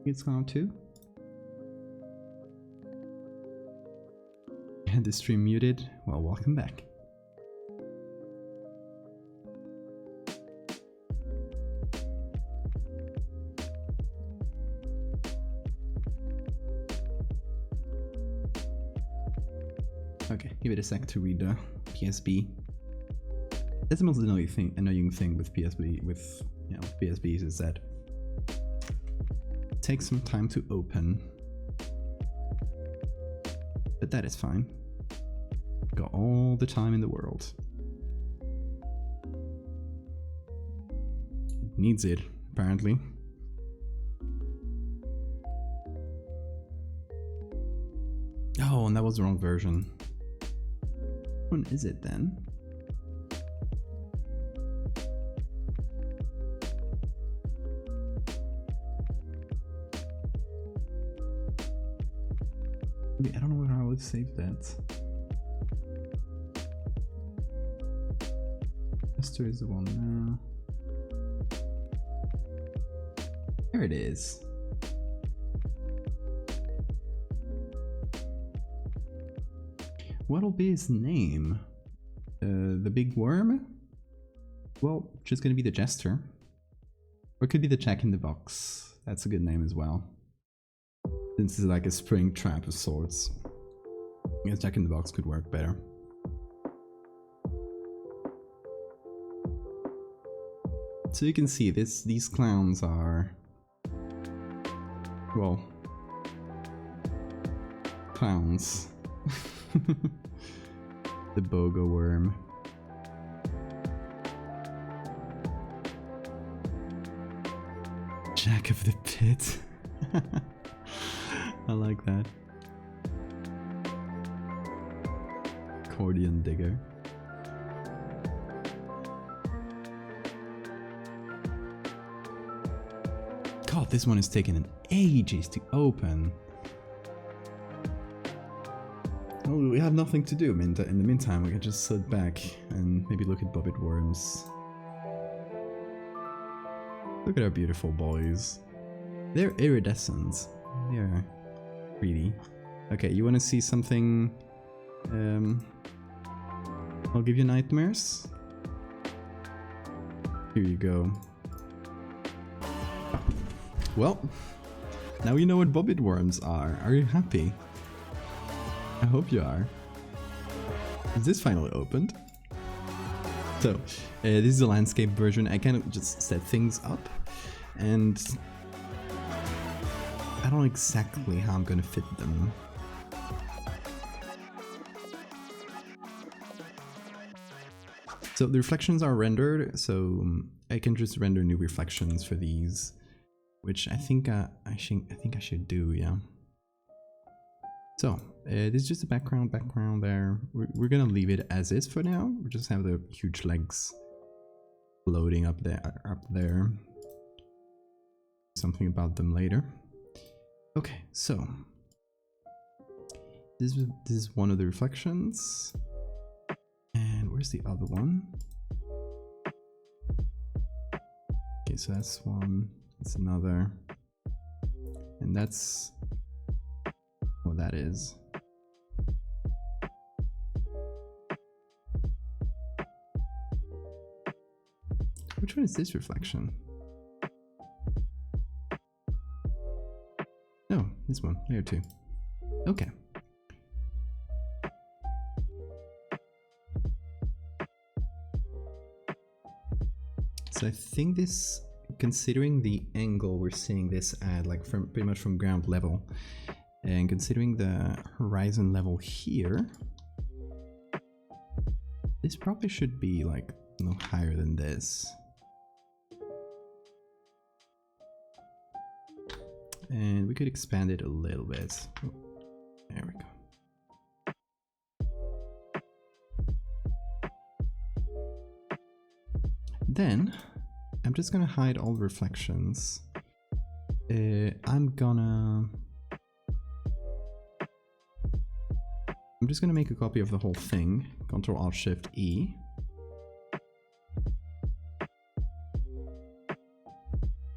It's gone too. Had the stream muted. Well, welcome back. Okay, give it a sec to read the PSB. That's the most annoying thing with PSB, with PSBs, is that it takes some time to open, but that is fine. Got all the time in the world. It needs it, apparently. Oh, and that was the wrong version. Which one is it then? I don't know where I would save that. Master is the one now. There it is. What'll be his name? The big worm? well, just gonna be the Jester. Or it could be the Jack in the Box. That's a good name as well. Since it's like a spring trap of sorts. I guess Jack in the Box could work better. So you can see these clowns are, well, clowns. The Bogo Worm. Jack of the Pit. I like that. Accordion Digger. God, this one is taking an ages to open. Well, we have nothing to do. I mean, in the meantime, we can just sit back and maybe look at bobbit worms. Look at our beautiful boys. They're iridescent. They're pretty. Okay, you want to see something? I'll give you nightmares. Here you go. Well, now you know what bobbit worms are. Are you happy? I hope you are. Is this finally opened? So, this is the landscape version. I kind of just set things up, and I don't know exactly how I'm gonna fit them. So the reflections are rendered, so I can just render new reflections for these, which I think I should do, yeah. So this is just a background there. We're gonna leave it as is for now. We just have the huge legs floating up there. Something about them later. Okay, so this is one of the reflections. And where's the other one? Okay, so that's one. That's another. And that's what that is. Which one is this reflection? No, this one. Layer 2. Okay. So I think this, considering the angle we're seeing this at, like from pretty much from ground level, and considering the horizon level here, this probably should be like no higher than this. And we could expand it a little bit. Oh, there we go. Then I'm just gonna hide all reflections. I'm just gonna make a copy of the whole thing. Ctrl-Alt-Shift-E.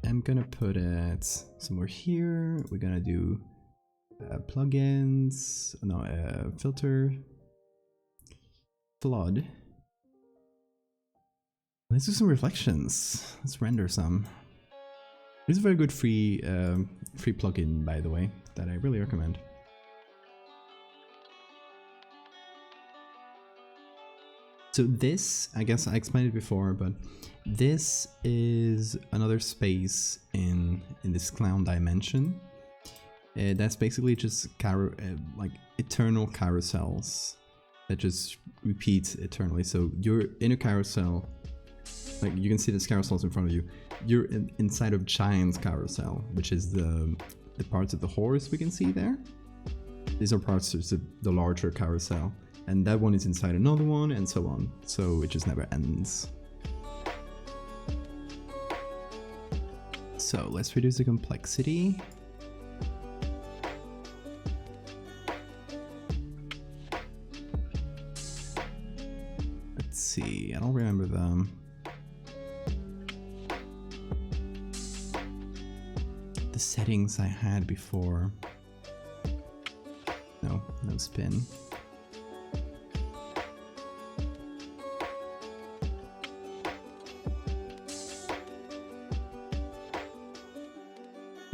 I'm gonna put it somewhere here. We're gonna do plugins, no, filter, flood. Let's do some reflections. Let's render some. This is a very good free plugin, by the way, that I really recommend. So this, I guess I explained it before, but this is another space in this clown dimension. That's basically just like eternal carousels that just repeat eternally. So you're in a carousel, like you can see this carousels in front of you. You're inside of Giant's carousel, which is the parts of the horse we can see there. These are parts of the larger carousel. And that one is inside another one, and so on. So it just never ends. So let's reduce the complexity. Let's see, I don't remember them. The settings I had before. No spin.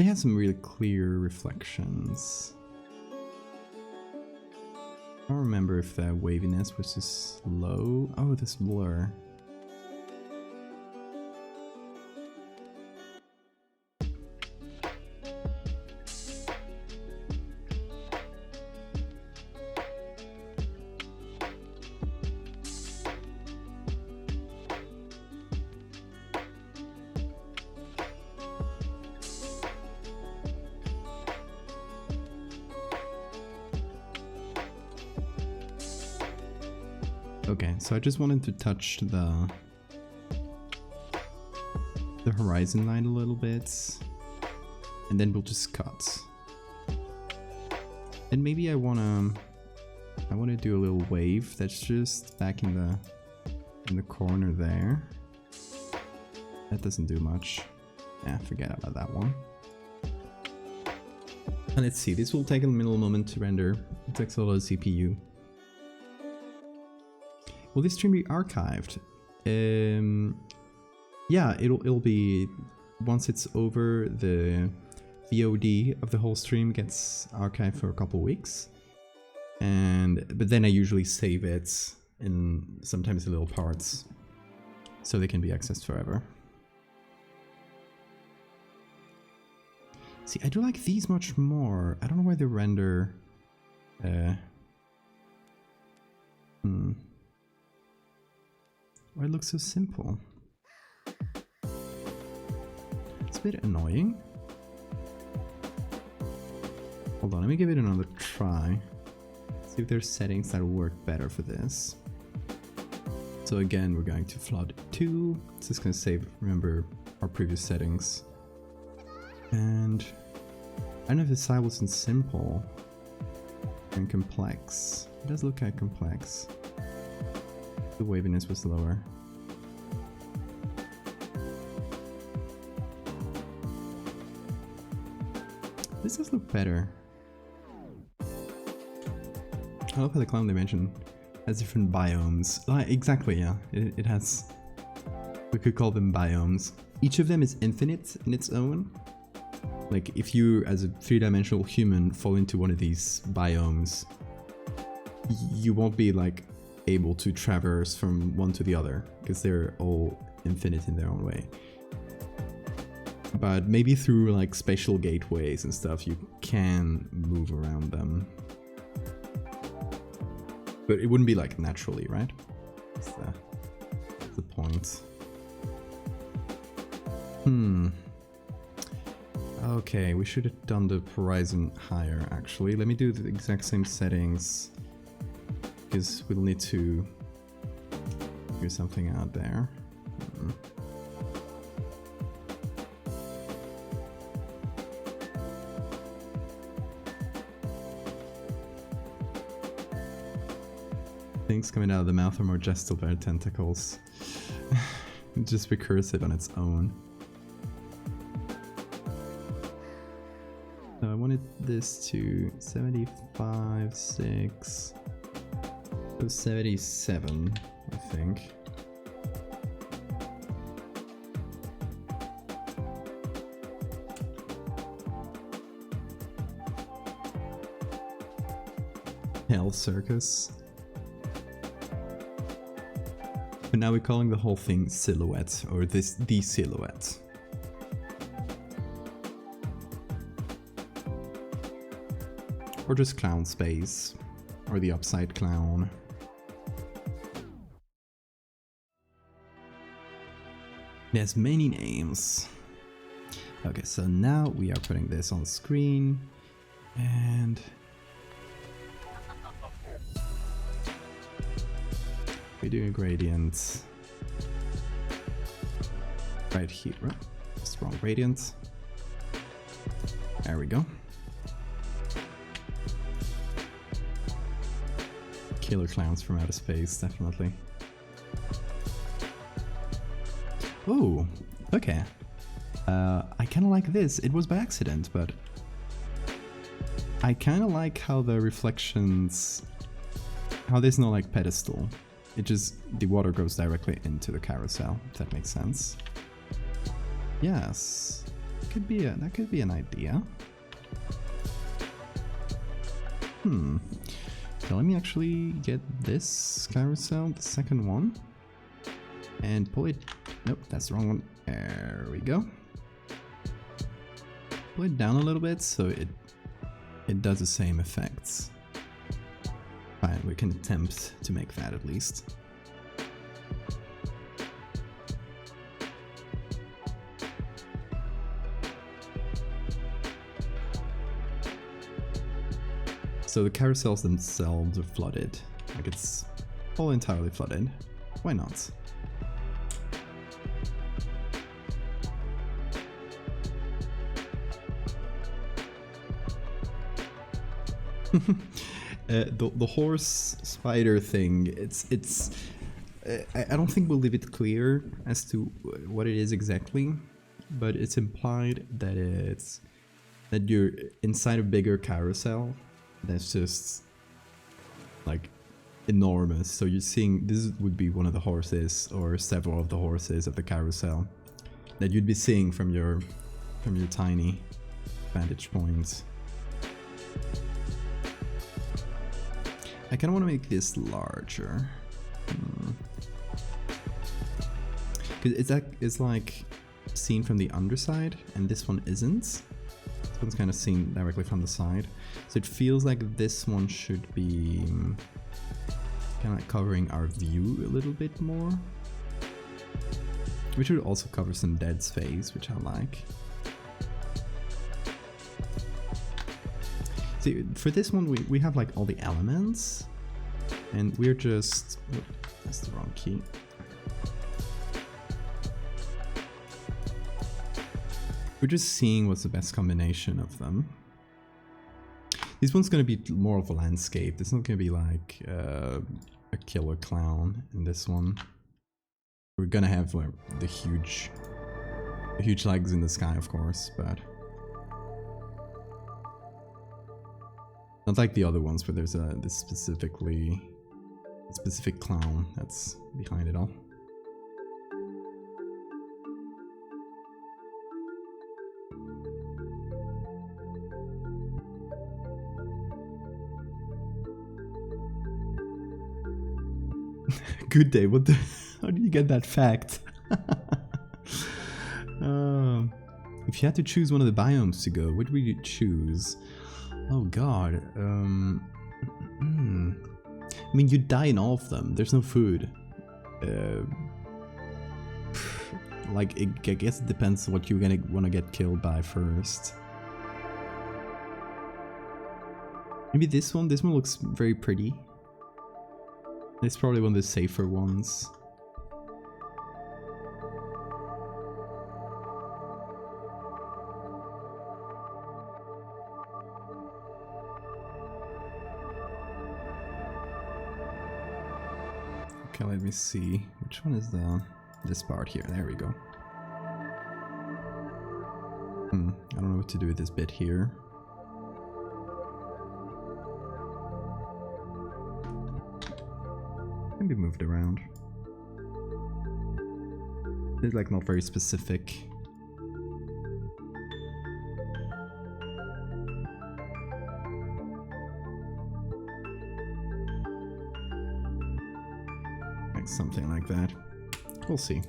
They have some really clear reflections. I don't remember if the waviness was just low. Oh, this blur. Okay, so I just wanted to touch the horizon line a little bit, and then we'll just cut. And maybe I wanna do a little wave that's just back in the corner there. That doesn't do much. Yeah, forget about that one. And let's see, this will take a little moment to render. It takes a lot of CPU. Will this stream be archived? Yeah, it'll be, once it's over, the VOD of the whole stream gets archived for a couple weeks. But then I usually save it in sometimes little parts, so they can be accessed forever. See, I do like these much more. I don't know why they render... Why it looks so simple? It's a bit annoying. Hold on, let me give it another try. See if there's settings that will work better for this. So again, we're going to flood 2. It's just going to save, remember, our previous settings. And I don't know if the style wasn't simple and complex. It does look kind of complex. The waviness was lower. This does look better. I love how the clown dimension has different biomes. Exactly, yeah. It has... We could call them biomes. Each of them is infinite in its own. Like, if you, as a three-dimensional human, fall into one of these biomes, you won't be, like, able to traverse from one to the other, because they're all infinite in their own way. But maybe through like spatial gateways and stuff you can move around them. But it wouldn't be like naturally, right? That's the point. Okay, we should have done the horizon higher actually. Let me do the exact same settings, because we'll need to figure something out there. Things coming out of the mouth are more gestical than tentacles. It's just recursive on its own. So I wanted this to 75, 6... 77, I think. Hell Circus. But now we're calling the whole thing silhouette, or the silhouette. Or just clown space, or the upside clown. There's many names. Okay, so now we are putting this on screen, and we're doing a gradient right here. Just wrong gradient. There we go. Killer clowns from outer space, definitely. Oh, okay. I kind of like this. It was by accident, but I kind of like how the reflections, how there's no like pedestal. It just, the water goes directly into the carousel, if that makes sense. Yes. That could be an idea. So let me actually get this carousel, the second one, and pull it. Nope, that's the wrong one. There we go. Pull it down a little bit so it does the same effects. Fine, we can attempt to make that at least. So the carousels themselves are flooded. Like it's all entirely flooded. Why not? The horse spider thing, I don't think we'll leave it clear as to what it is exactly, but it's implied that that you're inside a bigger carousel that's just like enormous. So you're seeing, this would be one of the horses or several of the horses of the carousel that you'd be seeing from your tiny vantage point. I kind of want to make this larger. Cause it's like seen from the underside, and this one isn't. This one's kind of seen directly from the side, so it feels like this one should be kind of like covering our view a little bit more. We should also cover some dead space, which I like. See, for this one we have like all the elements, and we're just... Oh, that's the wrong key. We're just seeing what's the best combination of them. This one's going to be more of a landscape. It's not going to be like a killer clown in this one. We're going to have like, the huge legs in the sky, of course, but... Not like the other ones where there's this specific clown that's behind it all. Good day, what the... How did you get that fact? If you had to choose one of the biomes to go, what would you choose? Oh god, I mean, you die in all of them, there's no food. Like, I guess it depends what you're gonna want to get killed by first. Maybe this one looks very pretty. It's probably one of the safer ones. Okay, let me see. Which one is this part here? There we go. I don't know what to do with this bit here. Can be moved around. It's like not very specific. Something like that. We'll see.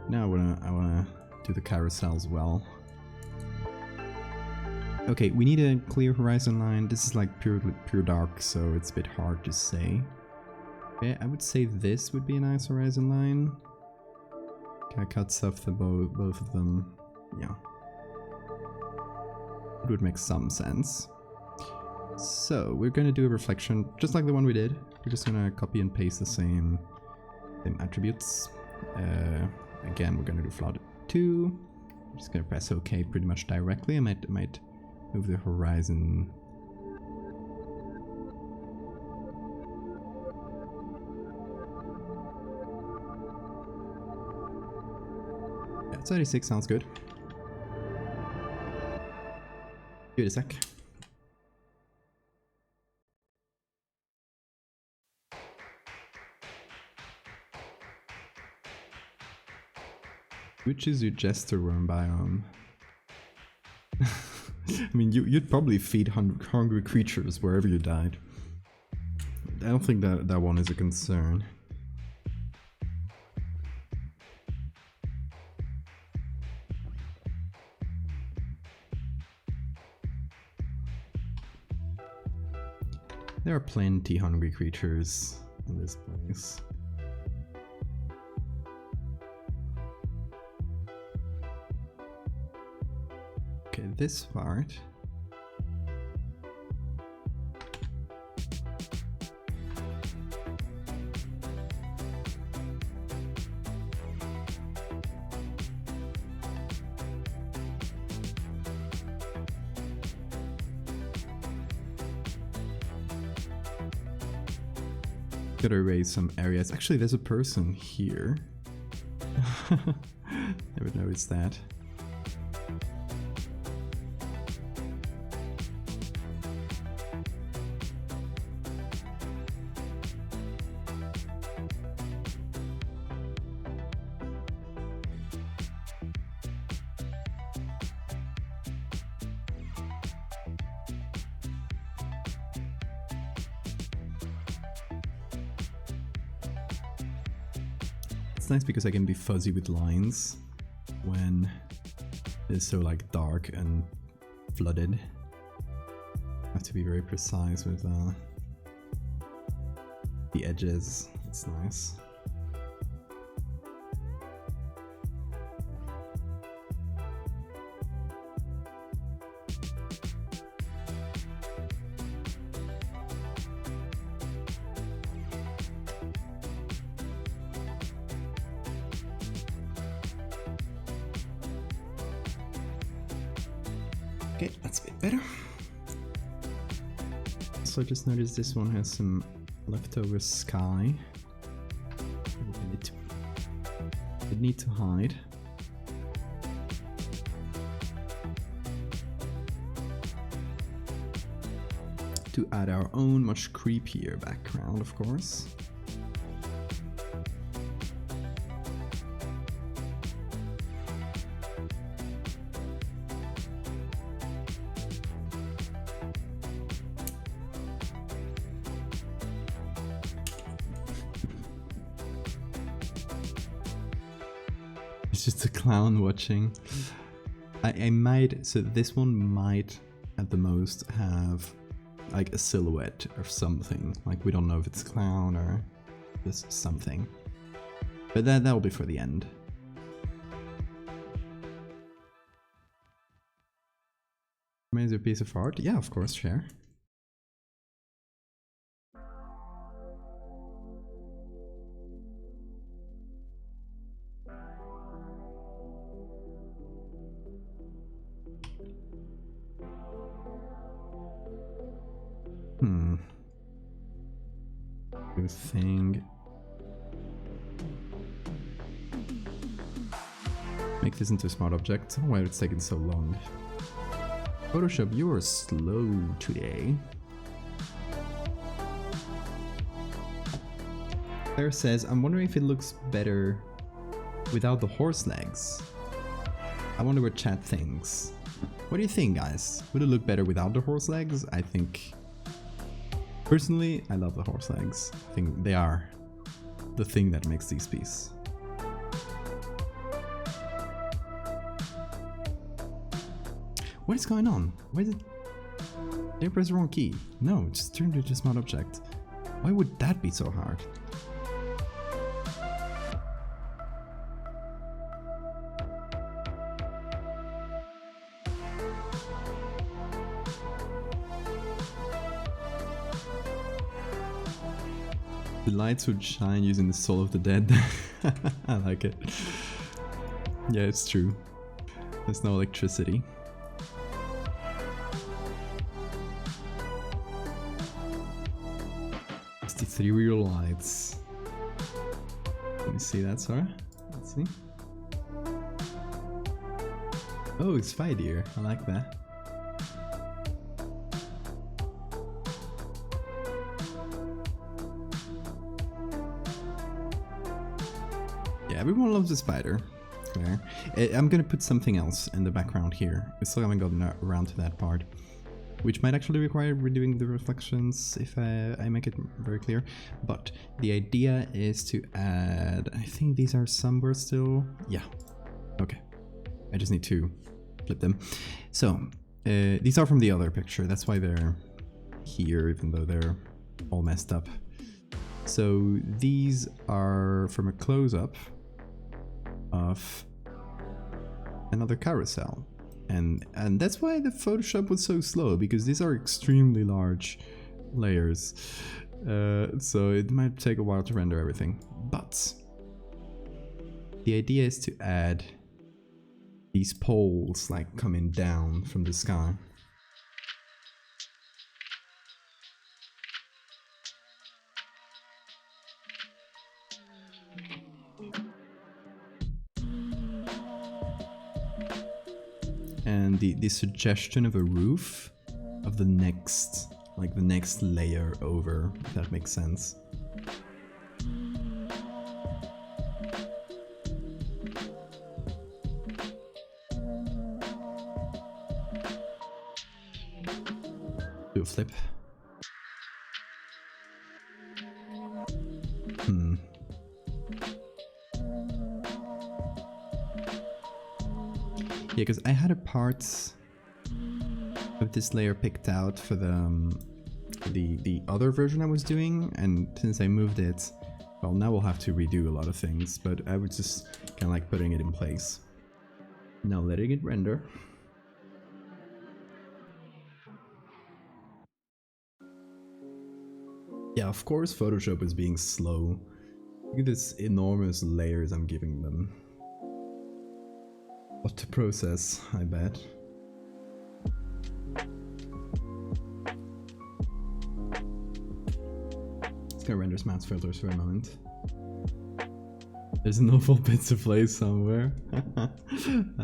Now I wanna do the carousel as well. Okay, we need a clear horizon line. This is like pure dark, so it's a bit hard to say. Okay, I would say this would be a nice horizon line. Kind of cuts off the both of them. Yeah, it would make some sense. So we're gonna do a reflection just like the one we did. We're just gonna copy and paste the same attributes. Again, we're gonna do flood 2. I'm just gonna press OK pretty much directly. I might move the horizon. Yeah, 36 sounds good. Give it a sec. Which is your jester worm biome? I mean, you'd probably feed hungry creatures wherever you died. I don't think that one is a concern. There are plenty hungry creatures in this place. Okay, this part. Gotta erase some areas. Actually, there's a person here. Never noticed that. It's nice because I can be fuzzy with lines when it's so like dark and flooded. I have to be very precise with the edges. It's nice. Okay, that's a bit better. So I just noticed this one has some leftover sky. We need to hide. To add our own much creepier background, of course. It's just a clown watching. I might, so this one might at the most have like a silhouette or something. Like we don't know if it's clown or just something. But that'll be for the end. Amazing piece of art? Yeah, of course, share. Good thing. Make this into a smart object. Oh, why it's taking so long. Photoshop, you're slow today. Claire says, I'm wondering if it looks better without the horse legs. I wonder what chat thinks. What do you think, guys? Would it look better without the horse legs? I think... Personally, I love the horse legs. I think they are the thing that makes these pieces. What is going on? Why did I press the wrong key? No, just turn to a smart object. Why would that be so hard? The lights would shine using the soul of the dead. I like it. Yeah, it's true. There's no electricity. It's the ethereal lights. Let me see that, Sarah. Let's see. Oh, it's Spy Deer. I like that. Everyone loves a spider. there. I'm gonna put something else in the background here. We still haven't gotten around to that part, which might actually require redoing the reflections if I make it very clear. But the idea is to add, I think these are somewhere still. Yeah, okay. I just need to flip them. So these are from the other picture. That's why they're here, even though they're all messed up. So these are from a close-up of another carousel. And that's why the Photoshop was so slow, because these are extremely large layers. So it might take a while to render everything. But the idea is to add these poles like coming down from the sky. And the suggestion of a roof of the next, like the next layer over, if that makes sense. Do a flip. Yeah, because I had a part of this layer picked out for the other version I was doing, and since I moved it, well, now we'll have to redo a lot of things, but I was just kind of like putting it in place. Now letting it render. Yeah, of course Photoshop is being slow. Look at this enormous layers I'm giving them. What to process, I bet. It's gonna render some matte filters for a moment. There's an awful pizza place somewhere. I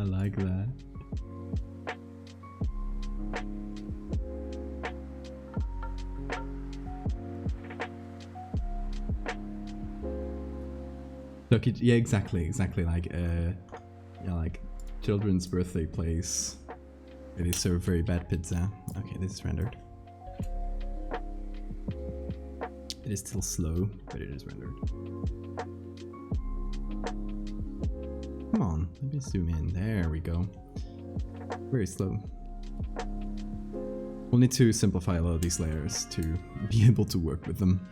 like that. Look, yeah, exactly, like, yeah, like children's birthday place. It is served very bad pizza. Okay, this is rendered. It is still slow, but it is rendered. Come on, let me zoom in. There we go. Very slow. We'll need to simplify a lot of these layers to be able to work with them.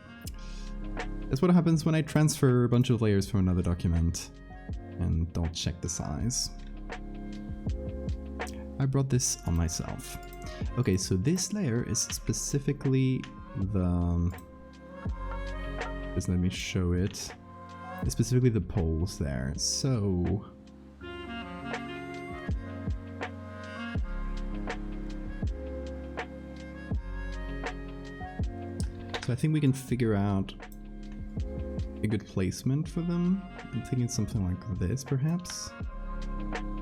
That's what happens when I transfer a bunch of layers from another document and don't check the size. I brought this on myself. Okay, so this layer is specifically the... Just let me show it. It's specifically the poles there. So... I think we can figure out a good placement for them. I'm thinking something like this, perhaps.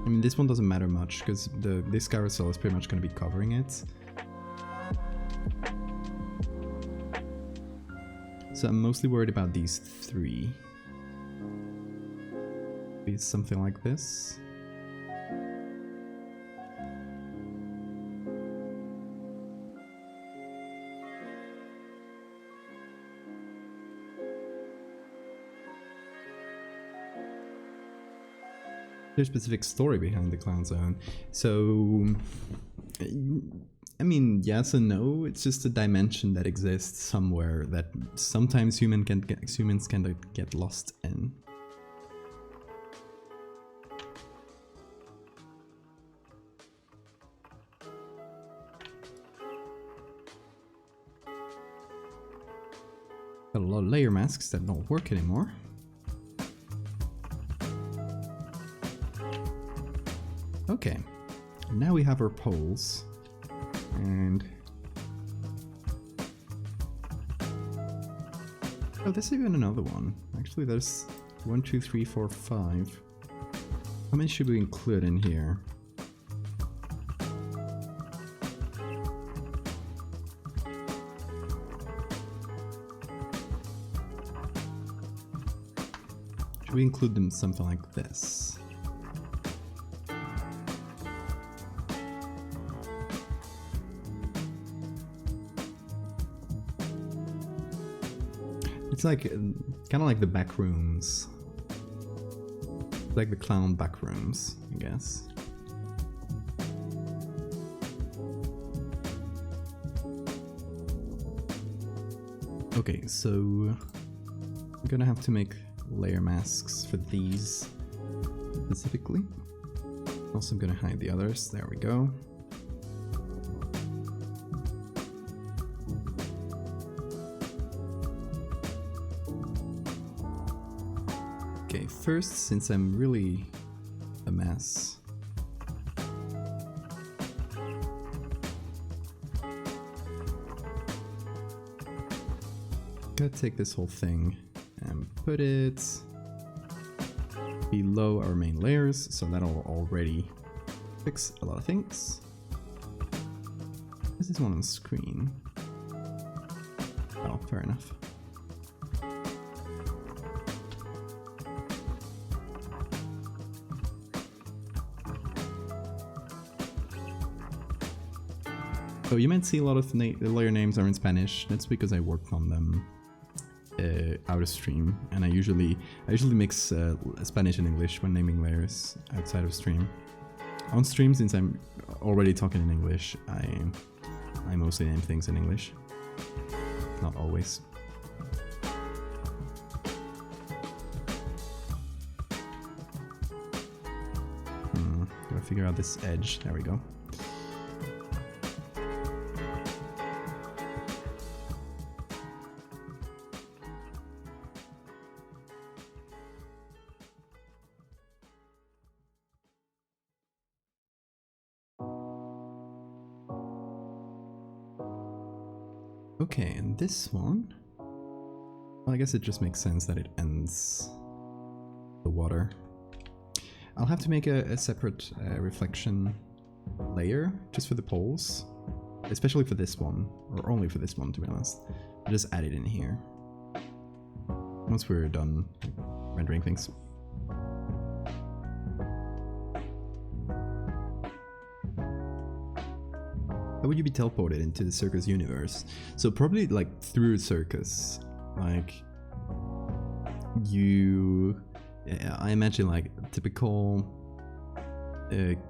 I mean, this one doesn't matter much because this carousel is pretty much going to be covering it. So I'm mostly worried about these three. Maybe something like this. There's a specific story behind the clown zone. So, I mean, yes and no. It's just a dimension that exists somewhere that sometimes humans can get lost in. Got a lot of layer masks that don't work anymore. Okay, now we have our poles, and oh, there's even another one. Actually, there's 1, 2, 3, 4, 5. How many should we include in here? Should we include them something like this? It's like kind of like the back rooms, like the clown back rooms, I guess. Okay, so I'm gonna have to make layer masks for these specifically. Also, I'm gonna hide the others. There we go. Okay, first, since I'm really a mess, I'm gonna take this whole thing and put it below our main layers, so that'll already fix a lot of things. This is one on the screen. Oh, fair enough. Oh, you might see a lot of the layer names are in Spanish. That's because I worked on them out of stream, and I usually mix Spanish and English when naming layers outside of stream. On stream, since I'm already talking in English, I mostly name things in English. Not always. Gotta figure out this edge. There we go. Okay, and this one, well, I guess it just makes sense that it ends the water. I'll have to make a separate reflection layer just for the poles, especially for this one, or only for this one to be honest. I'll just add it in here once we're done rendering things. How would you be teleported into the circus universe? So probably like through circus, like I imagine like a typical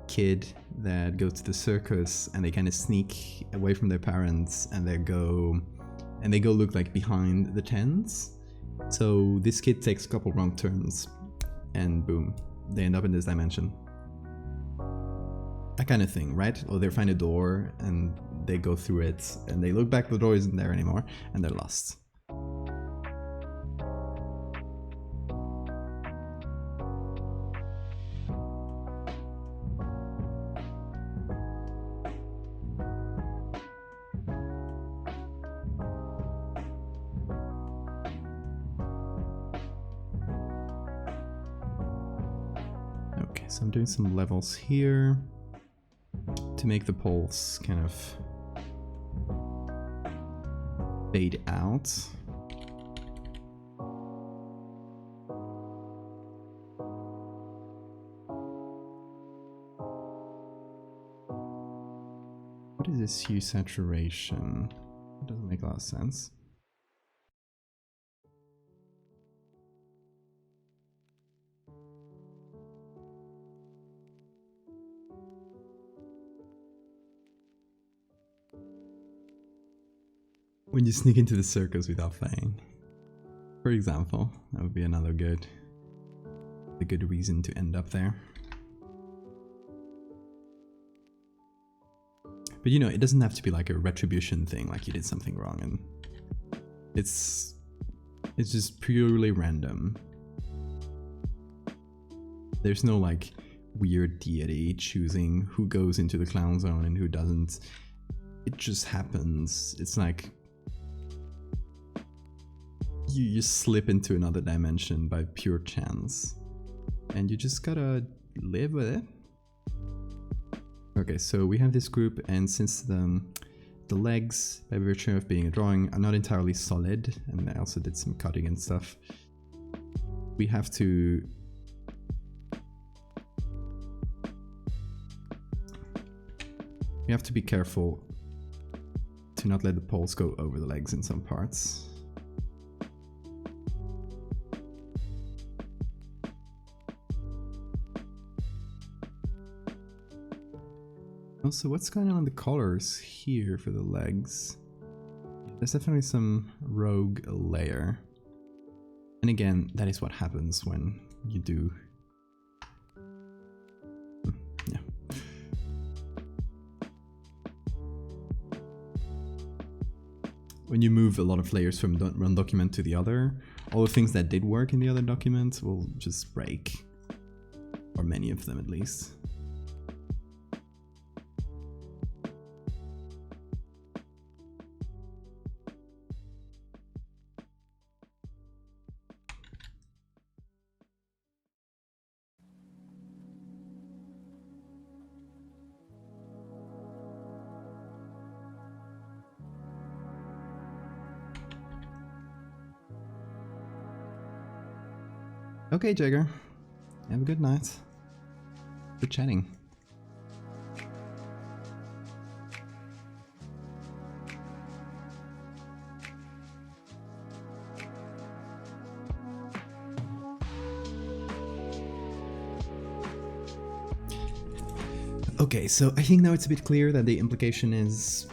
kid that goes to the circus and they kind of sneak away from their parents and they go look like behind the tents. So this kid takes a couple wrong turns and boom, they end up in this dimension. That kind of thing, right? Or they find a door and they go through it and they look back, the door isn't there anymore and they're lost. Okay, so I'm doing some levels here to make the poles kind of fade out. What is this hue saturation? It doesn't make a lot of sense. When you sneak into the circus without playing, for example, that would be another good reason to end up there. But you know, it doesn't have to be like a retribution thing, like you did something wrong, and it's just purely random. There's no like weird deity choosing who goes into the clown zone and who doesn't. It just happens. It's like you slip into another dimension by pure chance, and you just gotta live with it. Okay, so we have this group, and since the legs, by virtue of being a drawing, are not entirely solid, and I also did some cutting and stuff, we have to be careful to not let the poles go over the legs in some parts. Also, what's going on in the colors here for the legs? There's definitely some rogue layer. And again, that is what happens when you do... yeah. When you move a lot of layers from one document to the other, all the things that did work in the other document will just break. Or many of them at least. Okay, Jagger. Have a good night. Good chatting. Okay, so I think now it's a bit clear that the implication is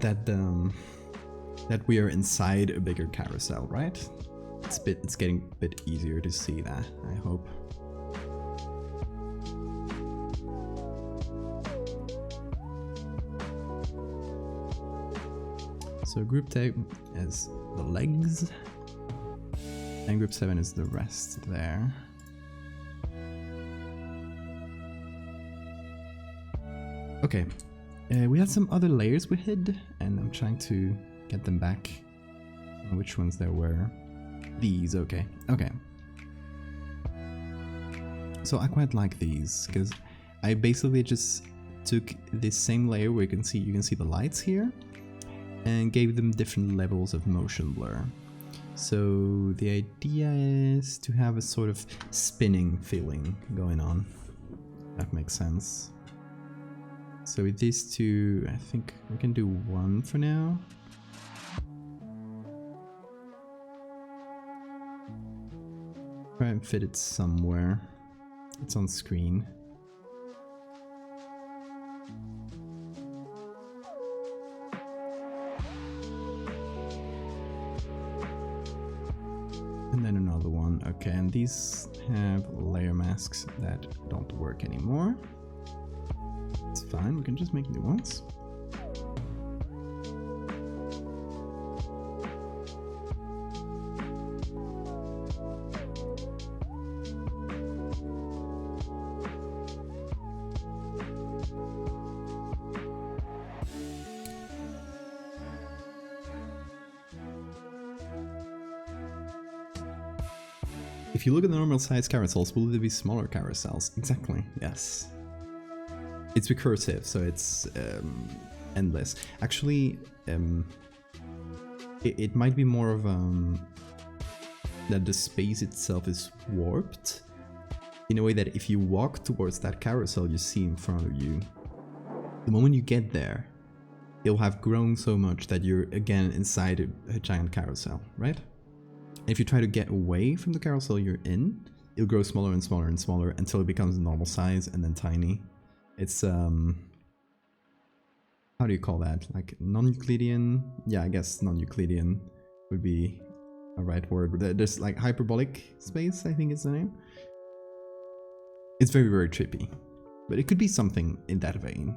that that we are inside a bigger carousel, right? It's getting a bit easier to see that, I hope. So group 10 is the legs, and group 7 is the rest there. Okay, we had some other layers we hid, and I'm trying to get them back. Which ones there were? These, okay. So I quite like these, because I basically just took this same layer where you can see the lights here, and gave them different levels of motion blur. So the idea is to have a sort of spinning feeling going on. That makes sense. So with these two, I think we can do one for now. Try and fit it somewhere. It's on screen. And then another one. Okay, and these have layer masks that don't work anymore. It's fine, we can just make new ones. If you look at the normal size carousels, will there be smaller carousels? Exactly, yes. It's recursive, so it's endless. Actually, it might be more of that the space itself is warped in a way that if you walk towards that carousel you see in front of you, the moment you get there, it'll have grown so much that you're again inside a giant carousel, right? If you try to get away from the carousel you're in, it'll grow smaller and smaller and smaller until it becomes normal size and then tiny. It's how do you call that? Like non-Euclidean? Yeah, I guess non-Euclidean would be a right word. There's like hyperbolic space, I think is the name. It's very, very trippy, but it could be something in that vein.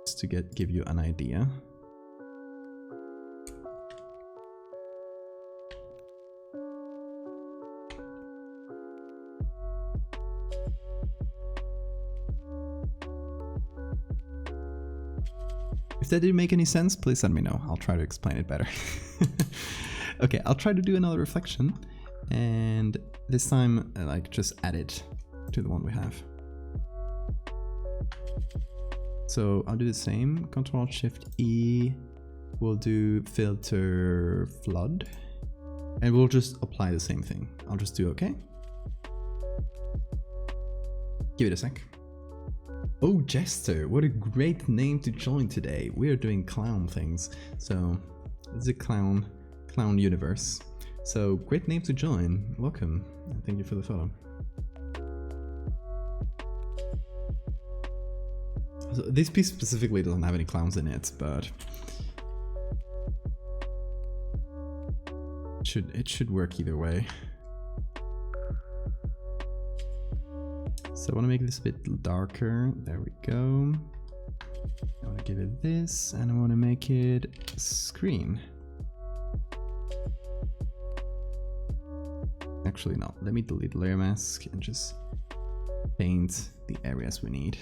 Just to give you an idea. If that didn't make any sense, please let me know. I'll try to explain it better. Okay, I'll try to do another reflection, and this time, like, just add it to the one we have. So I'll do the same. Ctrl-Shift-E. We'll do filter flood, and we'll just apply the same thing. I'll just do OK. Give it a sec. Oh, Jester, what a great name to join today. We are doing clown things. So, it's a clown universe. So, great name to join. Welcome, and thank you for the follow. So this piece specifically doesn't have any clowns in it, but it should work either way. So I want to make this a bit darker. There we go. I want to give it this, and I want to make it screen. Actually, no. Let me delete layer mask and just paint the areas we need.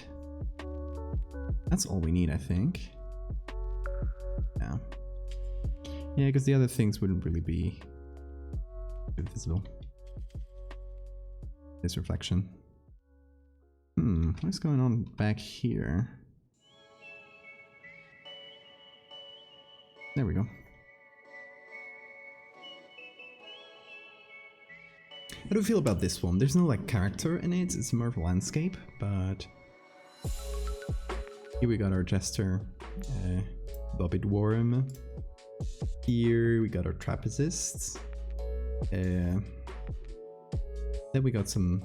That's all we need, I think. Yeah. Yeah, because the other things wouldn't really be visible. This reflection. What's going on back here? There we go. How do you feel about this one? There's no like character in it, it's more of a landscape, but here we got our jester, Bobby Dwarm. Here we got our trapezists. Then we got some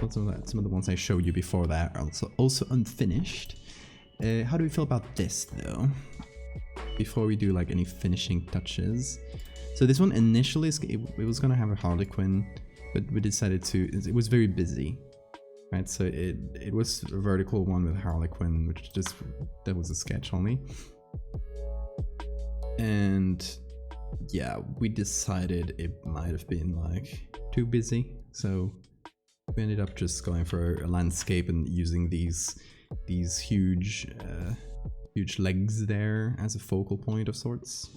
of the ones I showed you before that are also unfinished. How do we feel about this though? Before we do like any finishing touches. So this one initially it was gonna have a Harlequin, but we decided it was very busy, right? So it was a vertical one with Harlequin, which that was a sketch only. And yeah, we decided it might have been like too busy, so we ended up just going for a landscape and using these huge legs there as a focal point of sorts.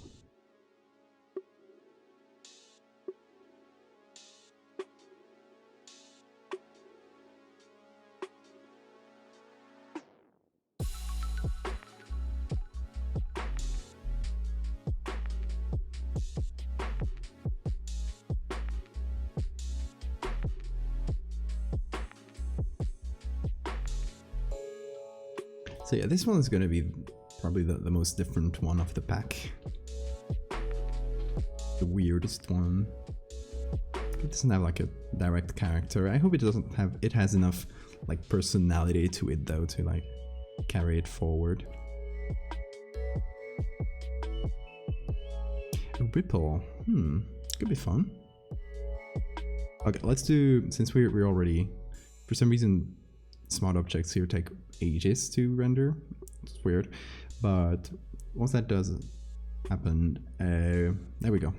So yeah, this one is going to be probably the most different one of the pack. The weirdest one. It doesn't have like a direct character. I hope it has enough like personality to it though to like carry it forward. A ripple. Could be fun. Okay, let's do, since we're already, for some reason smart objects here take ages to render. It's weird, but once that does happen, there we go.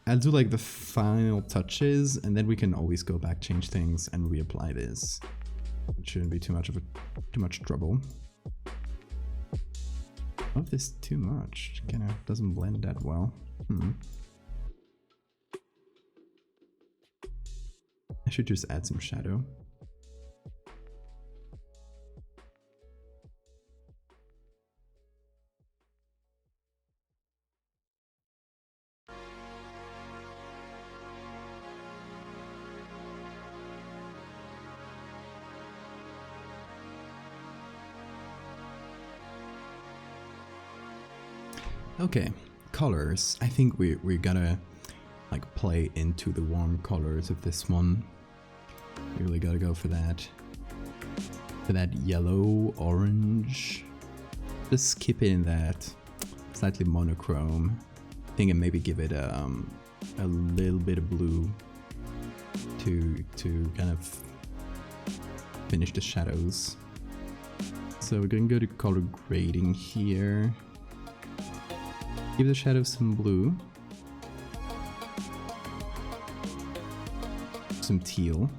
I'll do like the final touches, and then we can always go back, change things, and reapply this. It shouldn't be too much trouble. I love this too much. Kind of doesn't blend that well. I should just add some shadow. Okay, colors. I think we're gonna like play into the warm colors of this one. We really gotta go for that. For that yellow, orange. Just skip in that slightly monochrome thing and maybe give it a little bit of blue to kind of finish the shadows. So we're gonna go to color grading here. Give the shadows some blue. Some teal.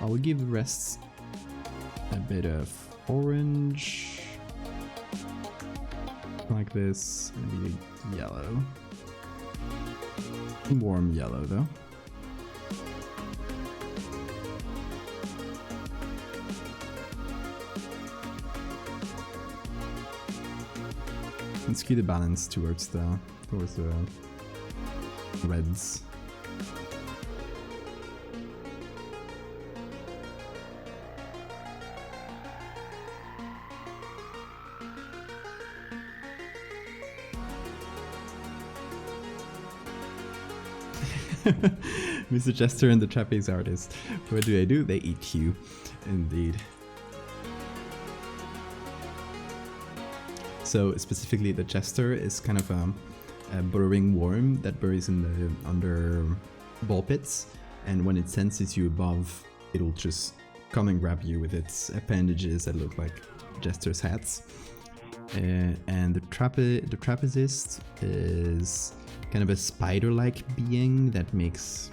I will give the rest a bit of orange. Like this. Maybe yellow. Warm yellow though. And skew the balance towards the reds. Mr. Jester and the trapeze artist. What do? They eat you. Indeed. So specifically the Jester is kind of a burrowing worm that buries in the under ball pits, and when it senses you above, it'll just come and grab you with its appendages that look like Jester's hats. And the trapezist is kind of a spider-like being that makes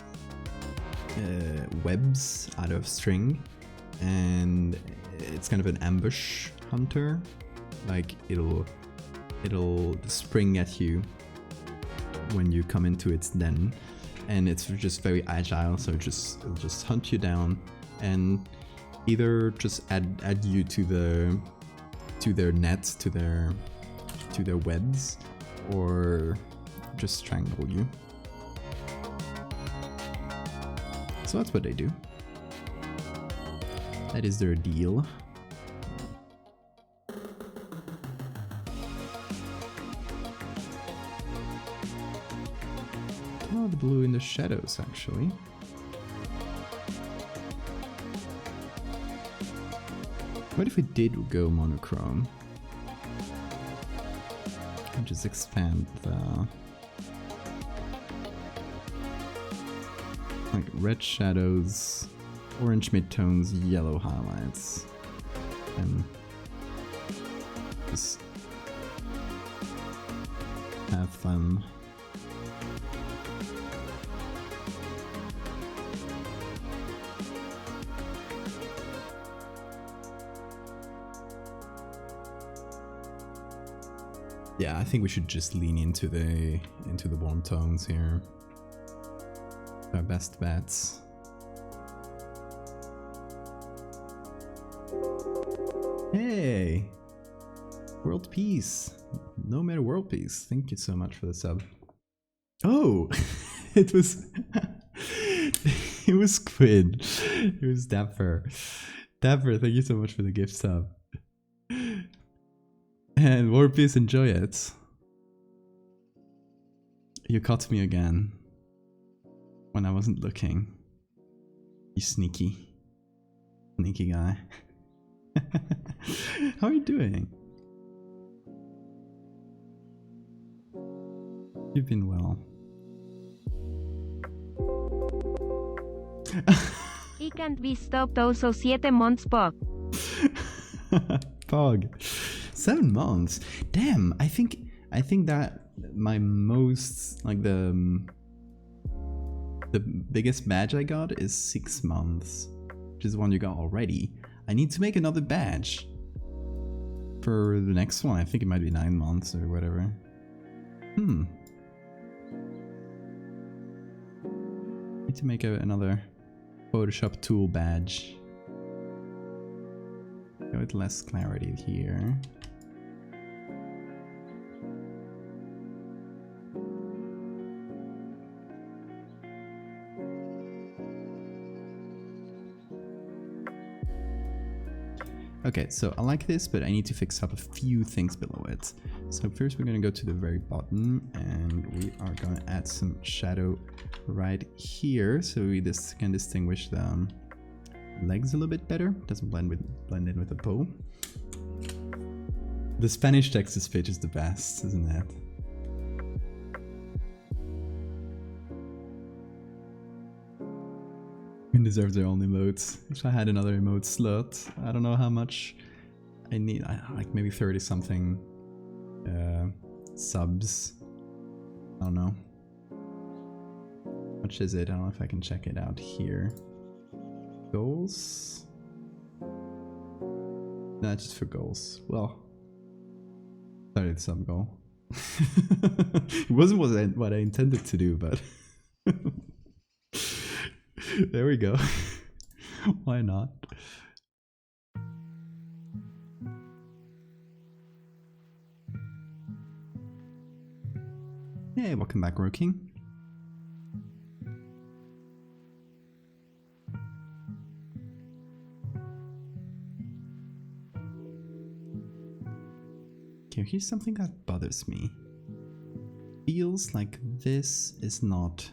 webs out of string, and it's kind of an ambush hunter. Like it'll spring at you when you come into its den, and it's just very agile. So it'll just hunt you down and either just add you to their nets, to their webs, or just strangle you. So that's what they do. That is their deal. Oh, the blue in the shadows, actually. What if we did go monochrome? And just expand the... like red shadows, orange midtones, yellow highlights. And just have fun. Yeah, I think we should just lean into the warm tones here. Our best bets. Hey! World peace. No matter world peace. Thank you so much for the sub. Oh! It was... it was Quinn. It was Dapper. Dapper, thank you so much for the gift sub. And world peace, enjoy it. You caught me again. When I wasn't looking. You sneaky guy. How are you doing? You've been well.
He can't be stopped also 7 months Pog.
Pog. 7 months? Damn, I think that my most, like the biggest badge I got is 6 months, which is the one you got already. I need to make another badge for the next one. I think it might be 9 months or whatever. Need to make another Photoshop tool badge. Go with less clarity here. Okay, so I like this, but I need to fix up a few things below it. So first we're going to go to the very bottom, and we are going to add some shadow right here, so we just can distinguish the legs a little bit better. Doesn't blend in with the bow. The Spanish Texas pitch is the best, isn't it? Deserves their own emotes. If I had another emote slot, I don't know how much I need. Like maybe 30 something subs. I don't know. How much is it? I don't know if I can check it out here. Goals? Nah, just for goals. Well, 30 sub goal. It wasn't what I intended to do, but there we go. Why not? Hey, welcome back, Roking. Okay, here's something that bothers me. Feels like this is not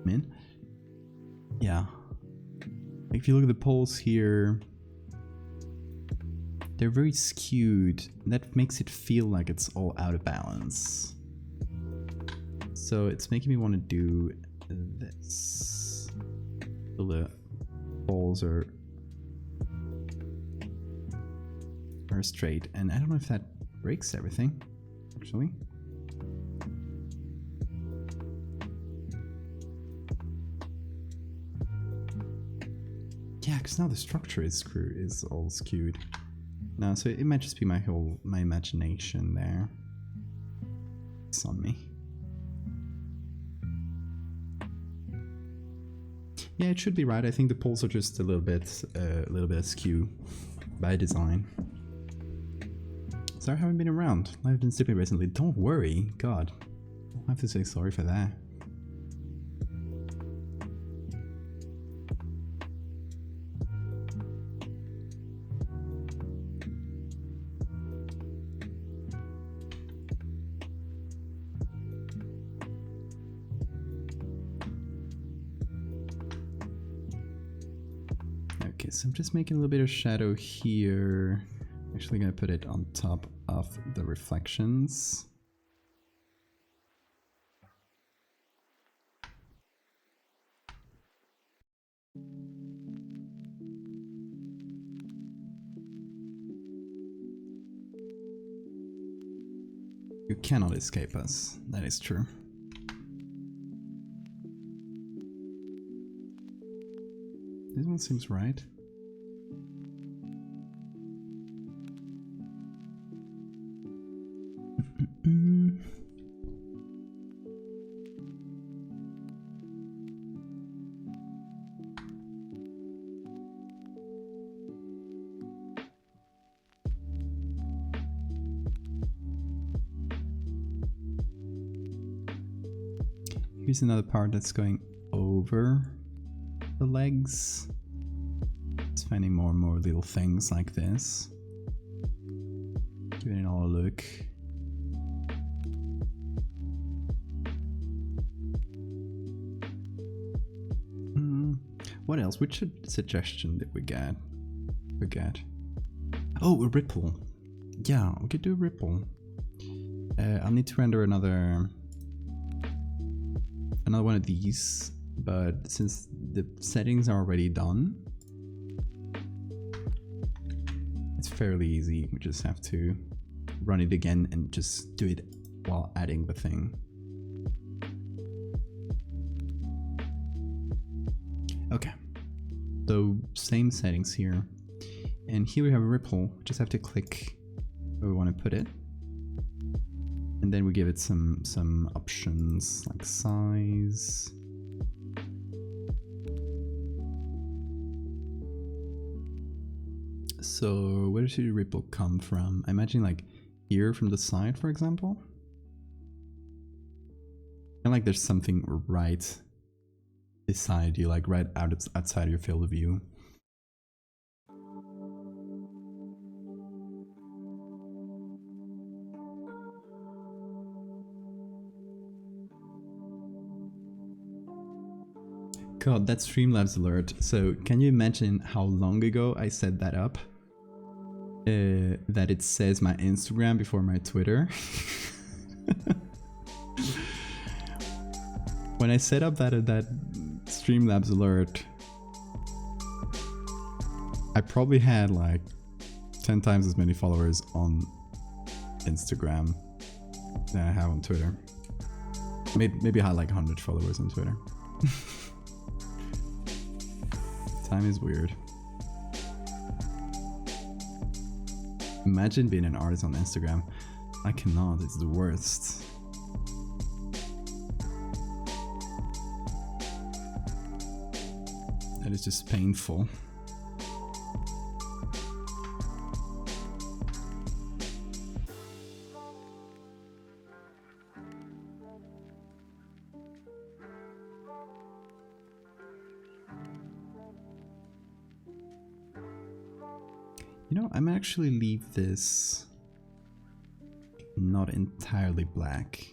in. Yeah. If you look at the poles here, they're very skewed. That makes it feel like it's all out of balance. So it's making me want to do this. So the poles are straight, and I don't know if that breaks everything, actually. Yeah, because now the structure is all skewed. No, so it might just be my imagination there. It's on me. Yeah, it should be right. I think the poles are just a little bit askew by design. Sorry I haven't been around. I've been sleeping recently. Don't worry. God. I don't have to say sorry for that. Okay, so I'm just making a little bit of shadow here. Actually gonna put it on top of the reflections. You cannot escape us, that is true. This one seems right. Here's another part that's going over the legs. It's finding more and more little things like this. Giving it all a look. What else? Which suggestion did we get? Oh, a ripple. Yeah, we could do a ripple. I'll need to render another one of these, but since the settings are already done, it's fairly easy. We just have to run it again and just do it while adding the thing. Okay, so same settings here, and here we have a ripple. We just have to click where we want to put it, and then we give it some options like size. So where should the ripple come from? I imagine like here from the side, for example. And like there's something right beside you, like right outside your field of view. God, that Streamlabs alert. So can you imagine how long ago I set that up? That it says my Instagram before my Twitter. When I set up that Streamlabs alert, I probably had like 10 times as many followers on Instagram than I have on Twitter. Maybe I had like 100 followers on Twitter. Time is weird. Imagine being an artist on Instagram. I cannot, it's the worst. That is just painful. You know, I'm actually leave this not entirely black.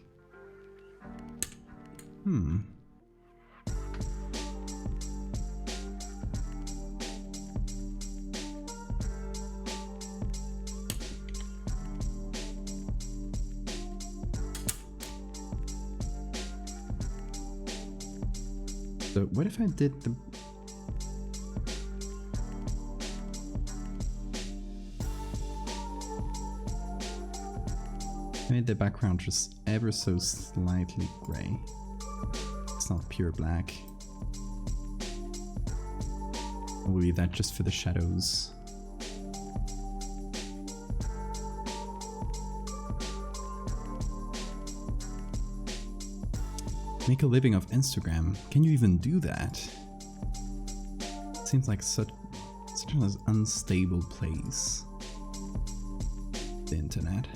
So what if I did the... made the background just ever so slightly grey. It's not pure black. Or will be that just for the shadows? Make a living off Instagram. Can you even do that? Seems like such an unstable place. The internet.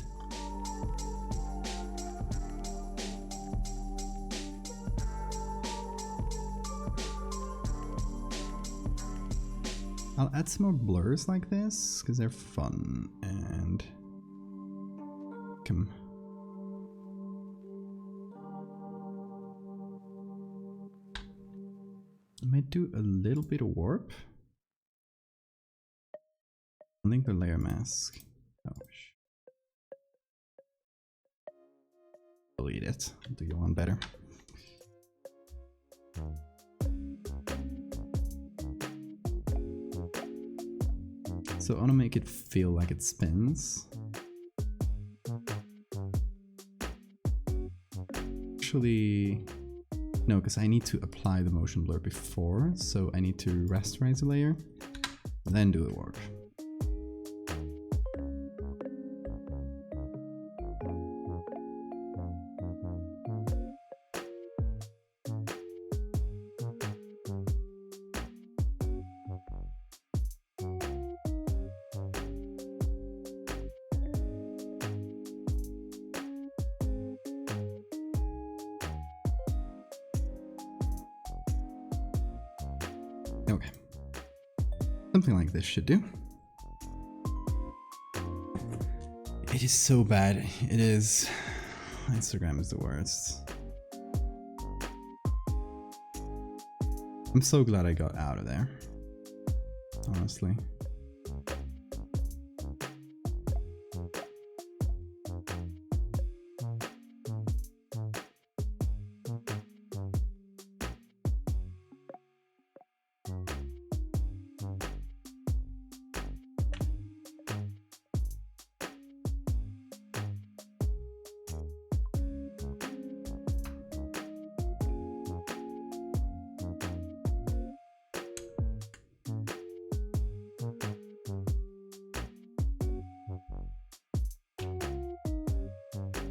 I'll add some more blurs like this because they're fun and come. I might do a little bit of warp. I think the layer mask. Oh, delete it. I'll do one better. So I want to make it feel like it spins. Actually, no, because I need to apply the motion blur before, so I need to rasterize the layer, then do the warp. Okay, something like this should do. It is so bad. It is. Instagram is the worst. I'm so glad I got out of there, honestly.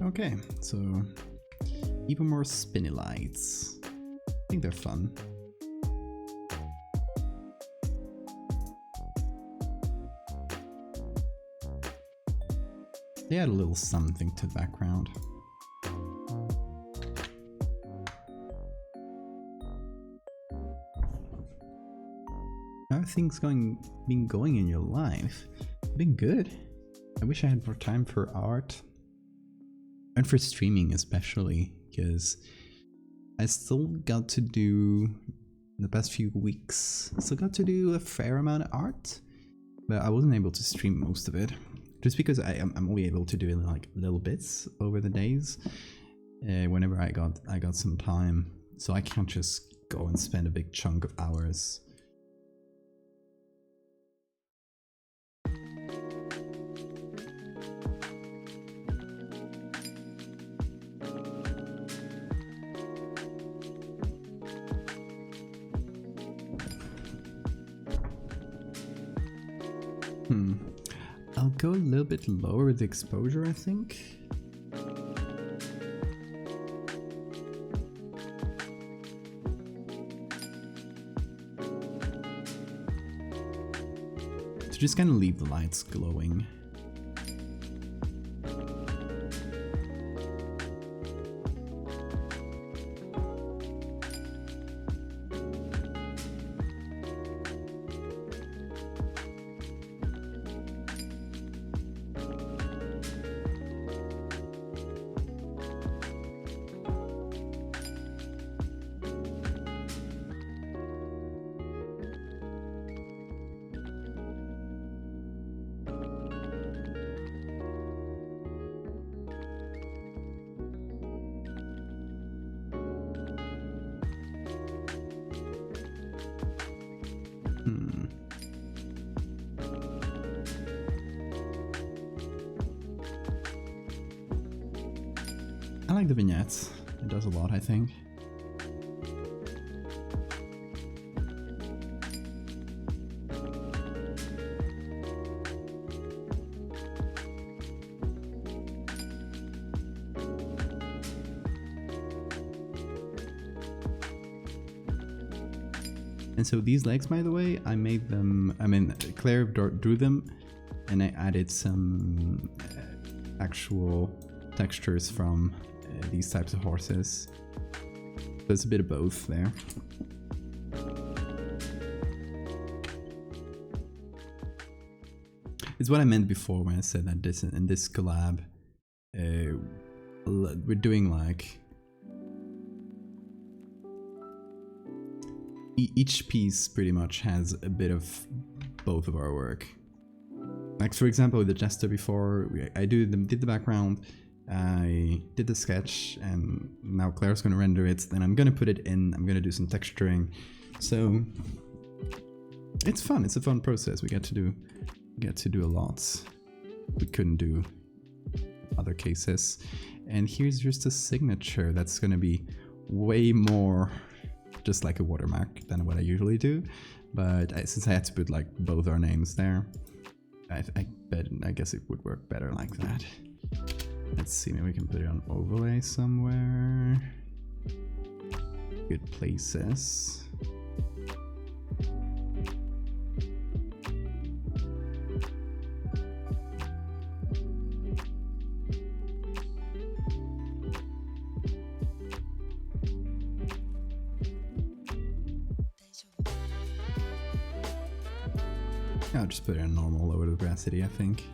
Okay, so even more spinny lights. I think they're fun. They add a little something to the background. How are things been going in your life? Been good. I wish I had more time for art. And for streaming especially, because I still got to do, the past few weeks, still got to do a fair amount of art, but I wasn't able to stream most of it, just because I'm only able to do it like little bits over the days, whenever I got some time, so I can't just go and spend a big chunk of hours. I'll go a little bit lower with the exposure, I think. To just kind of leave the lights glowing. I like the vignettes. It does a lot, I think. And so these legs, by the way, I made them, Claire drew them, and I added some actual textures from these types of horses. There's a bit of both there. It's what I meant before when I said that in this collab, we're doing like each piece pretty much has a bit of both of our work. Like for example, with the jester before, I did the background, I did the sketch, and now Claire's gonna render it, then I'm gonna put it in, I'm gonna do some texturing. So it's fun, it's a fun process. We get to do a lot we couldn't do other cases. And here's just a signature that's gonna be way more just like a watermark than what I usually do, but since I had to put like both our names there, I guess it would work better like that. Let's see, maybe we can put it on overlay somewhere. Good places. I'll just put it in normal lower opacity, I think.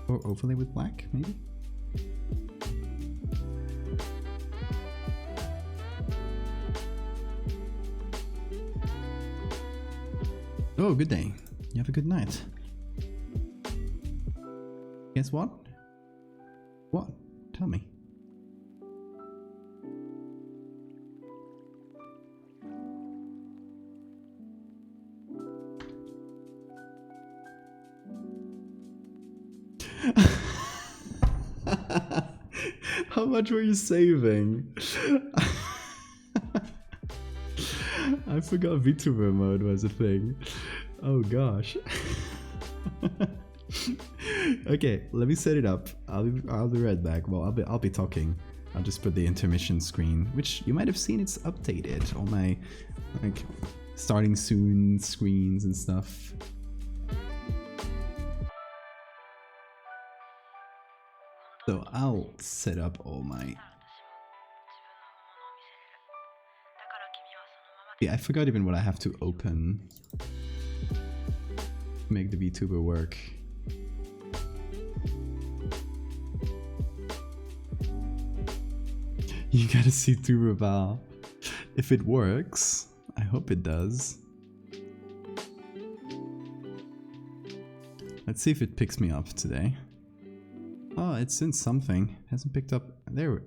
Or overlay with black, maybe? Oh, good day. You have a good night. Guess what? What? Tell me. How much were you saving? I forgot VTuber mode was a thing. Oh gosh. Okay, let me set it up. I'll be right back. Well, I'll be talking. I'll just put the intermission screen, which you might have seen. It's updated. All my like starting soon screens and stuff. So I'll set up all my... Yeah, I forgot even what I have to open to make the VTuber work. You gotta see Tuber Val. If it works, I hope it does. Let's see if it picks me up today. Oh, it's in something. It hasn't picked up. There.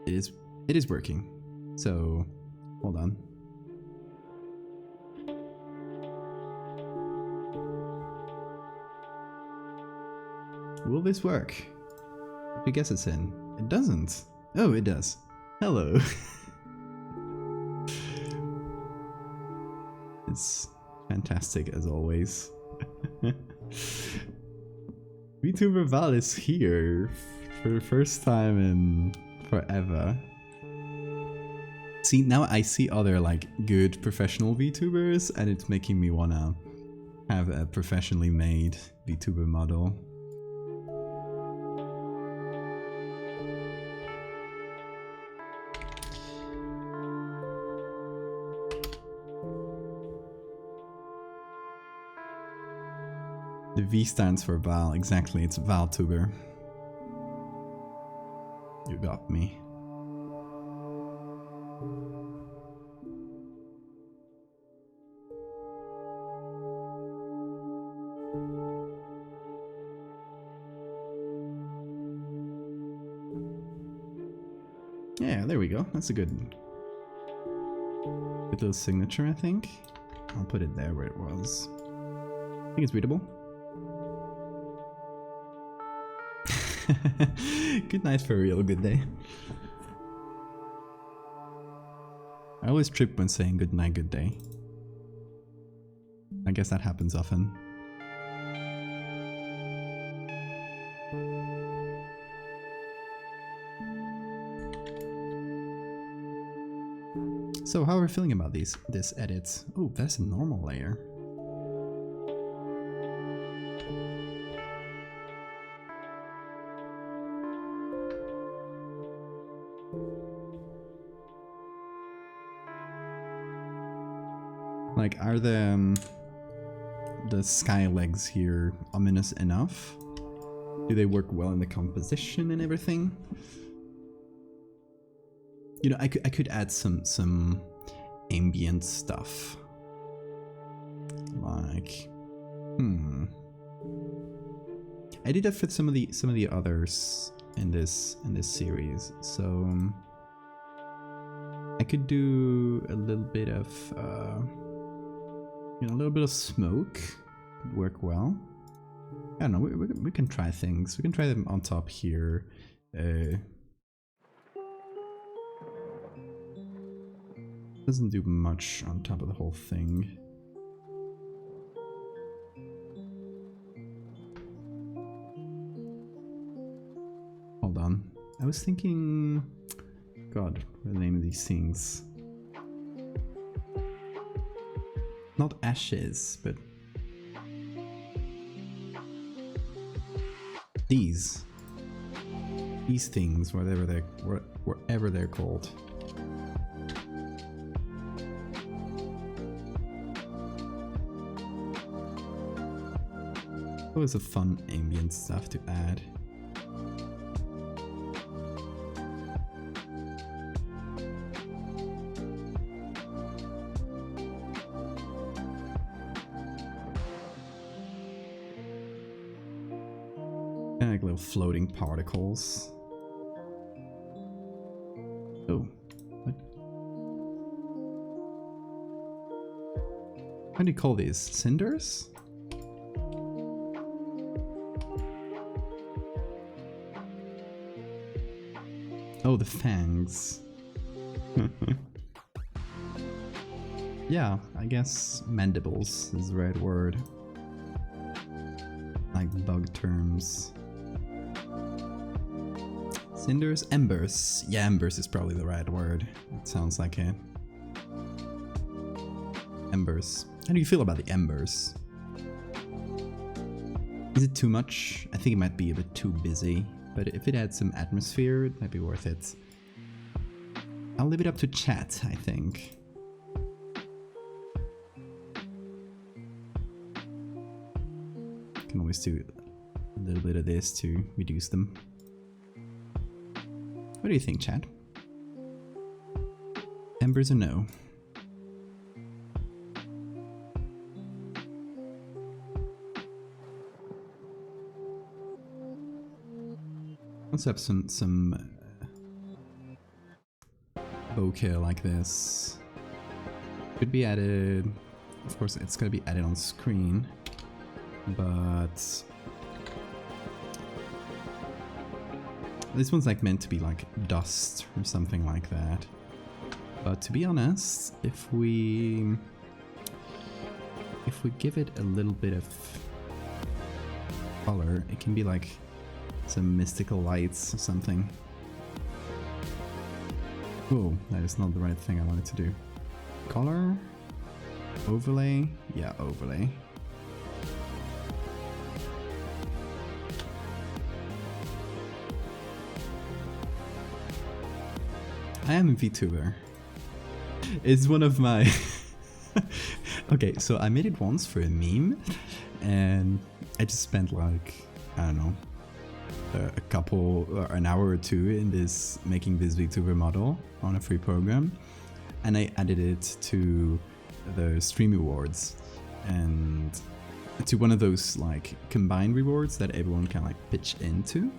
It is working. So, hold on. Will this work? If you guess it's in. It doesn't. Oh, it does. Hello. It's fantastic as always. VTuber Val is here for the first time in forever. See, now I see other like good professional VTubers, and it's making me wanna have a professionally made VTuber model. The V stands for Val, exactly, it's ValTuber. You got me. Yeah, there we go. That's a good little signature, I think. I'll put it there where it was. I think it's readable. Good night for real, good day. I always trip when saying good night, good day. I guess that happens often. So how are we feeling about this edit? Oh, that's a normal layer. Like, are the sky legs here ominous enough? Do they work well in the composition and everything? You know, I could add some ambient stuff. Like, I did that for some of the others in this series, so I could do a little bit of you know, a little bit of smoke could work well. I don't know. We can try things. We can try them on top here. Doesn't do much on top of the whole thing. Hold on. I was thinking... God, what are the name of these things? Not ashes, but... These things, whatever they're called. Always a fun ambient stuff to add. Kind of like little floating particles. Oh, what? How do you call these? Cinders? Oh, the fangs. Yeah, I guess mandibles is the right word. Like bug terms. Cinders? Embers. Yeah, embers is probably the right word. It sounds like it. Embers. How do you feel about the embers? Is it too much? I think it might be a bit too busy. But if it adds some atmosphere, it might be worth it. I'll leave it up to chat, I think. Can always do a little bit of this to reduce them. What do you think, chat? Embers or no? Let's have some bokeh like this. Could be added. Of course, it's gonna be added on screen, but this one's like meant to be like dust or something like that. But to be honest, if we give it a little bit of color, it can be like some mystical lights or something. Oh, that is not the right thing I wanted to do. Color? Overlay? Yeah, overlay. I am a VTuber. It's one of my... Okay, so I made it once for a meme, and I just spent like, I don't know, a couple or an hour or two in this making this VTuber model on a free program, and I added it to the Stream Rewards and to one of those like combined rewards that everyone can like pitch into,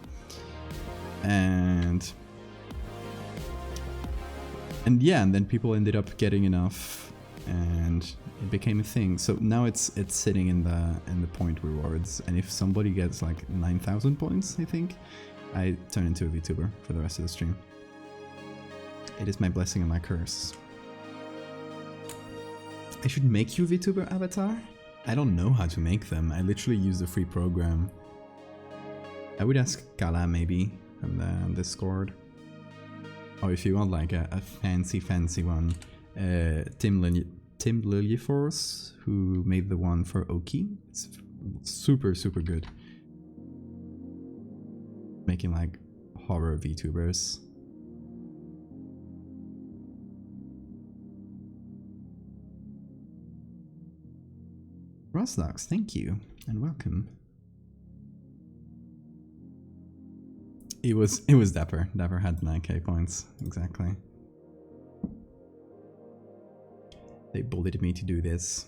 and yeah, and then people ended up getting enough and it became a thing. So now it's sitting in the point rewards, and if somebody gets like 9,000 points, I think, I turn into a VTuber for the rest of the stream. It is my blessing and my curse. I should make you a VTuber avatar? I don't know how to make them. I literally use the free program. I would ask Gala maybe from the Discord. Or if you want like a fancy one, Tim Liljeforce, who made the one for Oki. It's super good. Making like horror VTubers. Roslox, thank you and welcome. It was Dapper. Dapper had 9k points, exactly. They bullied me to do this.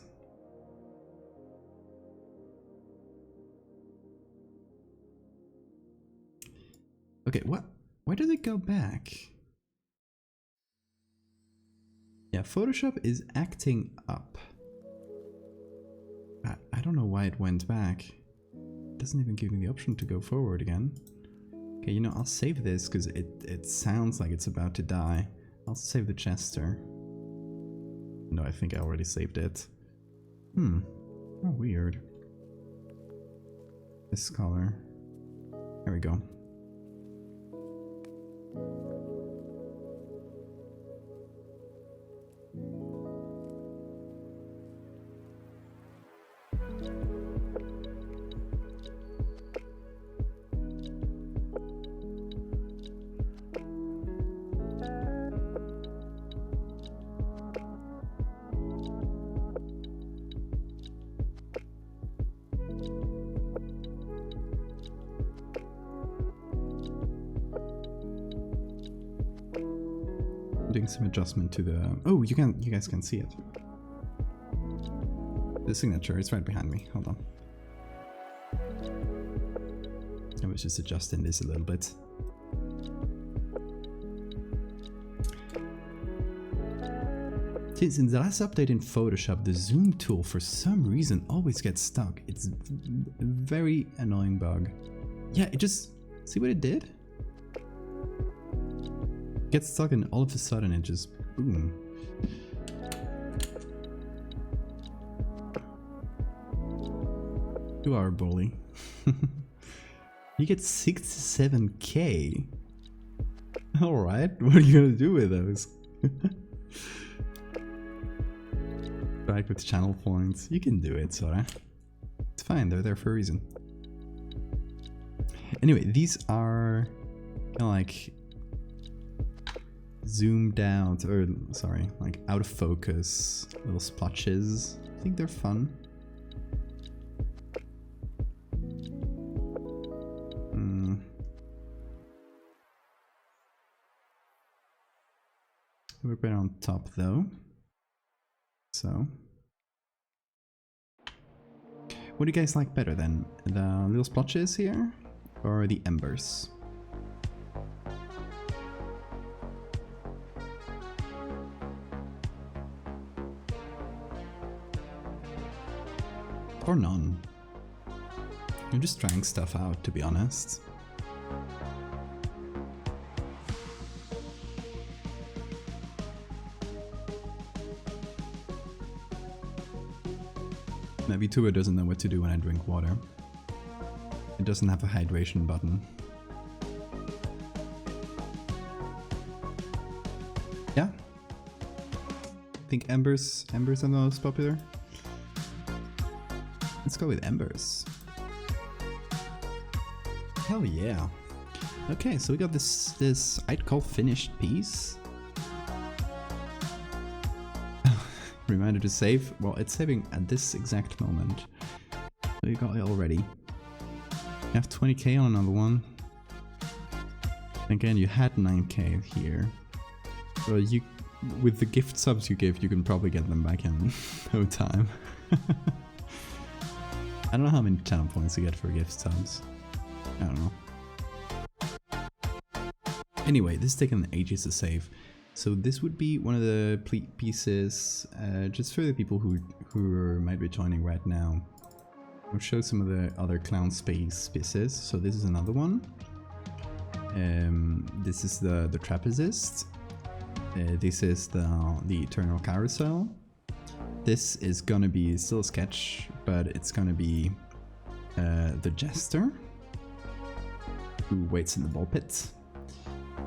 Okay, what? Why did it go back? Yeah, Photoshop is acting up. I don't know why it went back. It doesn't even give me the option to go forward again. Okay, you know, I'll save this because it sounds like it's about to die. I'll save the Chester. No, I think I already saved it. Oh, weird. This color. There we go. Doing some adjustment to the... Oh, you guys can see it. The signature is right behind me. Hold on. I was just adjusting this a little bit. Since in the last update in Photoshop, the zoom tool for some reason always gets stuck. It's a very annoying bug. Yeah, it just... See what it did? Gets stuck and all of a sudden it just boom. You are a bully. You get 67k. Alright, what are you gonna do with those? Back with channel points. You can do it, Sora. It's fine, they're there for a reason. Anyway, these are kind of like zoomed out, or sorry, like out of focus little splotches. I think they're fun. We're better on top though. So, what do you guys like better then? The little splotches here or the embers? Or none. I'm just trying stuff out, to be honest. My VTuber doesn't know what to do when I drink water. It doesn't have a hydration button. Yeah? I think embers are the most popular. Let's go with embers. Hell yeah. Okay, so we got this I'd call finished piece. Reminder to save. Well, it's saving at this exact moment. So you got it already. You have 20k on another one. Again, you had 9k here. So you, with the gift subs you give, you can probably get them back in no time. I don't know how many channel points you get for gift subs. I don't know. Anyway, this is taking ages to save. So this would be one of the pieces, just for the people who might be joining right now. I'll show some of the other clown space pieces. So this is another one. This is the trapezist. This is the eternal carousel. This is gonna be still a sketch, but it's gonna be the jester who waits in the ball pit.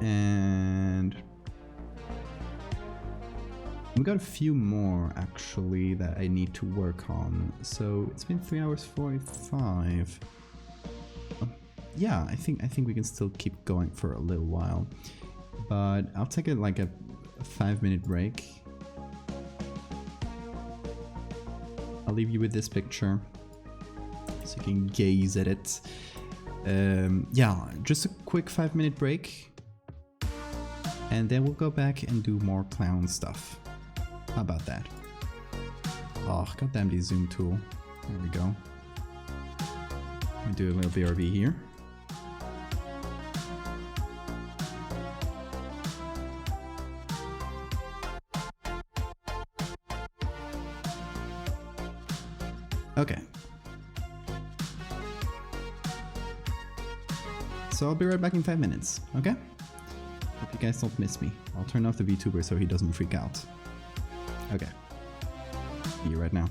And we got a few more actually that I need to work on. So it's been 3 hours 45. Yeah, I think we can still keep going for a little while, but I'll take it like a 5-minute break. I'll leave you with this picture so you can gaze at it. Yeah, just a quick 5-minute break, and then we'll go back and do more clown stuff. How about that? Oh, goddamn the zoom tool. There we go. We do a little BRB here. Okay. So I'll be right back in 5 minutes, okay? Hope you guys don't miss me. I'll turn off the VTuber so he doesn't freak out. Okay. See you right now.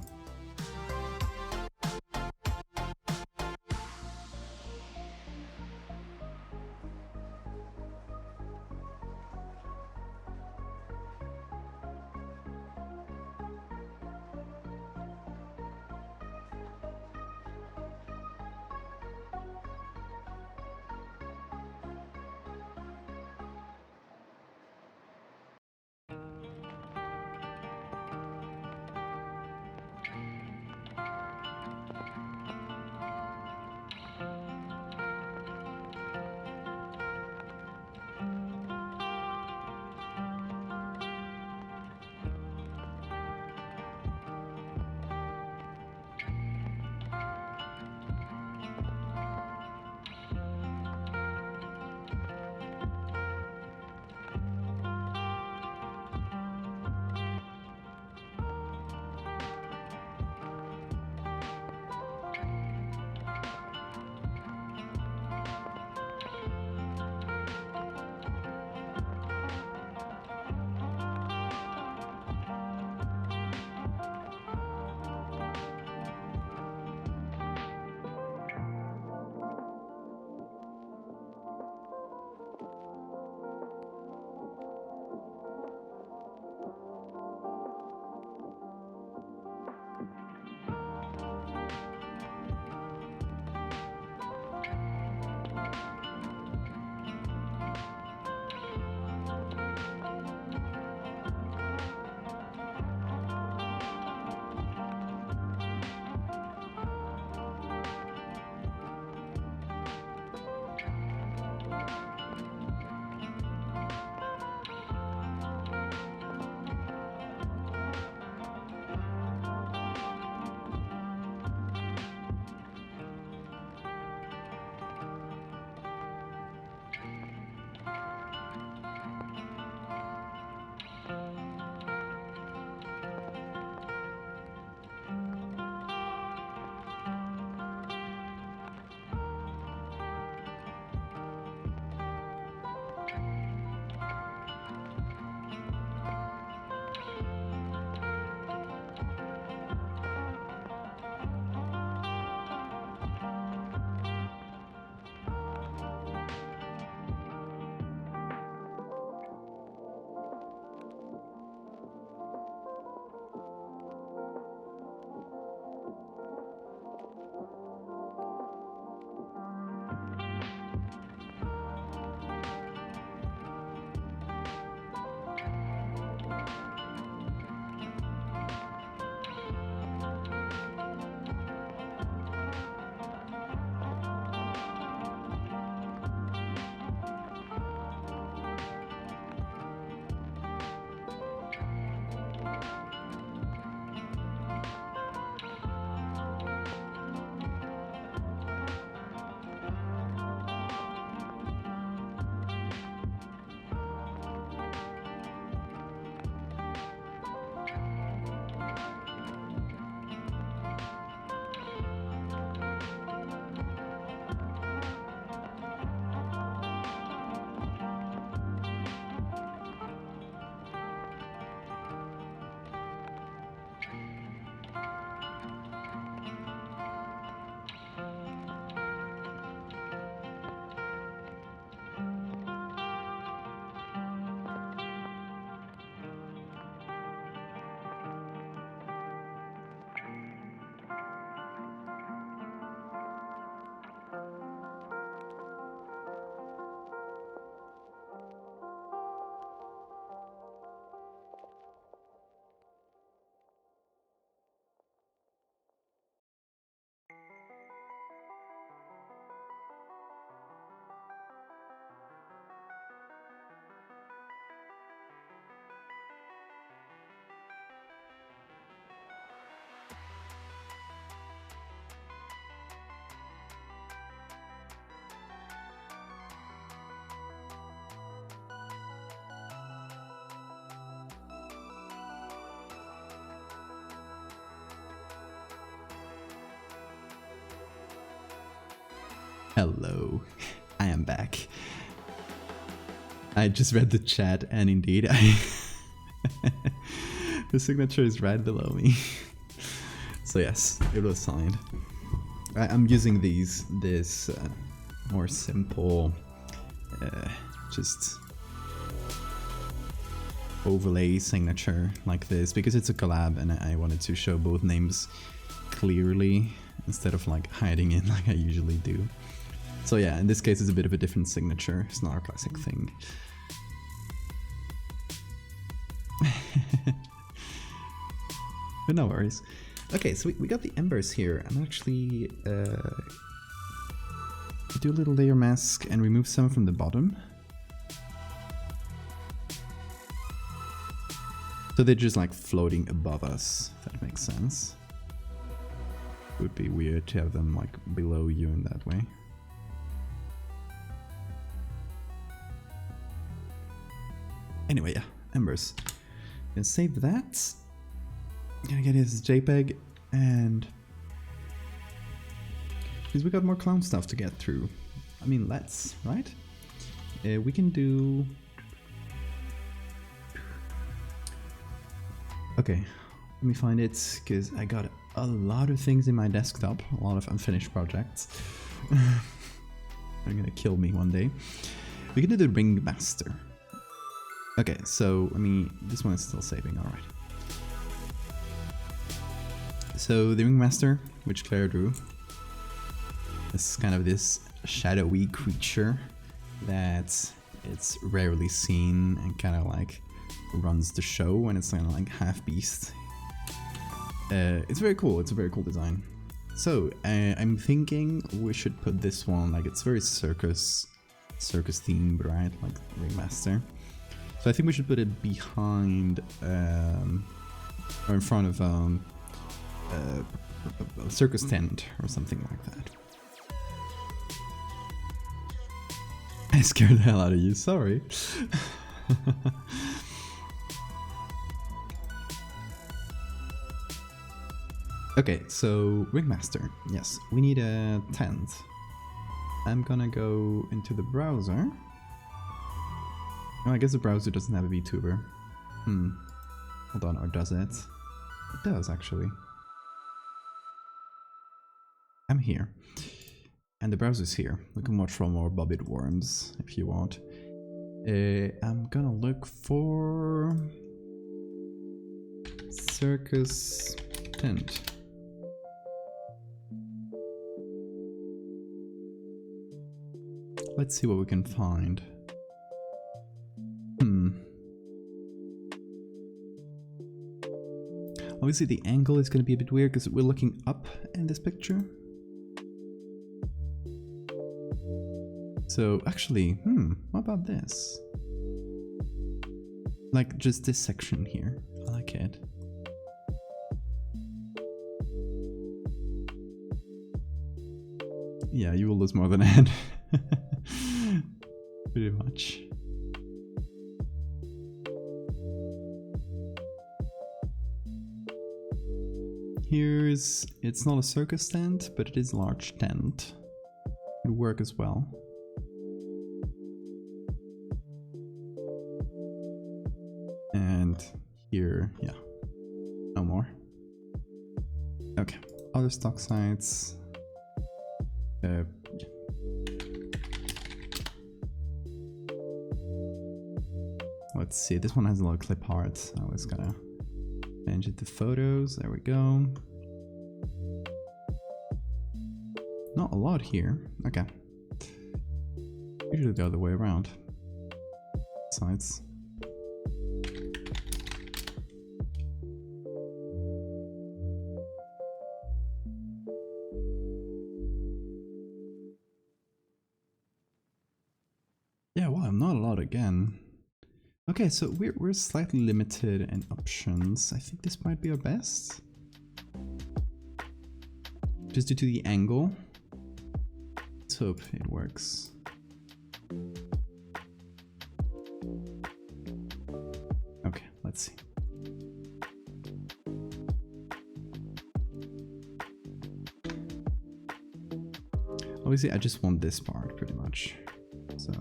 Hello, I am back. I just read the chat and indeed the signature is right below me. So yes, it was signed. I'm using this more simple, just overlay signature like this because it's a collab and I wanted to show both names clearly instead of like hiding it like I usually do. So yeah, in this case it's a bit of a different signature. It's not a classic thing. But no worries. Okay, so we got the embers here. I'm actually do a little layer mask and remove some from the bottom. So they're just like floating above us, if that makes sense. It would be weird to have them like below you in that way. Anyway, yeah, embers. Gonna save that. Gonna get his JPEG and because we got more clown stuff to get through. I mean, let's, right? We can do. Okay, let me find it because I got a lot of things in my desktop, a lot of unfinished projects. They're gonna kill me one day. We can do the Ringmaster. Okay, so this one is still saving, alright. So the Ringmaster, which Claire drew, is kind of this shadowy creature that it's rarely seen and kind of like runs the show, and it's kind of like half beast. It's very cool. It's a very cool design. So I'm thinking we should put this one, like it's very circus themed, right? Like Ringmaster. So I think we should put it behind or in front of a circus tent or something like that. I scared the hell out of you, sorry. Okay, so Ringmaster, yes, we need a tent. I'm gonna go into the browser. Oh, I guess the browser doesn't have a VTuber. Hold on, or does it? It does, actually. I'm here. And the browser's here. We can watch for more Bobbit Worms if you want. I'm gonna look for circus tent. Let's see what we can find. Obviously the angle is going to be a bit weird because we're looking up in this picture. So actually, what about this? Like just this section here. I like it. Yeah, you will lose more than a head. Pretty much. It's not a circus tent, but it is a large tent. It would work as well. And here, yeah, no more. Okay, other stock sites. Yeah. Let's see, this one has a lot of clip art. I was gonna change it to photos. There we go. Not a lot here. Okay. Usually the other way around. Sides. Yeah, wow, not a lot again. Okay, so we're slightly limited in options. I think this might be our best. Just due to the angle. Let's hope it works. Okay, let's see. obviously I just want this part pretty much. So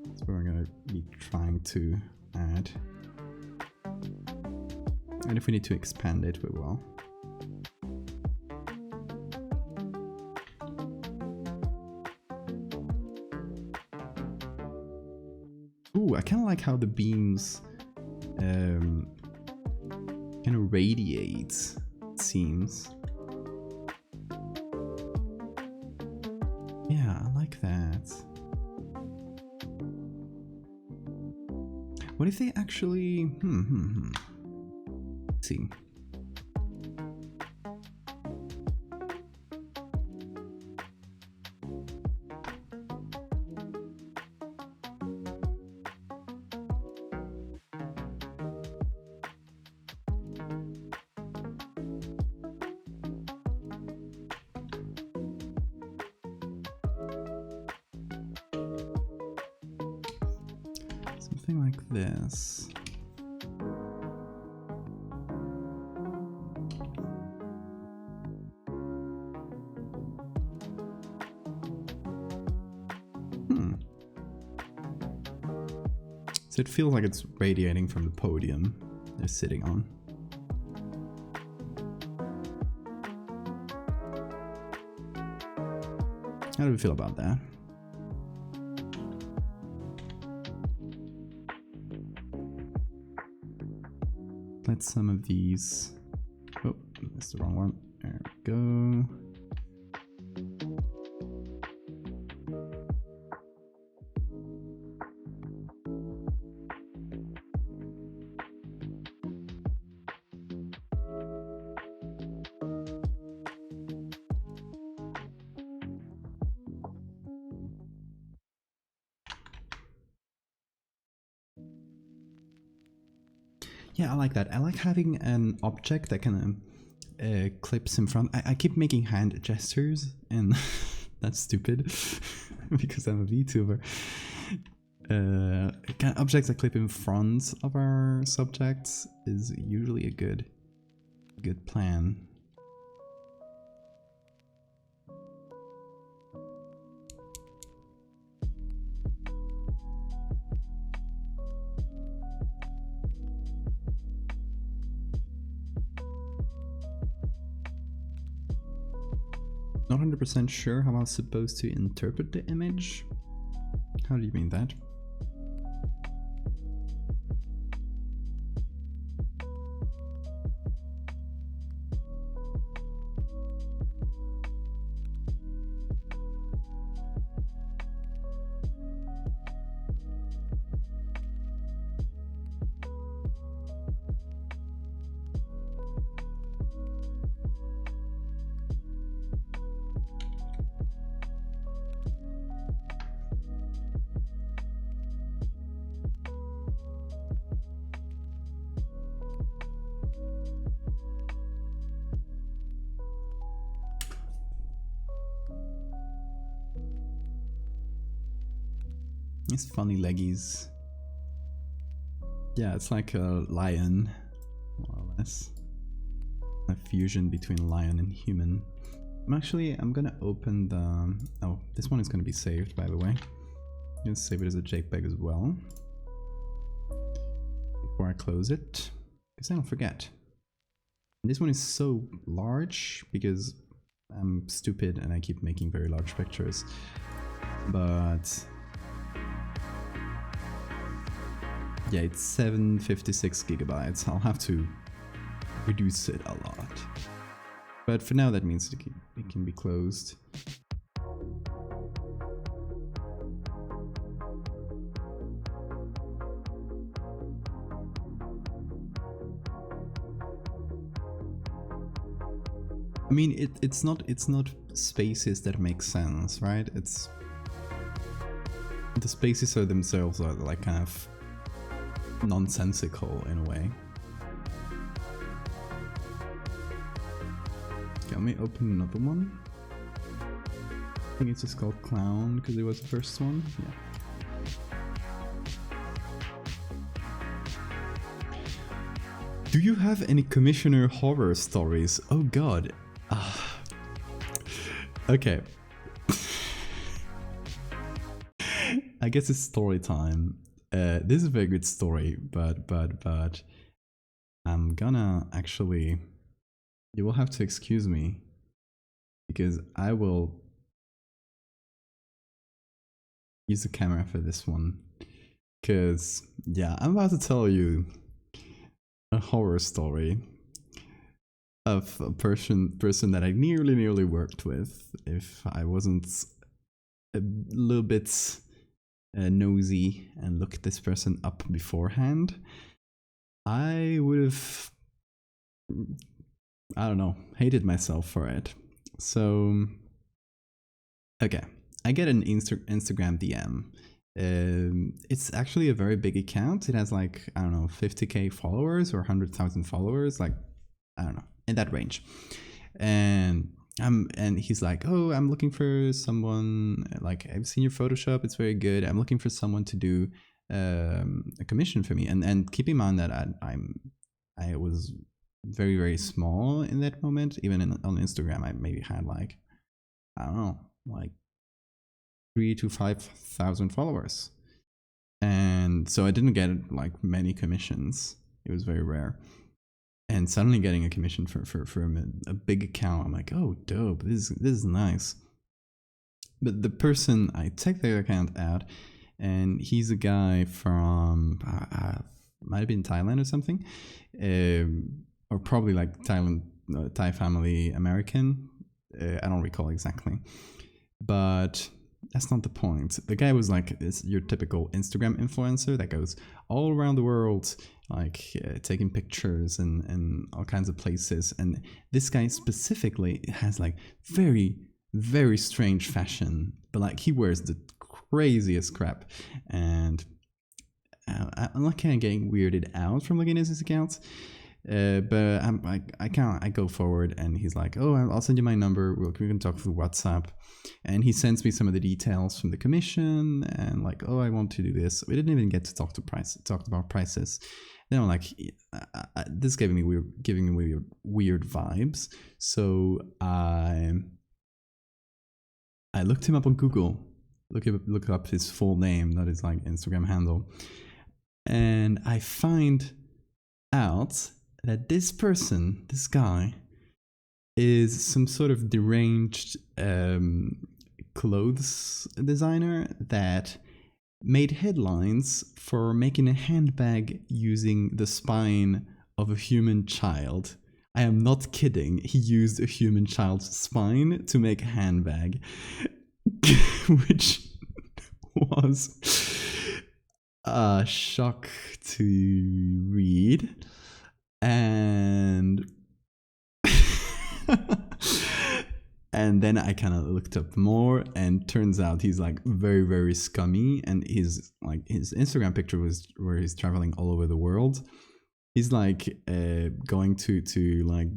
that's what we're gonna be trying to add. And if we need to expand it, we will. Ooh, I kind of like how the beams kind of radiate, it seems. Yeah, I like that. What if they actually... Let's see. Something like this. So it feels like it's radiating from the podium they're sitting on. How do we feel about that? Let some of these... Oh, that's the wrong one. There we go. Yeah, I like that. I like having an object that kind of clips in front. I keep making hand gestures, and that's stupid because I'm a VTuber. Kind of objects that clip in front of our subjects is usually a good plan. Not 100% sure how I was supposed to interpret the image. How do you mean that? These funny leggies. Yeah, it's like a lion, more or less. A fusion between lion and human. I'm gonna open the... Oh, this one is gonna be saved, by the way. I'm gonna save it as a JPEG as well. Before I close it, because I don't forget. And this one is so large because I'm stupid and I keep making very large pictures. But... yeah, it's 756 gigabytes. I'll have to reduce it a lot. But for now, that means it can be closed. I mean, it's not spaces that make sense, right? It's the spaces are themselves are like kind of nonsensical in a way. Okay, let me open another one. I think it's just called Clown because it was the first one. Yeah. Do you have any Commissioner horror stories? Oh god. Okay. I guess it's story time. This is a very good story, but I'm gonna actually. You will have to excuse me because I will use the camera for this one. Because yeah, I'm about to tell you a horror story of a person that I nearly worked with. If I wasn't a little bit nosy and looked this person up beforehand, I would have, I don't know, hated myself for it. So, okay, I get an Instagram DM. It's actually a very big account. It has like, I don't know, 50k followers or 100,000 followers, like, I don't know, in that range. And he's like, oh, I'm looking for someone, like, I've seen your Photoshop, it's very good. I'm looking for someone to do a commission for me. And keep in mind that I was very small in that moment. Even on Instagram, I maybe had like, I don't know, like 3,000 to 5,000 followers. And so I didn't get like many commissions. It was very rare. And suddenly getting a commission from a big account, I'm like, oh, dope, this is nice. But the person, I checked their account out, and he's a guy from, might have been Thailand or something, or probably like Thai family American. I don't recall exactly. But that's not the point. The guy was like your typical Instagram influencer that goes all around the world, like taking pictures and all kinds of places. And this guy specifically has like very strange fashion, but like he wears the craziest crap. And I'm not kind of getting weirded out from looking at his accounts. But I go forward, and he's like, oh, I'll send you my number. We can talk through WhatsApp. And he sends me some of the details from the commission, and like, oh, I want to do this. We didn't even get to talk about prices. Then I'm like, this giving me weird vibes. So I looked him up on Google, look up his full name, not his like Instagram handle, and I find out that this guy, is some sort of deranged clothes designer that made headlines for making a handbag using the spine of a human child. I am not kidding. He used a human child's spine to make a handbag, which was a shock to read. And and then I kind of looked up more, and turns out he's like very scummy, and his Instagram picture was where he's traveling all over the world. He's like going to like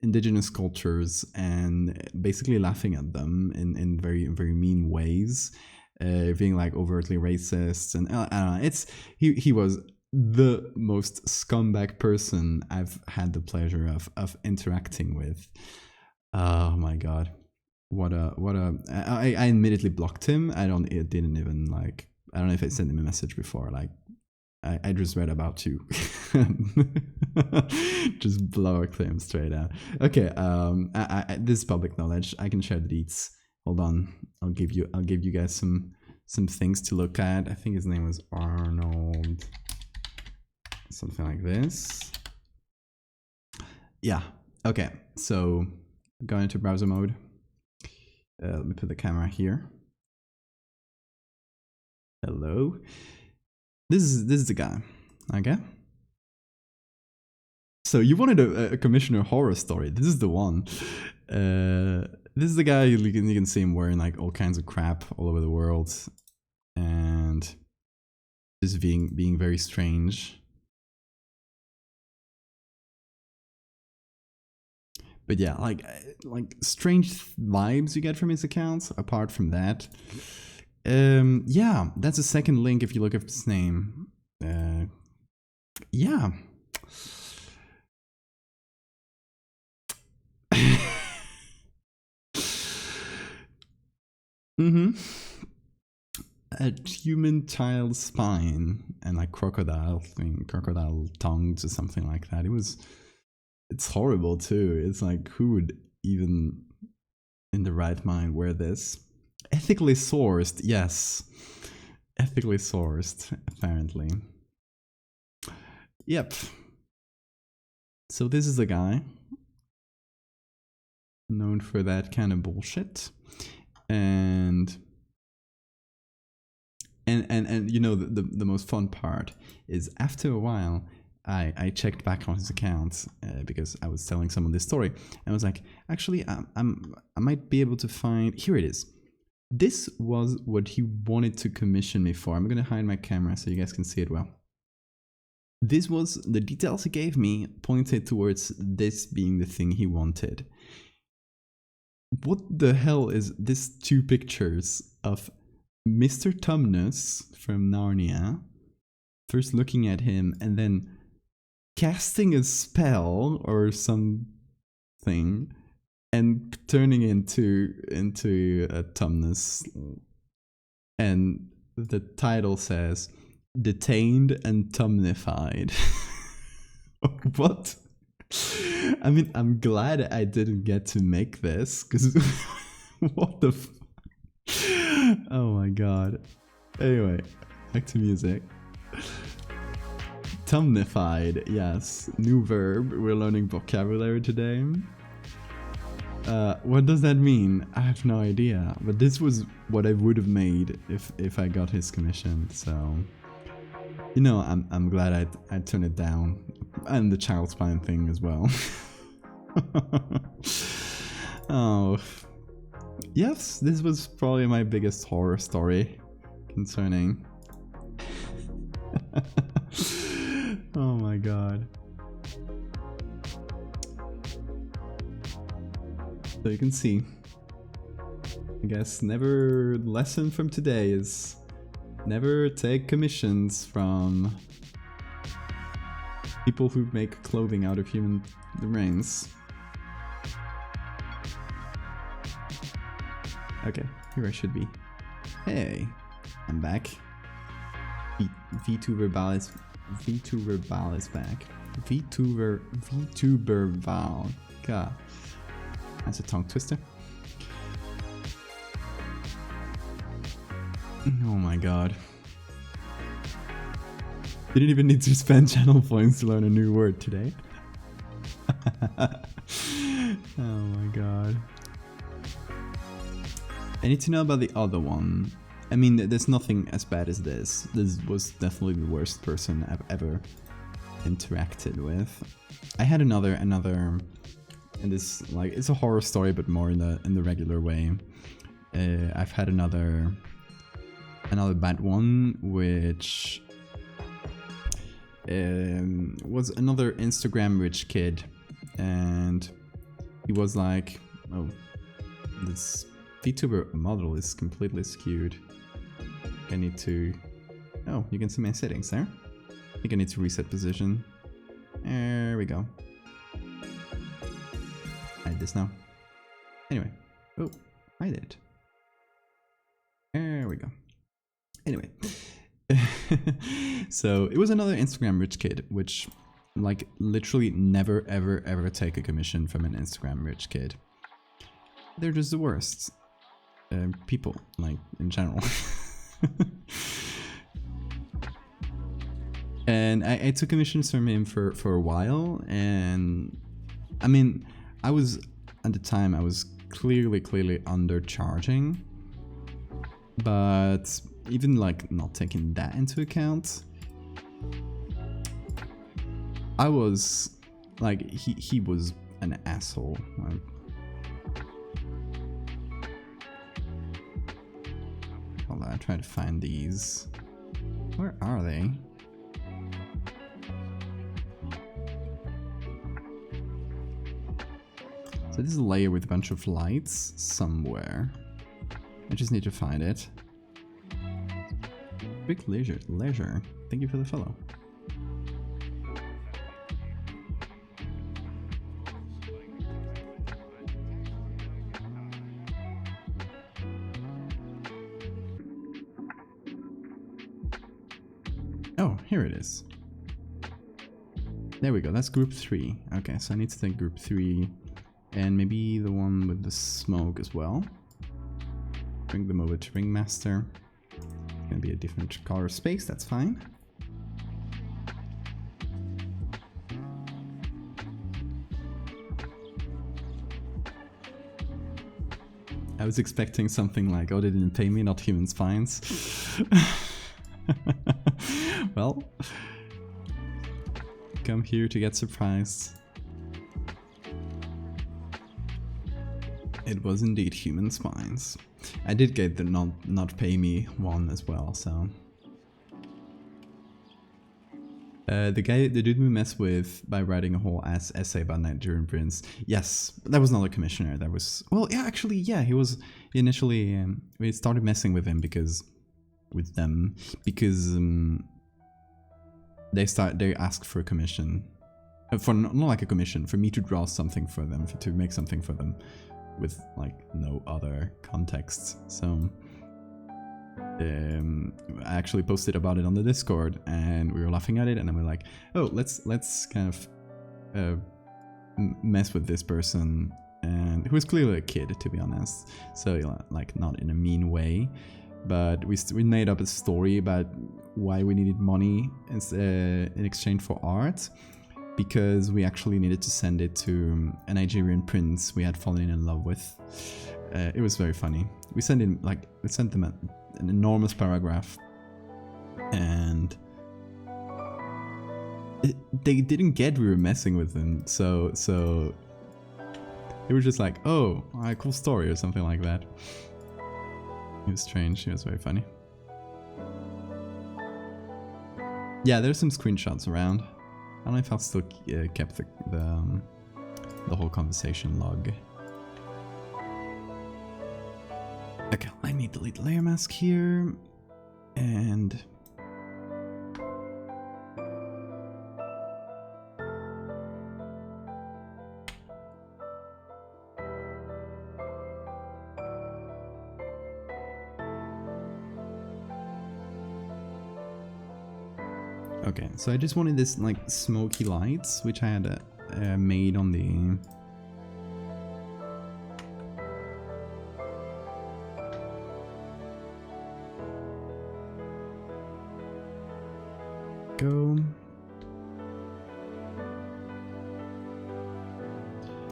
indigenous cultures and basically laughing at them in very mean ways, being like overtly racist, and I don't know, he was the most scumbag person I've had the pleasure of interacting with. Oh my god, I admittedly blocked him. I don't know if I sent him a message before. Like, I just read about you. Just blocked him straight out. Okay, this is public knowledge. I can share the deets. Hold on, I'll give you guys some things to look at. I think his name was Arnold, something like this. Yeah. Okay. So going into browser mode. Let me put the camera here. Hello. This is the guy. Okay. So you wanted a commissioner horror story. This is the one. This is the guy. You can see him wearing like all kinds of crap all over the world, and just being very strange. But yeah, like strange vibes you get from his accounts. Apart from that, yeah, that's a second link if you look up his name. Yeah. a human child's spine and like crocodile tongues or something like that. It's horrible too. It's like, who would even in the right mind wear this? Ethically sourced, yes. Ethically sourced, apparently. Yep. So this is a guy known for that kind of bullshit. And you know, the most fun part is after a while I checked back on his account because I was telling someone this story, and I was like, actually, I might be able to find. Here it is. This was what he wanted to commission me for. I'm gonna hide my camera so you guys can see it well. This was the details he gave me pointed towards this being the thing he wanted. What the hell is this? 2 pictures of Mr. Tumnus from Narnia, first looking at him and then casting a spell or something and turning into a Tumnus, and the title says "Detained and Tumnified." What? I mean, I'm glad I didn't get to make this, because what the oh my god. Anyway, back to music. Tumnified, yes. New verb. We're learning vocabulary today. What does that mean? I have no idea. But this was what I would have made if I got his commission. So, you know, I'm glad I turned it down, and the child spine thing as well. Oh, yes, this was probably my biggest horror story concerning. Oh my god. So you can see, I guess lesson from today is never take commissions from people who make clothing out of human remains. Okay, here I should be. Hey, I'm back. VTuber is back. VTuber Val. God. That's a tongue twister. Oh my god. Didn't even need to spend channel points to learn a new word today. Oh my god. I need to know about the other one. I mean, there's nothing as bad as this. This was definitely the worst person I've ever interacted with. I had another, and this, like, it's a horror story, but more in the regular way. I've had another bad one, which was another Instagram rich kid, and he was like, oh, this VTuber model is completely skewed. I need to, oh, you can see my settings there. I think I need to reset position. There we go. Hide this now. Anyway, oh, hide it. There we go. Anyway, so it was another Instagram rich kid, which, like, literally never ever take a commission from an Instagram rich kid. They're just the worst people, like, in general. And I took commissions from him for a while, and I mean, at the time I was clearly undercharging, but even, like, not taking that into account, I was like, he was an asshole. Like, hold on, I try to find these. Where are they? So this is a layer with a bunch of lights somewhere. I just need to find it. Big leisure. Thank you for the follow. Oh, here it is. There we go, that's group 3. Okay, so I need to take group 3 and maybe the one with the smoke as well. Bring them over to Ringmaster. It's gonna be a different color space, that's fine. I was expecting something like, oh, they didn't pay me, not human spines. Well, come here to get surprised. It was indeed human spines. I did get the not pay me one as well, so. The dude we messed with by writing a whole ass essay about Nigerian prince. Yes, that was not a commissioner. That was, well, yeah, actually, yeah, he was initially. We started messing with him because they asked for a commission, for not like a commission, for me to draw something for them, to make something for them, with like no other context. So. I actually posted about it on the Discord and we were laughing at it, and then we're like, oh, let's kind of mess with this person, and who was clearly a kid, to be honest, so like not in a mean way, but we made up a story about why we needed money in exchange for art, because we actually needed to send it to a Nigerian prince we had fallen in love with. It was very funny. We sent them an enormous paragraph, and they didn't get we were messing with them, so they were just like, oh, cool story or something like that. It was strange. It was very funny. Yeah, there's some screenshots around. I don't know if I'll still kept the whole conversation log. Okay, I need to delete the layer mask here, and okay, so I just wanted this like smoky lights, which I had made on the go.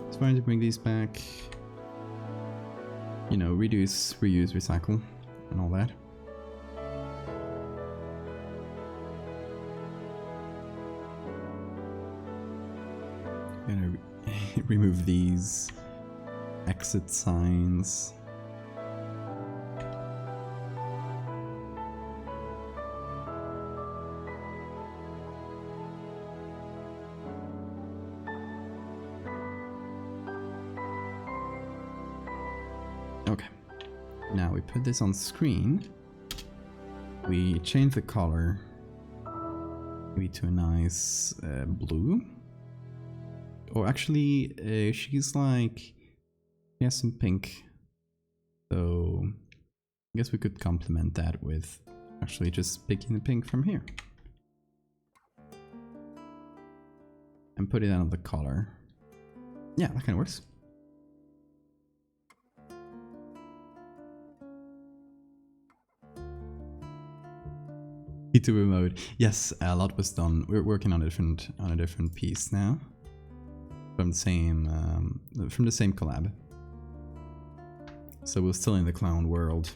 Just wanted to bring these back. You know, reduce, reuse, recycle, and all that. Gonna remove these exit signs. Okay, now we put this on screen. We change the color maybe to a nice blue. Or actually, she's like, she has some pink. So I guess we could complement that with actually just picking the pink from here. And put it on the collar. Yeah, that kind of works. VTuber mode. Yes, a lot was done. We're working on a different piece now. From the same collab. So we're still in the clown world.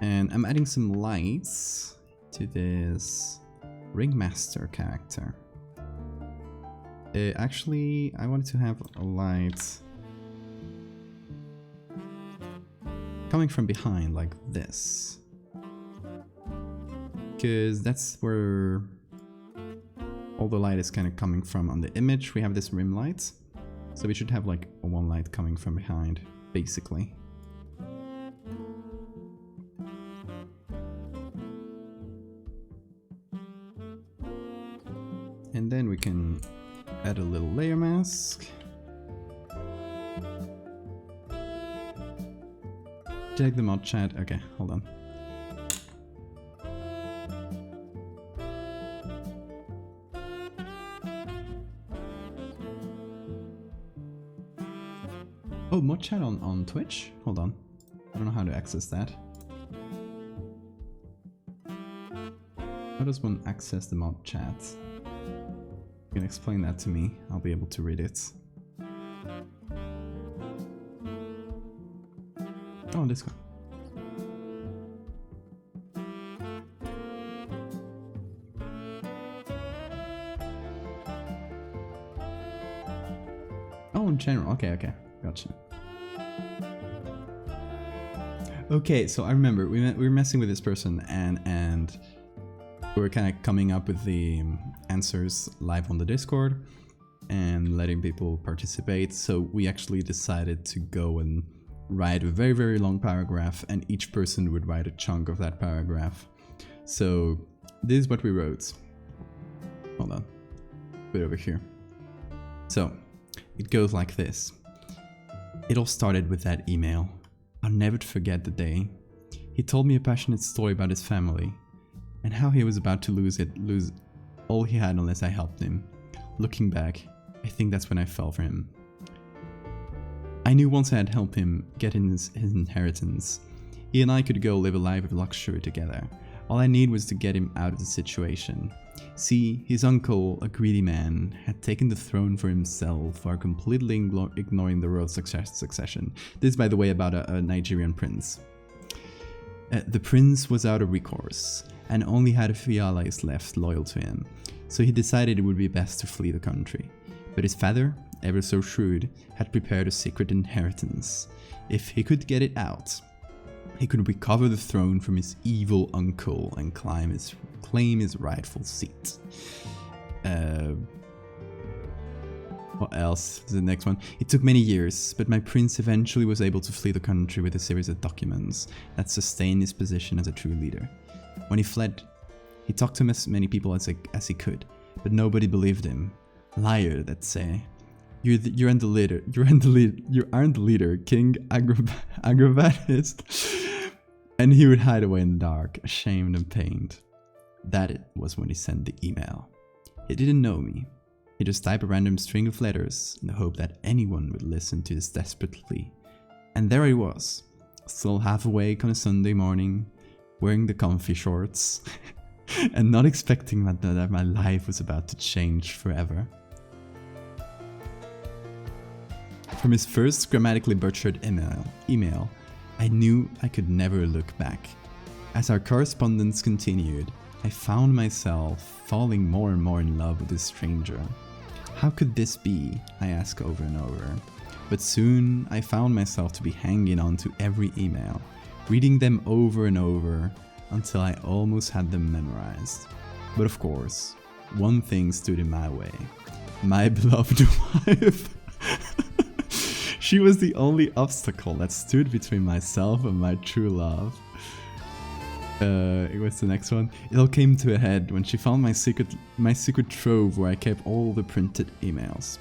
And I'm adding some lights to this Ringmaster character. Actually, I wanted to have a light coming from behind like this. Because that's where all the light is kind of coming from. On the image we have this rim light, so we should have like one light coming from behind, basically. And then we can add a little layer mask. Check the mod chat. Okay, hold on. Oh, mod chat on Twitch? Hold on. I don't know how to access that. How does one access the mod chat? You can explain that to me. I'll be able to read it. Oh, this one. Oh, in general. Okay. Gotcha. Okay, so I remember we were messing with this person and we were kind of coming up with the answers live on the Discord and letting people participate. So we actually decided to go and write a very, very long paragraph, and each person would write a chunk of that paragraph. So this is what we wrote. Hold on. Put it over here. So it goes like this. It all started with that email. I'll never forget the day. He told me a passionate story about his family and how he was about to lose all he had unless I helped him. Looking back, I think that's when I fell for him. I knew once I had helped him get his inheritance, he and I could go live a life of luxury together. All I need was to get him out of the situation. See, his uncle, a greedy man, had taken the throne for himself while completely ignoring the royal succession. This is, by the way, about a Nigerian prince. The prince was out of recourse and only had a few allies left loyal to him, so he decided it would be best to flee the country. But his father, ever so shrewd, had prepared a secret inheritance. If he could get it out, he could recover the throne from his evil uncle and claim his rightful seat. What else? The next one. It took many years, but my prince eventually was able to flee the country with a series of documents that sustained his position as a true leader. When he fled, he talked to as many people as he could, but nobody believed him. Liar, they'd say. You aren't the leader. You aren't the leader, King Agravatus. And he would hide away in the dark, ashamed and pained. That was when he sent the email. He didn't know me. He just typed a random string of letters in the hope that anyone would listen to his desperate plea. And there he was, still half awake on a Sunday morning, wearing the comfy shorts, and not expecting that my life was about to change forever. From his first grammatically butchered email, I knew I could never look back. As our correspondence continued, I found myself falling more and more in love with this stranger. How could this be? I asked over and over. But soon I found myself to be hanging on to every email, reading them over and over until I almost had them memorized. But of course, one thing stood in my way. My beloved wife. She was the only obstacle that stood between myself and my true love. What's the next one? It all came to a head when she found my secret trove where I kept all the printed emails.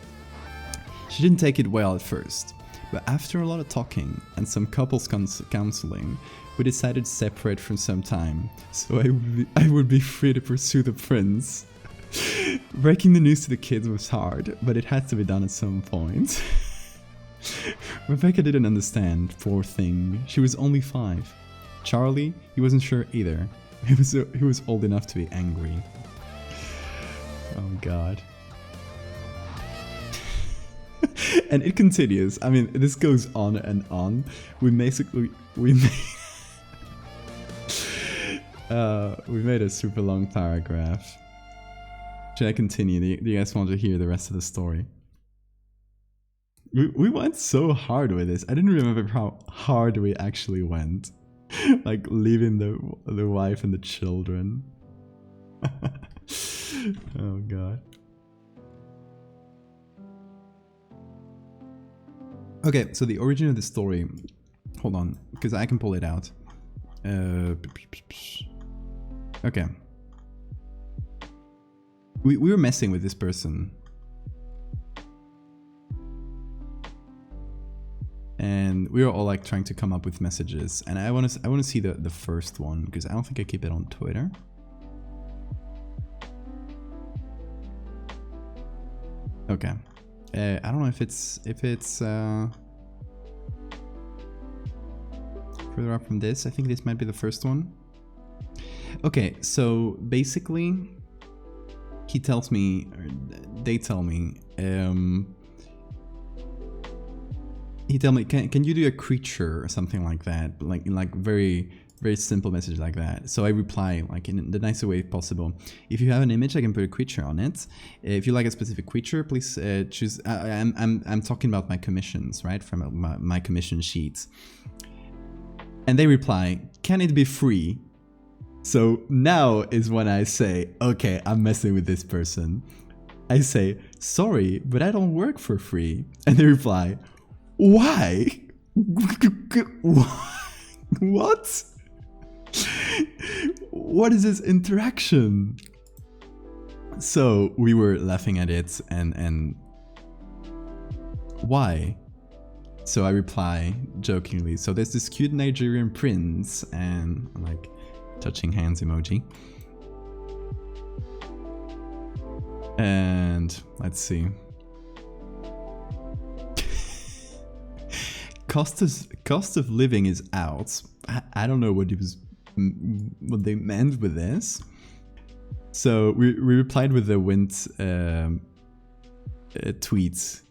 She didn't take it well at first, but after a lot of talking and some couples counseling, we decided to separate for some time, so I would be free to pursue the prince. Breaking the news to the kids was hard, but it had to be done at some point. Rebecca didn't understand, poor thing. She was only 5. Charlie, he wasn't sure either. He was old enough to be angry. Oh god. And it continues. I mean, this goes on and on. We made a super long paragraph. Should I continue? Do you guys want to hear the rest of the story? We went so hard with this. I didn't remember how hard we actually went. Like leaving the wife and the children. Oh god. Okay, so the origin of the story. Hold on, because I can pull it out. Okay. We were messing with this person. And we were all like trying to come up with messages. And I want to see the first one because I don't think I keep it on Twitter. Okay. I don't know if it's further up from this. I think this might be the first one. Okay, so basically he tells me, or they tell me, he tell me, can you do a creature or something like that, like very simple message like that. So I reply like in the nicest way possible. If you have an image, I can put a creature on it. If you like a specific creature, please choose. I'm talking about my commissions, right, from my commission sheets. And they reply, can it be free? So now is when I say, okay, I'm messing with this person. I say, sorry, but I don't work for free. And they reply, why? What? What is this interaction? So we were laughing at it and why? So I reply jokingly, so there's this cute Nigerian prince, and I'm like touching hands emoji. And let's see. Cost of living is out. I don't know what they meant with this. So we replied with the wind tweet,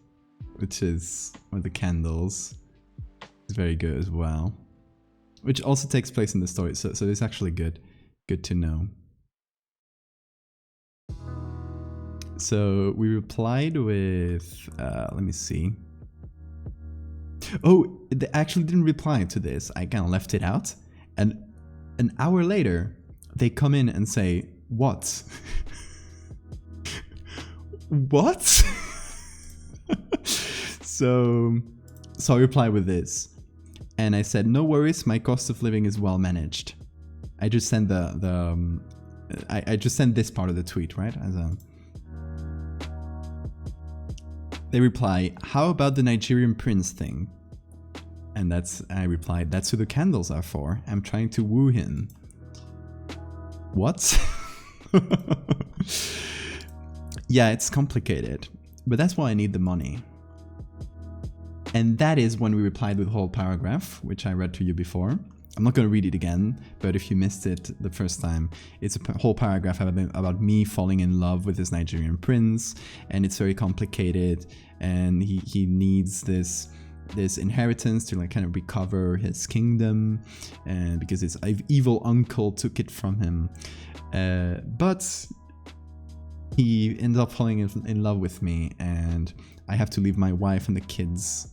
which is one of the candles. It's very good as well, which also takes place in the story. So it's actually good to know. So we replied with let me see. Oh, they actually didn't reply to this. I kind of left it out. And an hour later, they come in and say, what? What? So I reply with this. And I said, no worries, my cost of living is well managed. I just sent I just sent this part of the tweet, right? They reply, how about the Nigerian prince thing? And I replied, that's who the candles are for. I'm trying to woo him. What? Yeah, it's complicated, but that's why I need the money. And that is when we replied with a whole paragraph, which I read to you before. I'm not going to read it again, but if you missed it the first time, it's a whole paragraph about me falling in love with this Nigerian prince, and it's very complicated, and he needs this inheritance to like kind of recover his kingdom, and because his evil uncle took it from him, but he ends up falling in love with me, and I have to leave my wife and the kids.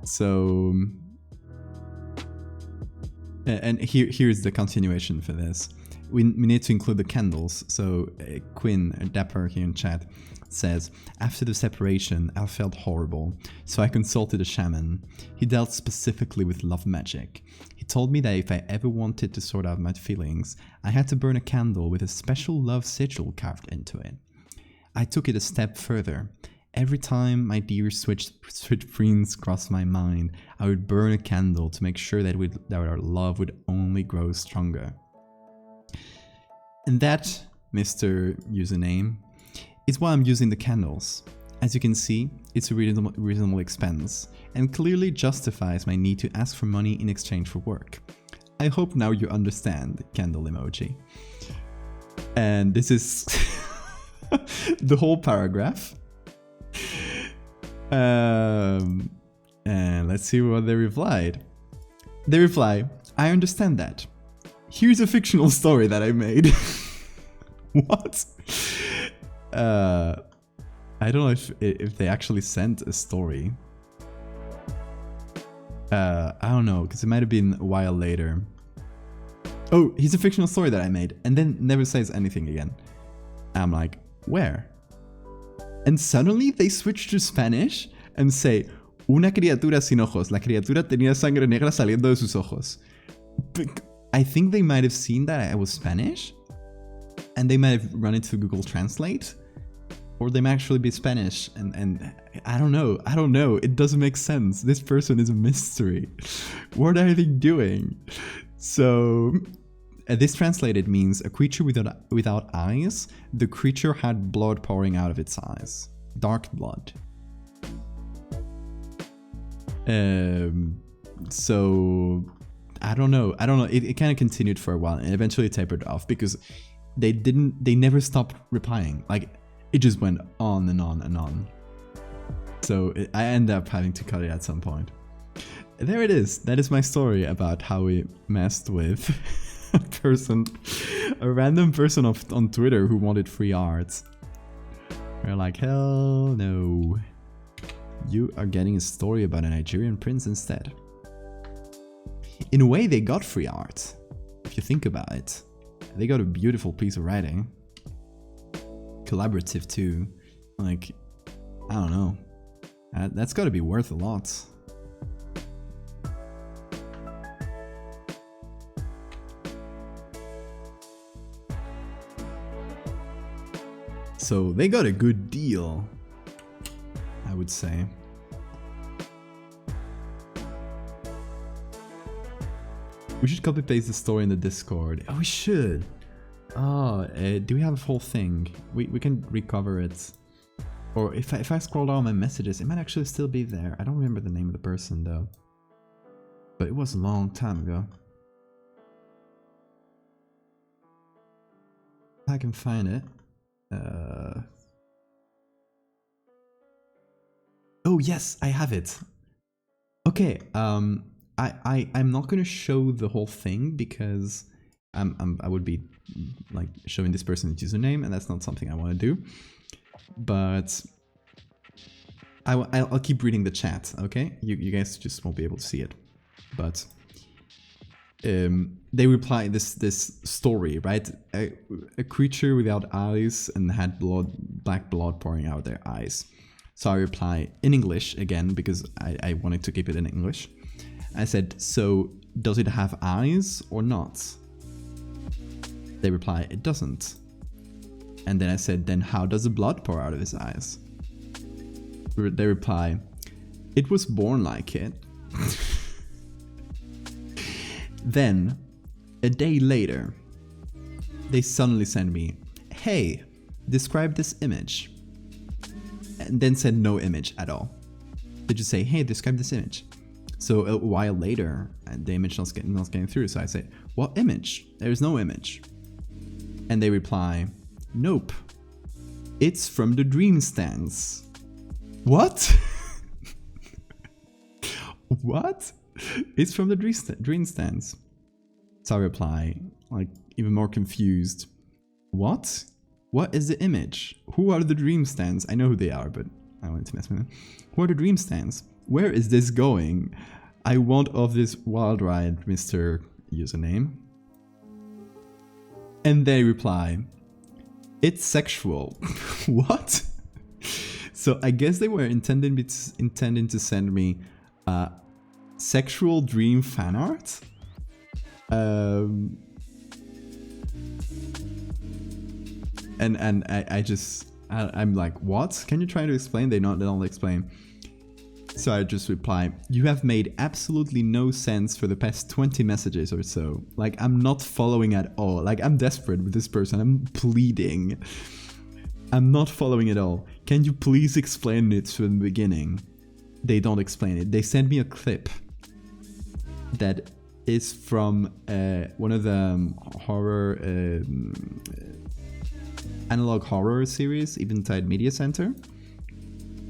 So and here's the continuation for this. We need to include the candles. So Quinn, Dapper here in chat, says, after the separation, I felt horrible, so I consulted a shaman. He dealt specifically with love magic. He told me that if I ever wanted to sort out my feelings, I had to burn a candle with a special love sigil carved into it. I took it a step further. Every time my dear switch dreams crossed my mind, I would burn a candle to make sure that our love would only grow stronger. And that, Mr. Username, is why I'm using the candles. As you can see, it's a reasonable expense, and clearly justifies my need to ask for money in exchange for work. I hope now you understand, candle emoji. And this is the whole paragraph. And let's see what they replied. They reply, I understand that. Here's a fictional story that I made. What? I don't know if they actually sent a story. I don't know, because it might have been a while later. Oh, here's a fictional story that I made, and then never says anything again. I'm like, where? And suddenly they switch to Spanish and say, una criatura sin ojos. La criatura tenía sangre negra saliendo de sus ojos. I think they might have seen that I was Spanish, and they might have run it through Google Translate. Or they might actually be Spanish, and I don't know, it doesn't make sense. This person is a mystery. What are they doing? So, this translated means a creature without eyes. The creature had blood pouring out of its eyes. Dark blood. So, I don't know. It kind of continued for a while and eventually tapered off because they never stopped replying. Like, it just went on and on and on. So I ended up having to cut it at some point. There it is. That is my story about how we messed with a random person on Twitter who wanted free art. We're like, hell no. You are getting a story about a Nigerian prince instead. In a way, they got free art. If you think about it. They got a beautiful piece of writing. Collaborative too. Like, I don't know. That's got to be worth a lot. So they got a good deal, I would say. We should copy paste the story in the Discord. Oh, we should. Oh, do we have a whole thing? We can recover it. Or if I scroll down my messages, it might actually still be there. I don't remember the name of the person though. But it was a long time ago. If I can find it. Oh yes, I have it. Okay, I'm not gonna show the whole thing because I would be like showing this person's username, and that's not something I want to do. But I'll keep reading the chat, okay? You guys just won't be able to see it. But they reply this story, right? A creature without eyes and had black blood pouring out of their eyes. So I reply in English again because I wanted to keep it in English. I said, so does it have eyes or not? They reply, it doesn't. And then I said, then how does the blood pour out of his eyes? They reply, it was born like it. Then, a day later, they suddenly send me, hey, describe this image. And then said no image at all. They just say, hey, describe this image. So a while later, the image not getting through. So I say, what image? There's no image. And they reply, nope. It's from the dream stands. What? What? It's from the dream stands. So I reply, like, even more confused. What? What is the image? Who are the dream stands? I know who they are, but I wanted to mess with them. Who are the dream stands? Where is this going? I want off this wild ride, Mr. Username. And they reply, it's sexual. What? So I guess they were intending to send me sexual dream fan art. And I'm like, what? Can you try to explain? They don't explain. So I just reply, you have made absolutely no sense for the past 20 messages or so. Like, I'm not following at all. Like, I'm desperate with this person. I'm pleading. I'm not following at all. Can you please explain it from the beginning? They don't explain it. They send me a clip that is from one of the horror analog horror series, Eventide Media Center.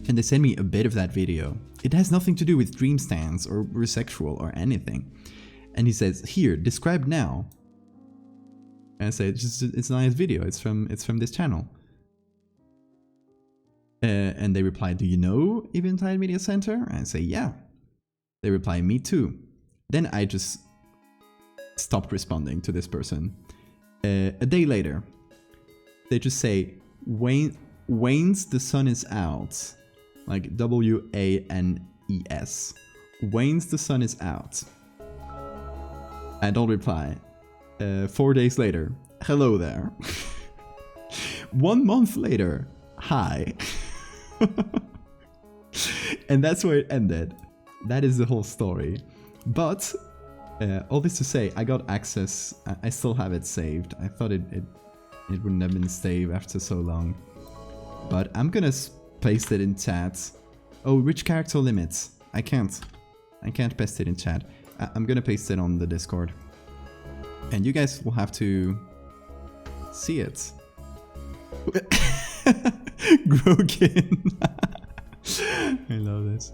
And they send me a bit of that video. It has nothing to do with dream stands or sexual or anything. And he says, here, describe now. And I say, it's a nice video. It's from this channel. And they reply, do you know Eventide Media Center? And I say, yeah. They reply, me too. Then I just stopped responding to this person. A day later, they just say, Wayne's The Sun Is Out. Like WANES. Wayne's The Sun Is Out. I don't reply. 4 days later, hello there. 1 month later, hi. And that's where it ended. That is the whole story. But all this to say, I got access. I still have it saved. I thought it wouldn't have been saved after so long. But I'm gonna paste it in chat. Oh, which character limits? I can't paste it in chat. I'm gonna paste it on the Discord. And you guys will have to see it. Grogan. I love this.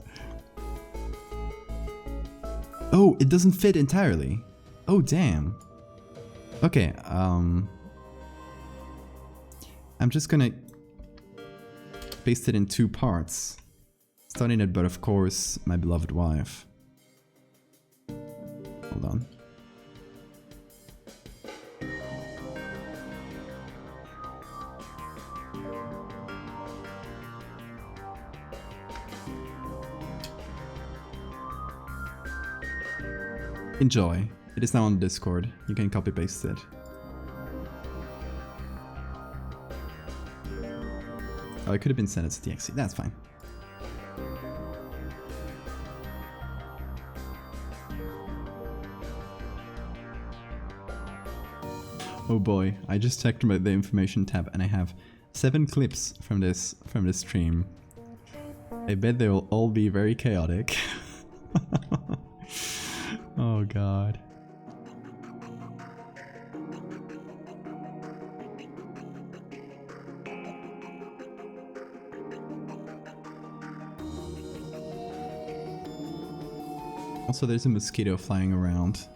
Oh, it doesn't fit entirely. Oh, damn. Okay, I'm just gonna paste it in 2 parts. Starting at but of course, my beloved wife. Hold on. Enjoy. It is now on Discord. You can copy paste it. Oh, it could have been sent as TXT. That's fine. Oh boy, I just checked the information tab and I have 7 clips from this stream. I bet they will all be very chaotic. Oh god. Also, there's a mosquito flying around.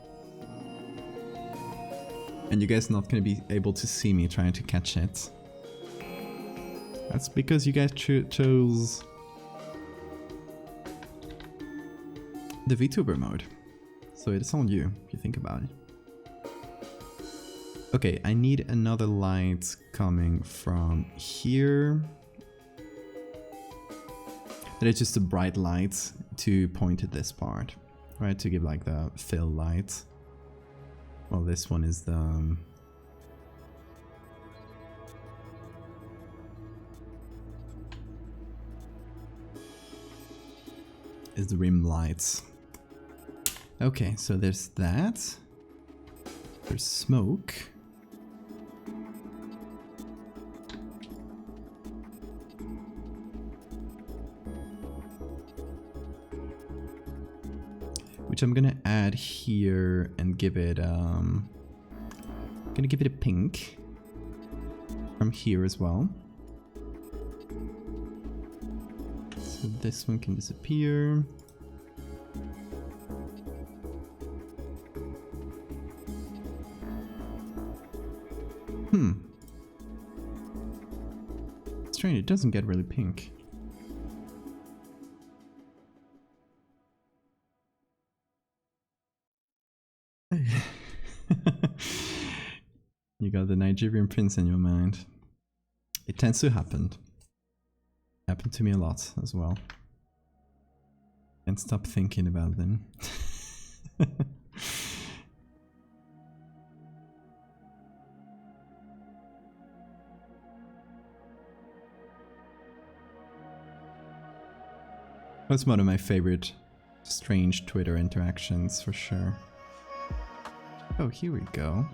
And you guys are not going to be able to see me trying to catch it. That's because you guys chose the VTuber mode. So it's on you, if you think about it. Okay, I need another light coming from here. That is just a bright light to point at this part. Right, to give like the fill light. Well, this one is the... is the rim lights. Okay, so there's that. There's smoke. Which I'm gonna add here and give it I'm gonna give it a pink from here as well. So this one can disappear. Strange, it doesn't get really pink. You got the Nigerian prince in your mind. It tends to happen. Happened to me a lot as well. Can't stop thinking about them. That's one of my favorite strange Twitter interactions for sure. Oh, here we go.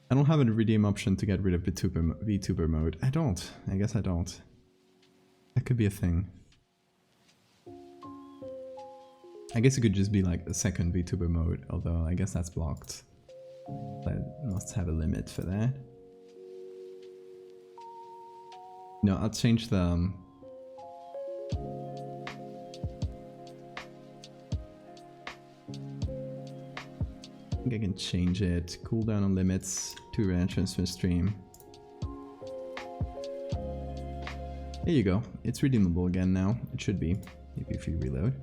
I don't have a redeem option to get rid of VTuber mode. I don't. I guess I don't. That could be a thing. I guess it could just be like a second VTuber mode, although I guess that's blocked. I must have a limit for that. No, I'll change the... I think I can change it. Cooldown on limits to entrance for stream. There you go. It's redeemable again now. It should be. Maybe if you reload.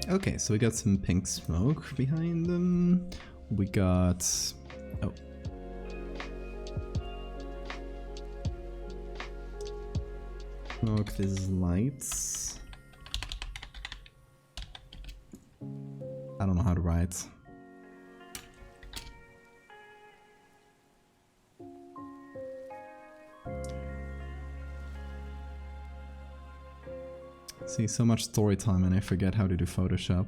Okay, so we got some pink smoke behind them. We got... oh. Smoke, this is lights. I don't know how to write. See, so much story time and I forget how to do Photoshop.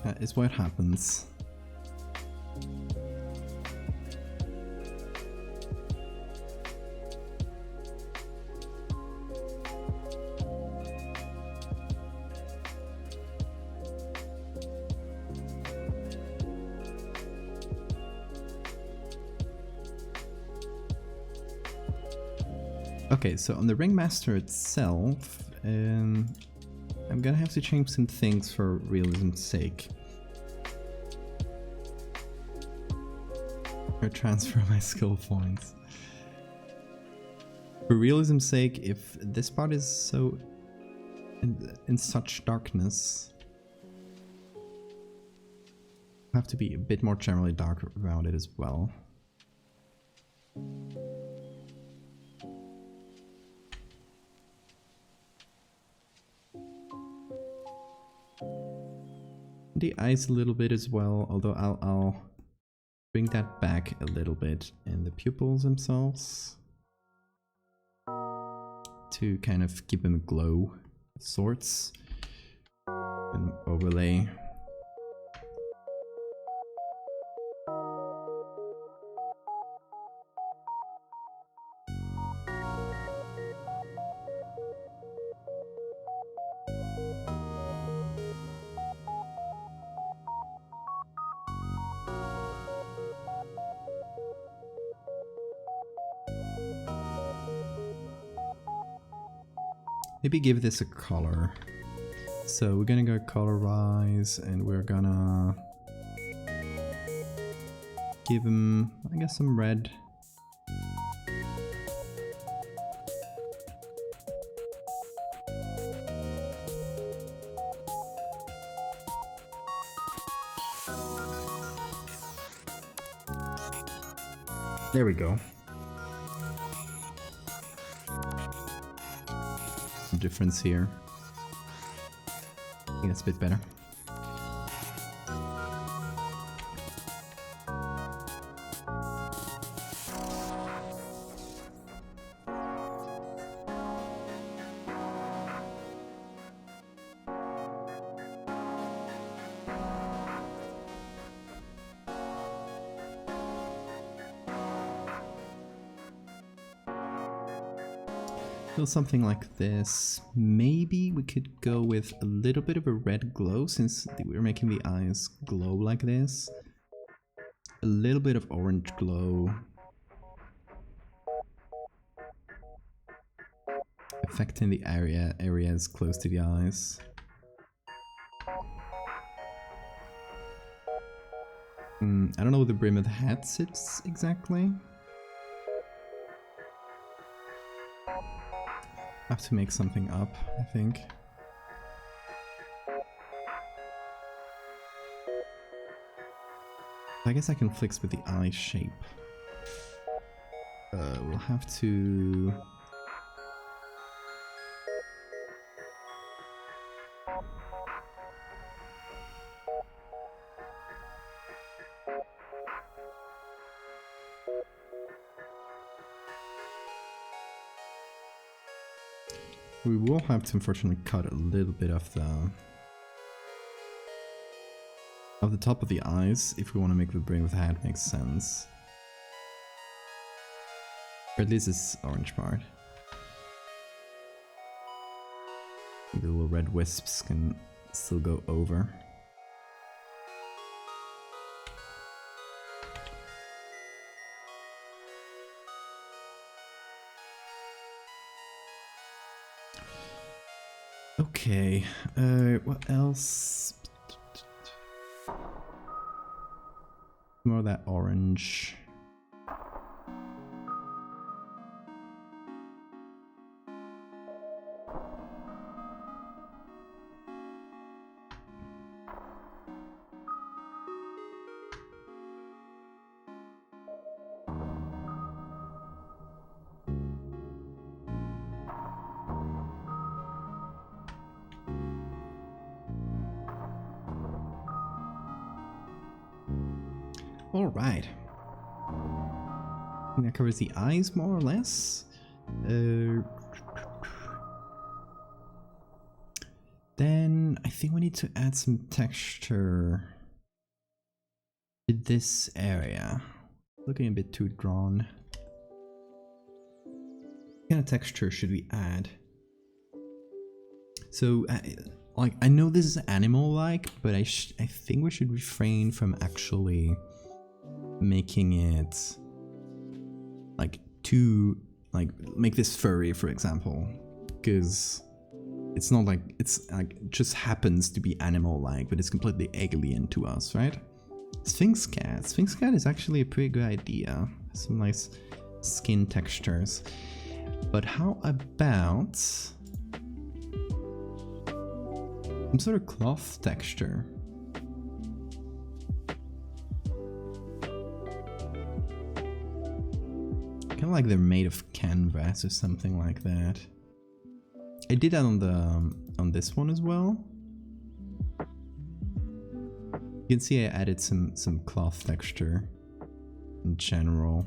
That is what happens. Okay, so on the Ringmaster itself, I'm gonna have to change some things for realism's sake. Or transfer my skill points. For realism's sake, if this part is so in such darkness, I have to be a bit more generally dark around it as well. The eyes a little bit as well, although I'll bring that back a little bit in the pupils themselves to kind of give them a glow of sorts and overlay. Maybe give this a color. So we're gonna go colorize and we're gonna give him, I guess, some red. There we go. Difference here. I think that's a bit better. Something like this. Maybe we could go with a little bit of a red glow since we're making the eyes glow like this. A little bit of orange glow. Affecting the areas close to the eyes. I don't know where the brim of the hat sits exactly. Have to make something up, I think. I guess I can fix with the eye shape. We'll have to... We will have to unfortunately cut a little bit of the top of the eyes if we want to make the brain with the hat make sense. Or at least this orange part. The little red wisps can still go over. Okay, what else? More of that orange. Alright. I think that covers the eyes more or less. Then I think we need to add some texture to this area. Looking a bit too drawn. What kind of texture should we add? So, like, I know this is animal-like, but I think we should refrain from actually making it like too, like, make this furry, for example, because it's not like, it's like, it just happens to be animal-like, but it's completely alien to us, right? Sphinx cat. Sphinx cat is actually a pretty good idea. Some nice skin textures. But how about some sort of cloth texture? Kind of like they're made of canvas or something like that. I did that on this one as well. You can see I added some cloth texture in general.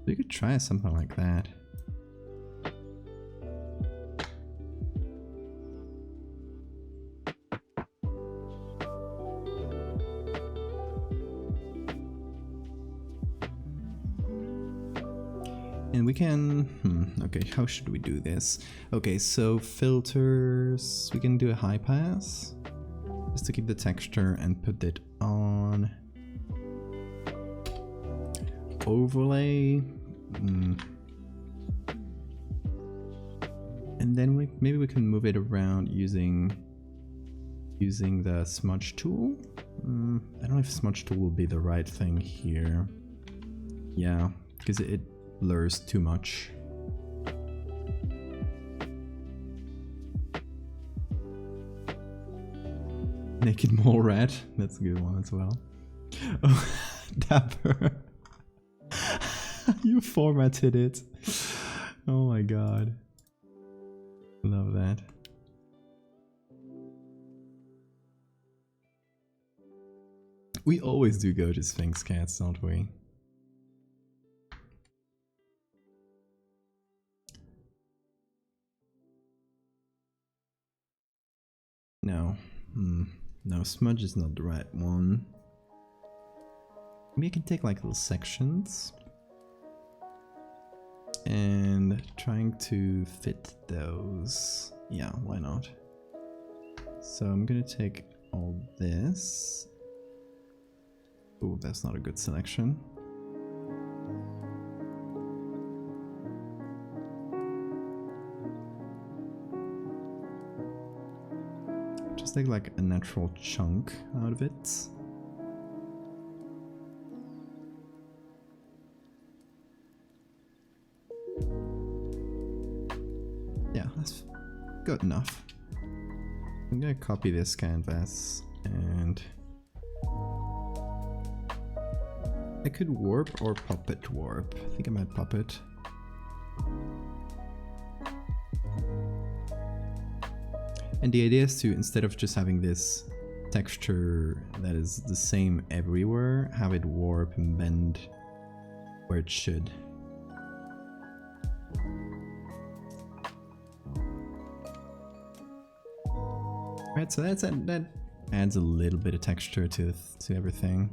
We could try something like that. And we can, okay, how should we do this? Okay, so filters, we can do a high pass, just to keep the texture and put it on. Overlay, and then maybe we can move it around using the smudge tool. I don't know if smudge tool will be the right thing here. Yeah, because it blurs too much. Make it more red. That's a good one as well. Oh, Dapper. You formatted it. Oh my god. Love that. We always do go to Sphinx cats, don't we? No. No, smudge is not the right one. Maybe I can take like little sections and trying to fit those. Yeah, why not? So I'm gonna take all this. Oh, that's not a good selection. Just take like a natural chunk out of it. Yeah, that's good enough. I'm gonna copy this canvas and I could warp or puppet warp. I think I might puppet. And the idea is to, instead of just having this texture that is the same everywhere, have it warp and bend where it should. Right, so that adds a little bit of texture to everything.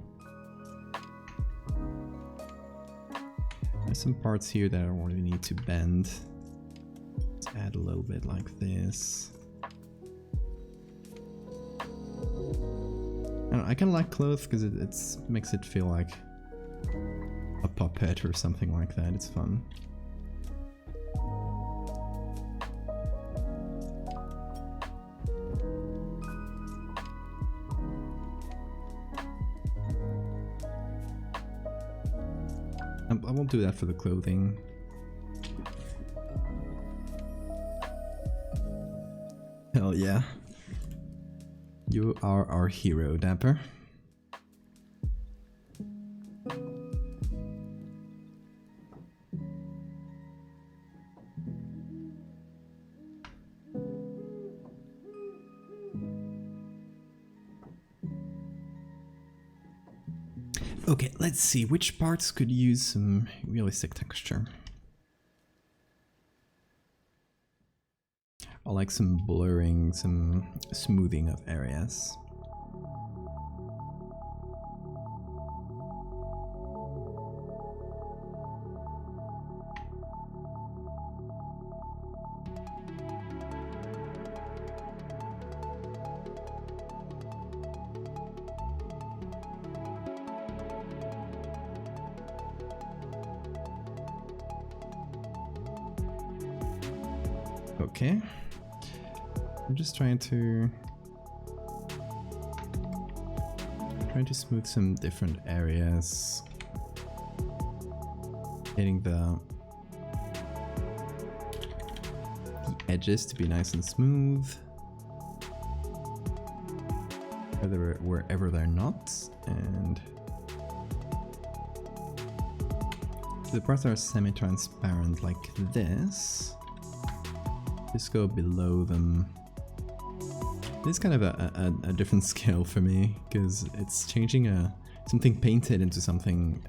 There's some parts here that I really need to bend. Let's add a little bit like this. I kind of like clothes because it makes it feel like a puppet or something like that. It's fun. I won't do that for the clothing. Hell yeah. You are our hero, Dapper. Okay, let's see which parts could use some realistic texture. I like some blurring, some smoothing of areas. Okay, I'm just trying to smooth some different areas, getting the edges to be nice and smooth, wherever they're not, and the parts that are semi-transparent like this. Just go below them. This is kind of a different scale for me, because it's changing something painted into something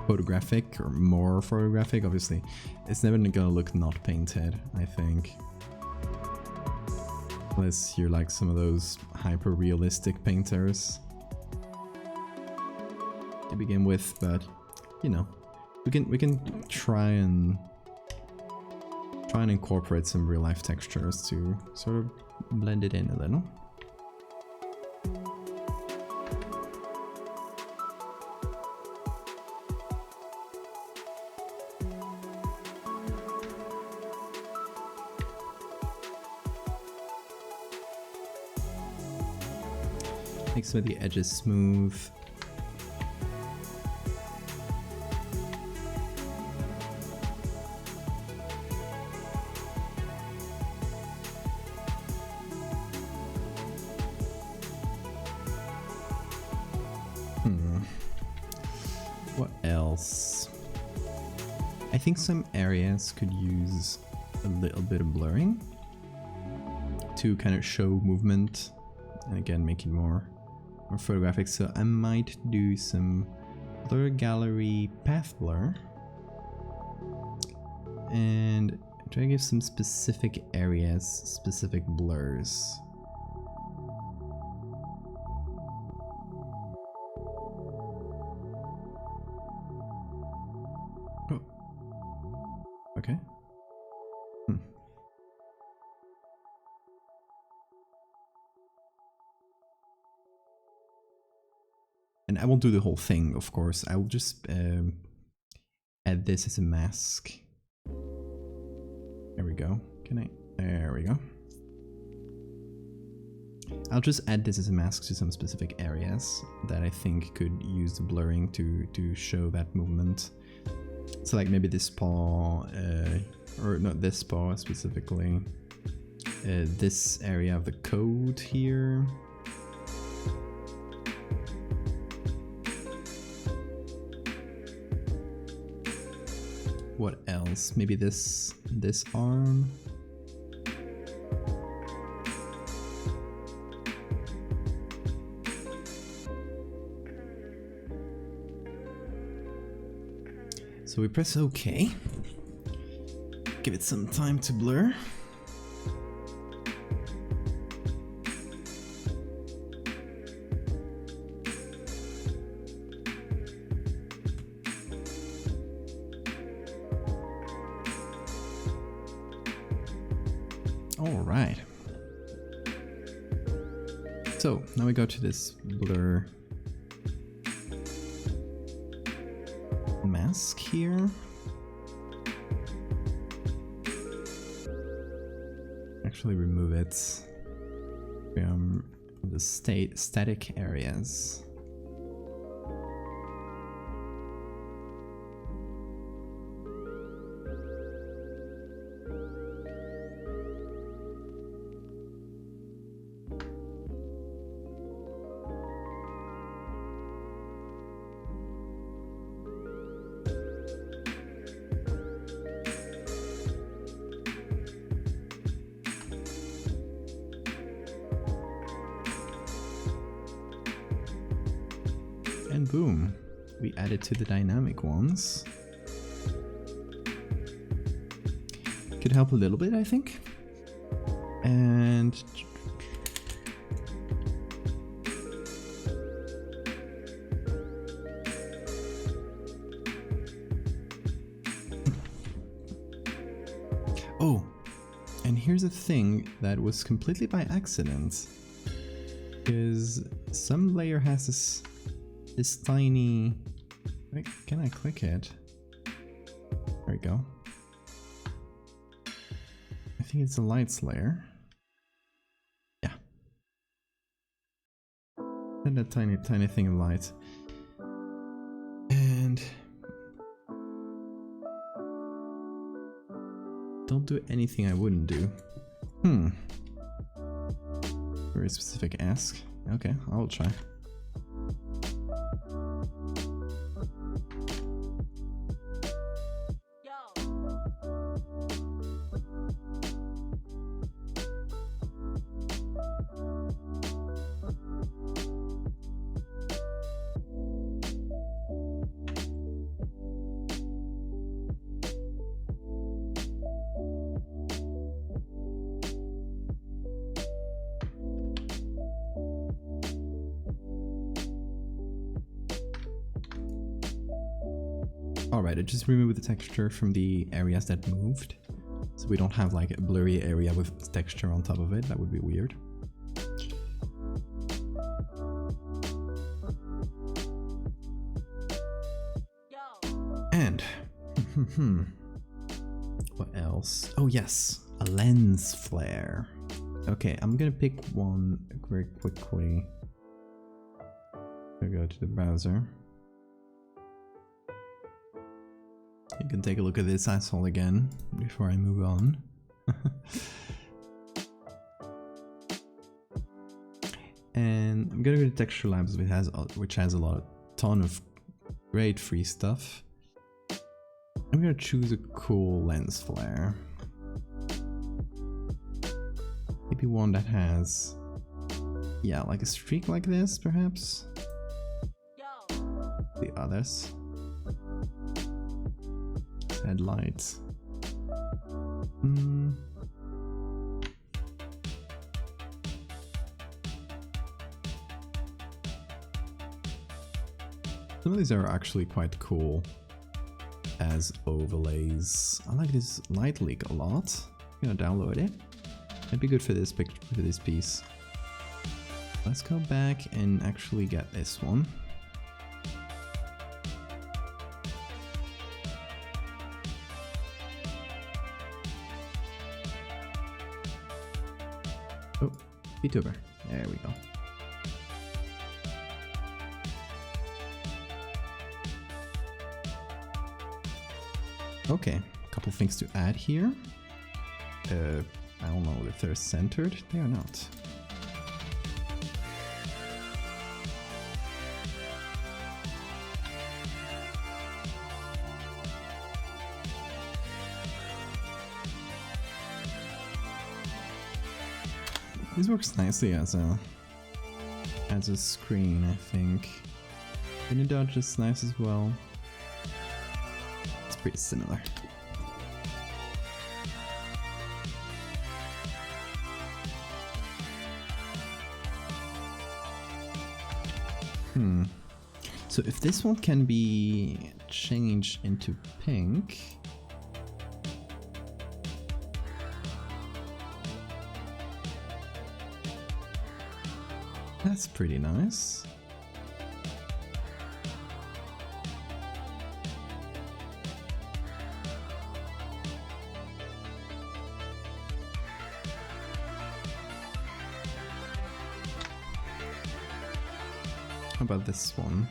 photographic, or more photographic. Obviously, it's never gonna look not painted, I think. Unless you're like some of those hyper-realistic painters to begin with, but you know, we can try and incorporate some real-life textures to sort of blend it in a little. Make some of the edges smooth. What else? I think some areas could use a little bit of blurring to kind of show movement, and again make it more photographic. So I might do some blur gallery path blur and try to give some specific areas specific blurs. Okay. And I won't do the whole thing, of course. I will just add this as a mask. There we go. There we go. I'll just add this as a mask to some specific areas that I think could use the blurring to show that movement. So like maybe this paw, or not this paw specifically, this area of the coat here. What else? Maybe this arm. So we press OK. Give it some time to blur. All right. So now we go to this blur mask here. Actually remove it from the static areas. And boom, we added to the dynamic ones. Could help a little bit, I think. And oh, and here's a thing that was completely by accident, is some layer has this tiny, wait, can I click it? There we go. I think it's a lights layer. Yeah. And that tiny thing of light. And don't do anything I wouldn't do. Very specific ask. Okay, I will try. Alright, I just removed the texture from the areas that moved, so we don't have like a blurry area with texture on top of it. That would be weird. And what else? Oh yes, a lens flare. Okay, I'm gonna pick one very quickly. I'll go to the browser. You can take a look at this asshole again before I move on. And I'm gonna go to Texture Labs, which has a ton of great free stuff. I'm gonna choose a cool lens flare. Maybe one that has, yeah, like a streak like this, perhaps. The others. Headlights. Some of these are actually quite cool as overlays. I like this light leak a lot. I'm gonna download it. It'd be good for this picture, for this piece. Let's go back and actually get this one. Oh, VTuber. There we go. Okay, a couple things to add here. I don't know if they're centered. They are not. This works nicely as a screen, I think. Pin and dodge is nice as well. It's pretty similar. So if this one can be changed into pink, that's pretty nice. How about this one?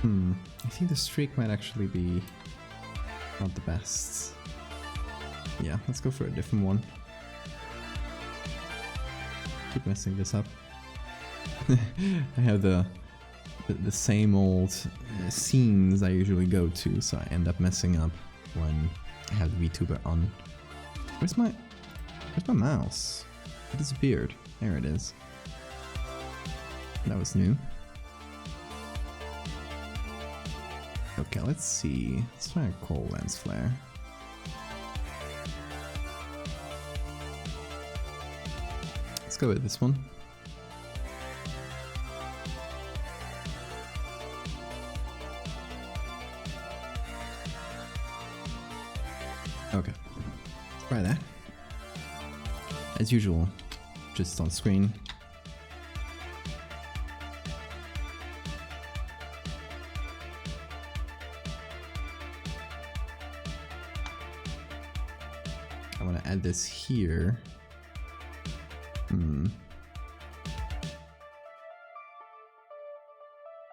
I think the streak might actually be not the best. Yeah, let's go for a different one. Keep messing this up. I have the same old scenes I usually go to, so I end up messing up when I have the VTuber on. Where's my mouse? It disappeared. There it is. That was new. Okay, let's see. Let's try a cold lens flare. Let's go with this one. Okay, let's try that. As usual, just on screen. I want to add this here.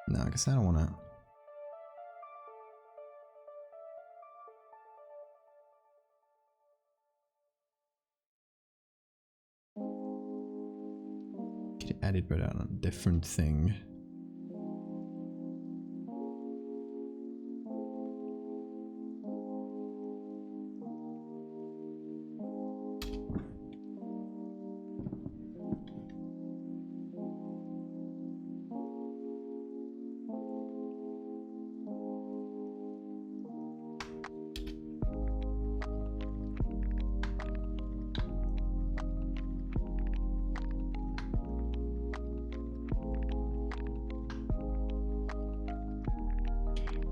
No, I guess I don't want to. Could add it, but on a different thing.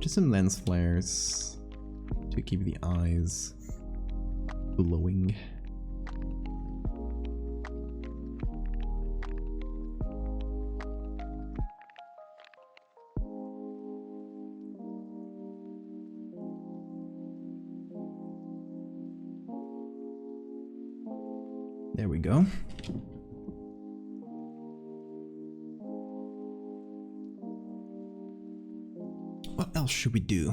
Just some lens flares to keep the eyes glowing. There we go. What else should we do?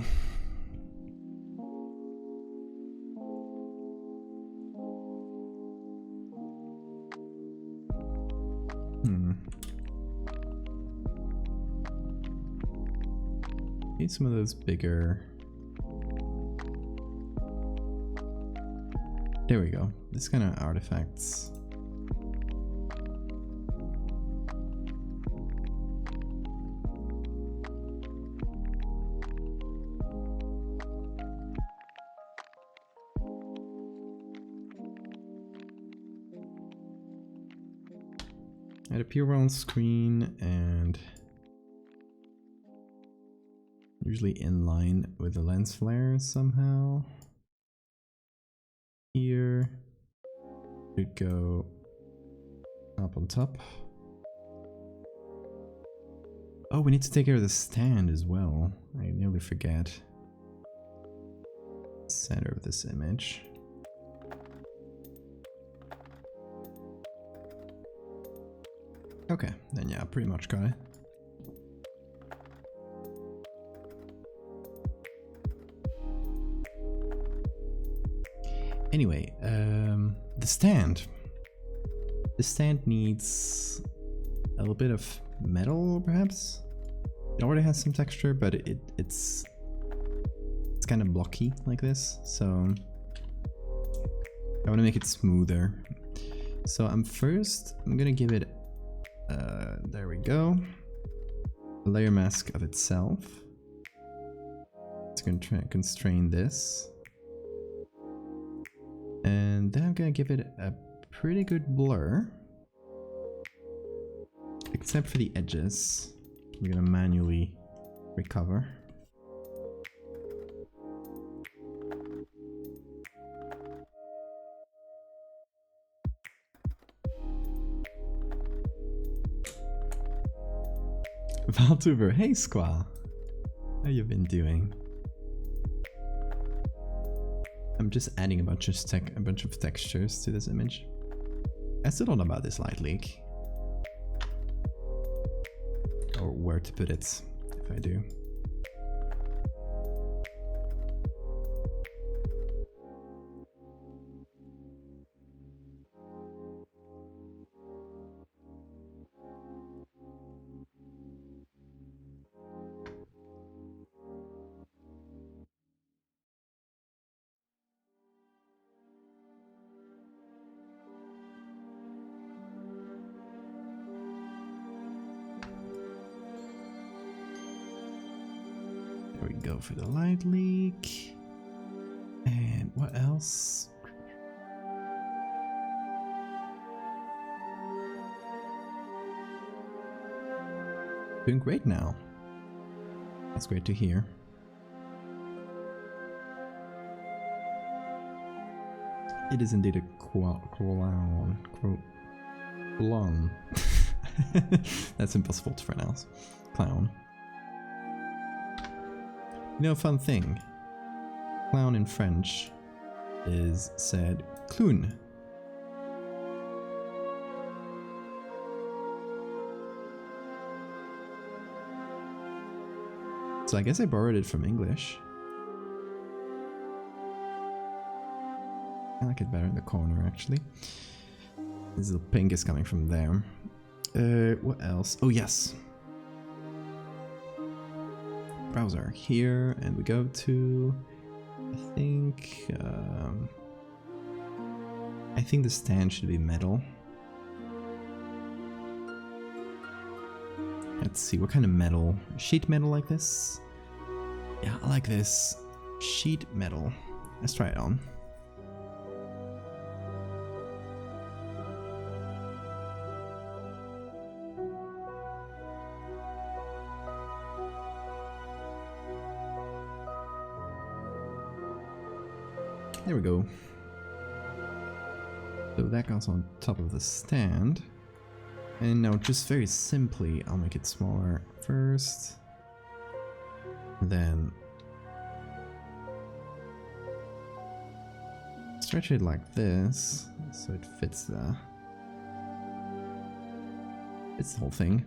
Need some of those bigger. There we go. This kind of artifacts. It appear on screen and usually in line with the lens flare somehow. Here should go up on top. Oh, we need to take care of the stand as well. I nearly forget. Center of this image. Okay, then yeah, pretty much got it. Anyway, the stand. The stand needs a little bit of metal, perhaps. It already has some texture, but it's kind of blocky like this, so I want to make it smoother. So I'm gonna give it there we go, a layer mask of itself. It's gonna try and constrain this, and then I'm gonna give it a pretty good blur, except for the edges. I'm gonna manually recover. Valdevia, hey Squaw, how you been doing? I'm just adding a bunch of textures to this image. I still don't know about this light leak, or where to put it if I do. we go for the light leak. And what else? Doing great now. That's great to hear. It is indeed a clown. That's impossible to pronounce. Clown. You know, a fun thing. Clown in French is said clown. So I guess I borrowed it from English. I like it better in the corner, actually. This little pink is coming from there. What else? Oh, yes. Browser here, and we go to... I think the stand should be metal. Let's see, what kind of metal? Sheet metal like this? Yeah, I like this. Sheet metal. Let's try it on. There we go. So that goes on top of the stand. And now just very simply, I'll make it smaller first. Then stretch it like this, so it fits the whole thing.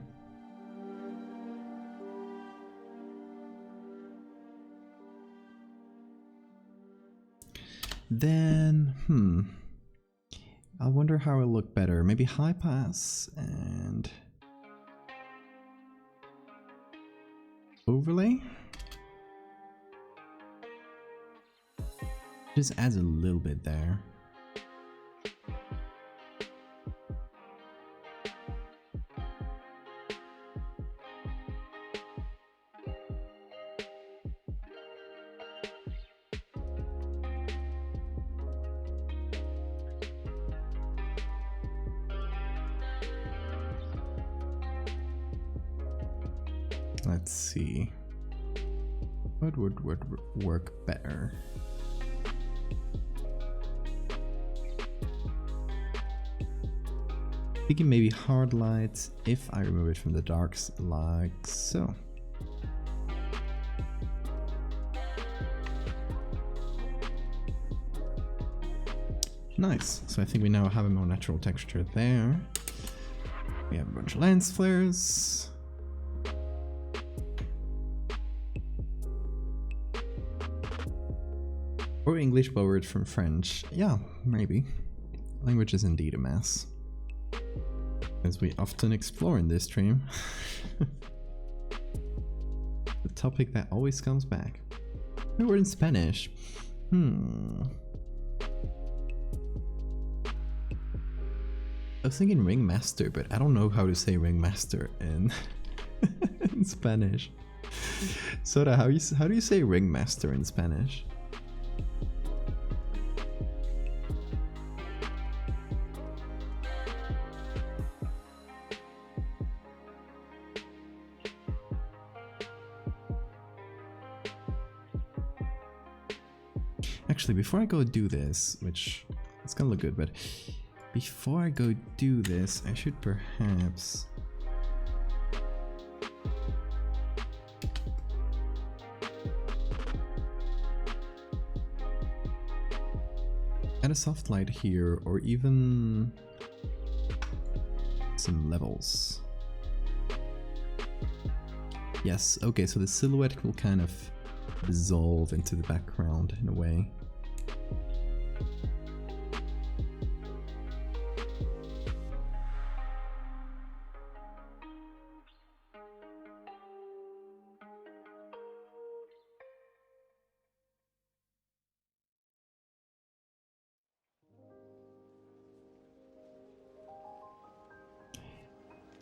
Then, I wonder how it'll look better. Maybe high pass and overlay. Just adds a little bit there. Let's see. What would work better? Thinking maybe hard light if I remove it from the darks like so. Nice. So I think we now have a more natural texture there. We have a bunch of lens flares. Or English borrowed from French. Yeah, maybe. Language is indeed a mess. As we often explore in this stream. The topic that always comes back. A word in Spanish. I was thinking ringmaster, but I don't know how to say ringmaster in, in Spanish. Soda, how do you say ringmaster in Spanish? Actually, before I go do this, which it's gonna look good, but before I go do this, I should perhaps add a soft light here, or even some levels. Yes, okay, so the silhouette will kind of dissolve into the background in a way.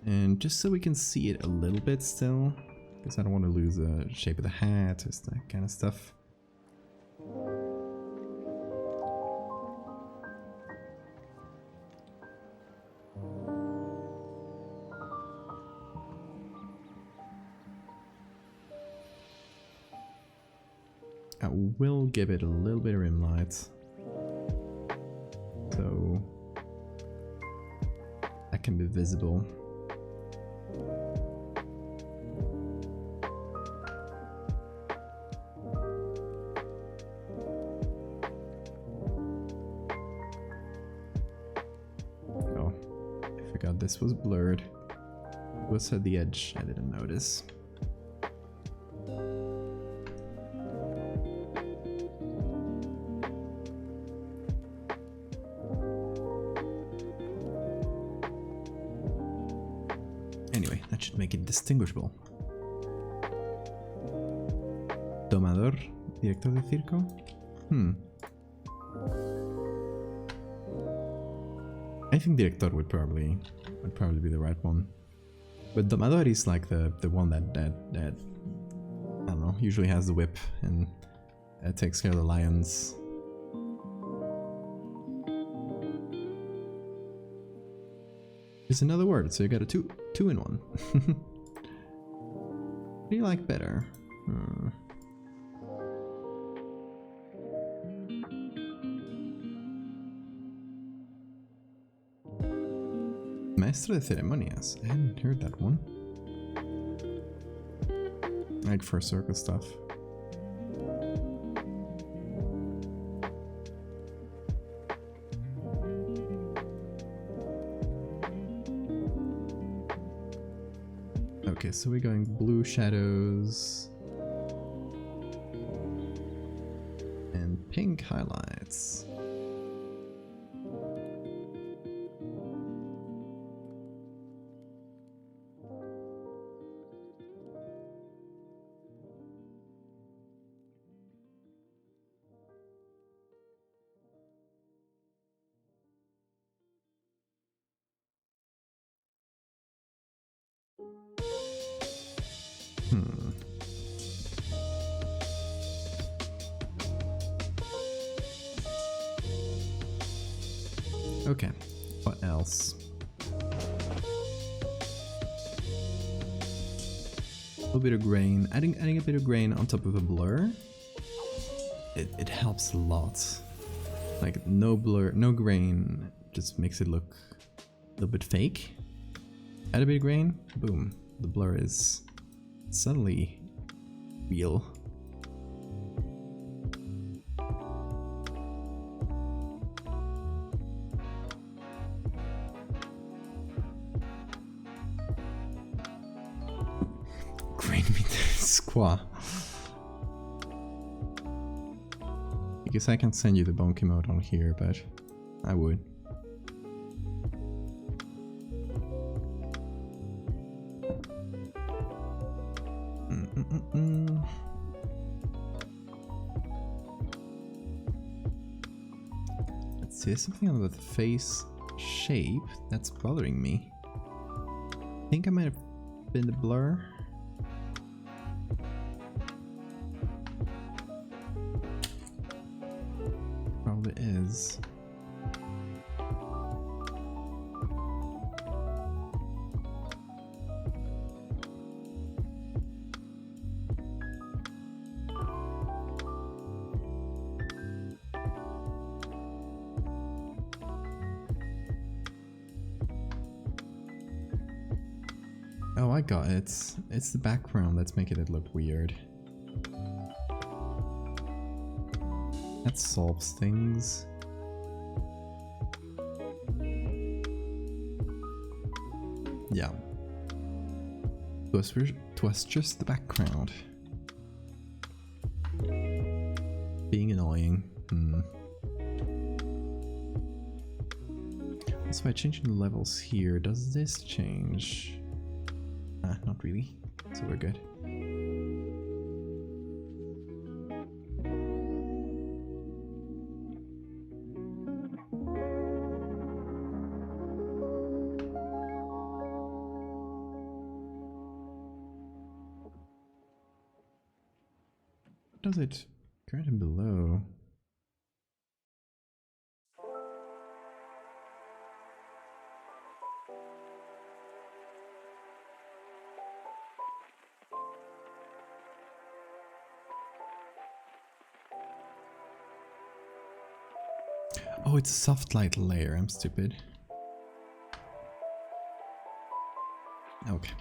And just so we can see it a little bit still, because I don't want to lose the shape of the hat, just that kind of stuff. I will give it a little bit of rim light, so that can be visible. Oh, I forgot this was blurred. What's at the edge? I didn't notice. Anyway, that should make it distinguishable. Domador, director de circo? I think director would probably be the right one. But Domador is like the one that I don't know, usually has the whip and takes care of the lions. It's another word, so you got a two in one. What do you like better? Maestro de ceremonias. I hadn't heard that one. Like for circus stuff. Okay, so we're going blue shadows and pink highlights. Okay, what else? A little bit of grain. Adding a bit of grain on top of a blur, it helps a lot. Like no blur, no grain, just makes it look a little bit fake. Add a bit of grain, boom, the blur is suddenly real. Grain meat squaw. I guess I can send you the bonky mode on here, but I would. Let's see, there's something about the face shape that's bothering me. I think I might have been the blur. Probably is. Oh, I got it. It's the background that's making it look weird. That solves things. Yeah. It was just the background. Being annoying. So by changing the levels here, does this change? Not really. So we're good. does it grant him below? Oh, it's a soft light layer. I'm stupid. Okay.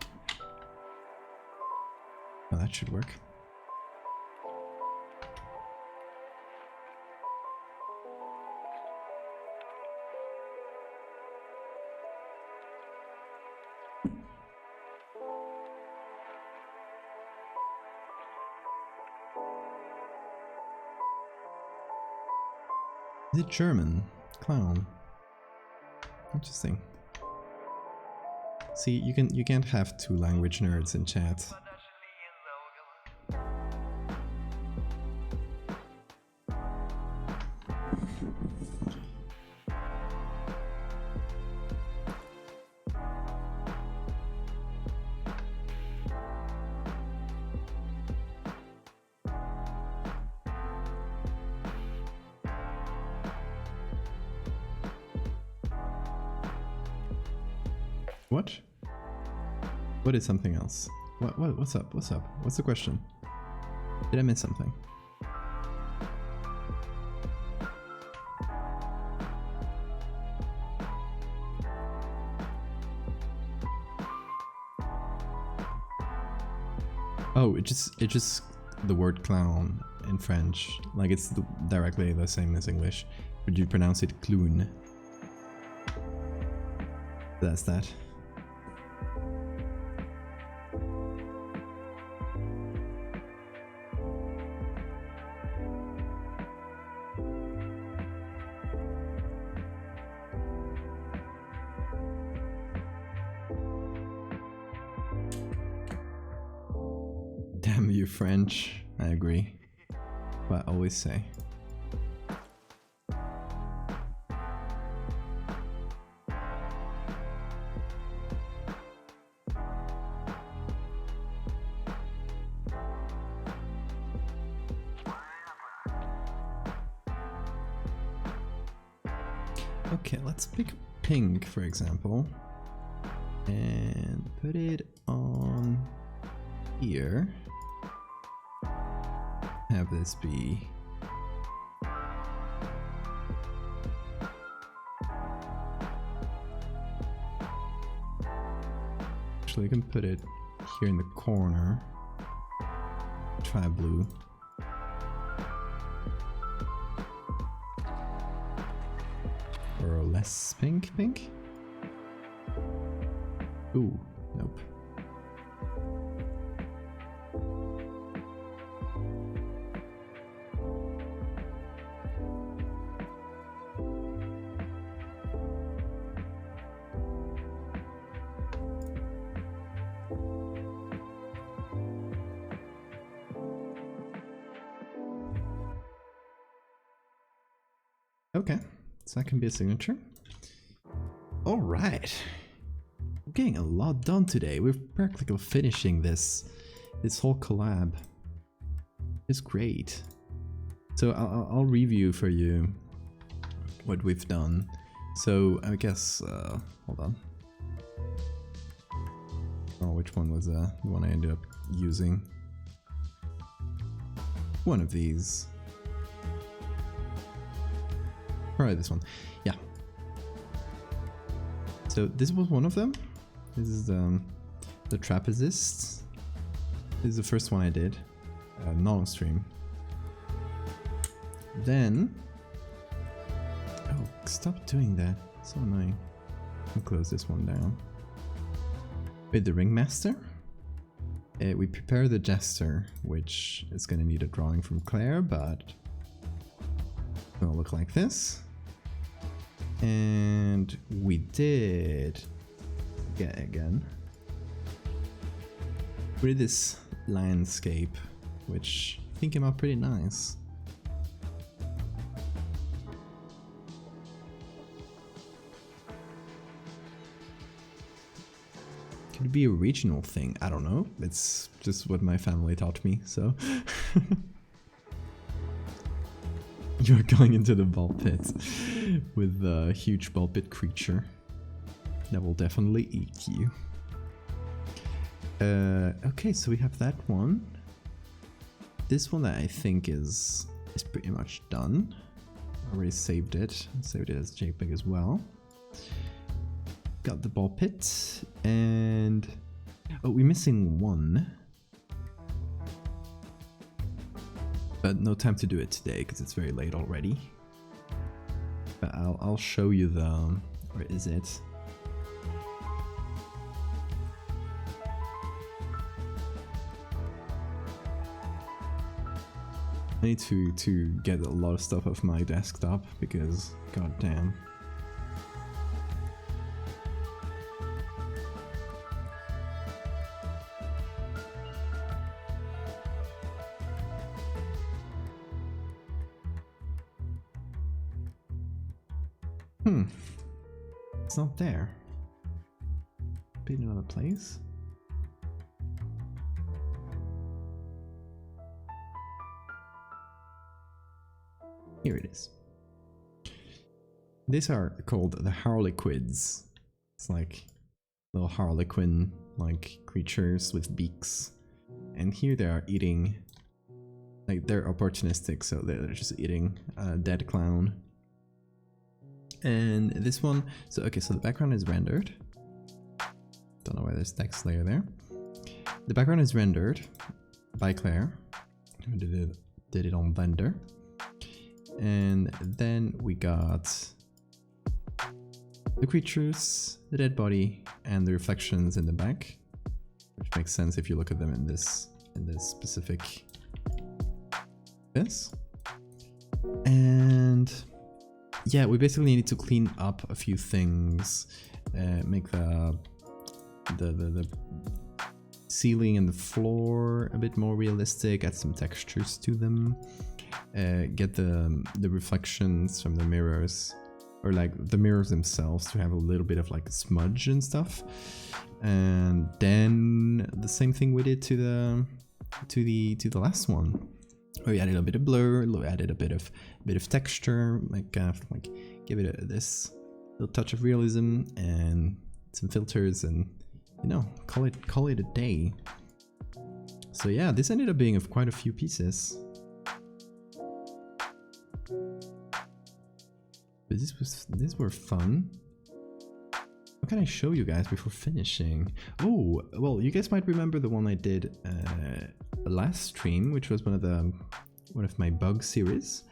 Well, that should work. Is it German? Clown. Interesting. See, you can't have two language nerds in chat. What? What is something else? What's up? What's up? What's the question? Did I miss something? Oh, it just the word clown in French, like it's directly the same as English, but you pronounce it clown. That's that. Damn you, French. I agree. But I always say. Okay, let's pick pink, for example, and put it on here. Have this be actually, I can put it here in the corner. Try blue. Or less pink. Ooh, nope. Okay, so that can be a signature. All right, we're getting a lot done today. We're practically finishing this whole collab. It's great. So I'll review for you what we've done. So I guess hold on. Oh, which one was the one I ended up using? One of these. Probably this one. Yeah. So this was one of them. This is the trapezist. This is the first one I did, not on stream. Then, oh, stop doing that. So annoying. I'll close this one down. With the ringmaster, we prepare the jester, which is going to need a drawing from Claire, but it's going to look like this. And we did again. We did this landscape, which I think came out pretty nice. Could it be a regional thing? I don't know. It's just what my family taught me, so. You're going into the ball pit with a huge ball pit creature that will definitely eat you. Okay, so we have that one. This one I think is pretty much done. I already saved it. Saved it as JPEG as well. Got the ball pit and oh, we're missing one. But no time to do it today because it's very late already. But I'll show you the where is it? I need to get a lot of stuff off my desktop because goddamn. It's not there. Be in another place. Here it is. These are called the harlequids. It's like little harlequin like creatures with beaks. And here they are eating, like they're opportunistic, so they're just eating a dead clown. And this one, so okay, so the background is rendered. Don't know why there's text layer there. The background is rendered by Claire, who did it on Blender. And then we got the creatures, the dead body, and the reflections in the back, which makes sense if you look at them in this specific this. And yeah, we basically need to clean up a few things, make the ceiling and the floor a bit more realistic, add some textures to them, get the reflections from the mirrors, or like the mirrors themselves, to have a little bit of like smudge and stuff. And then the same thing we did to the last one. We added a bit of blur, added a bit of texture, like give it this little touch of realism and some filters, and you know, call it a day. So yeah, this ended up being of quite a few pieces. But these were fun. What can I show you guys before finishing? Oh, well, you guys might remember the one I did last stream, which was one of my bug series.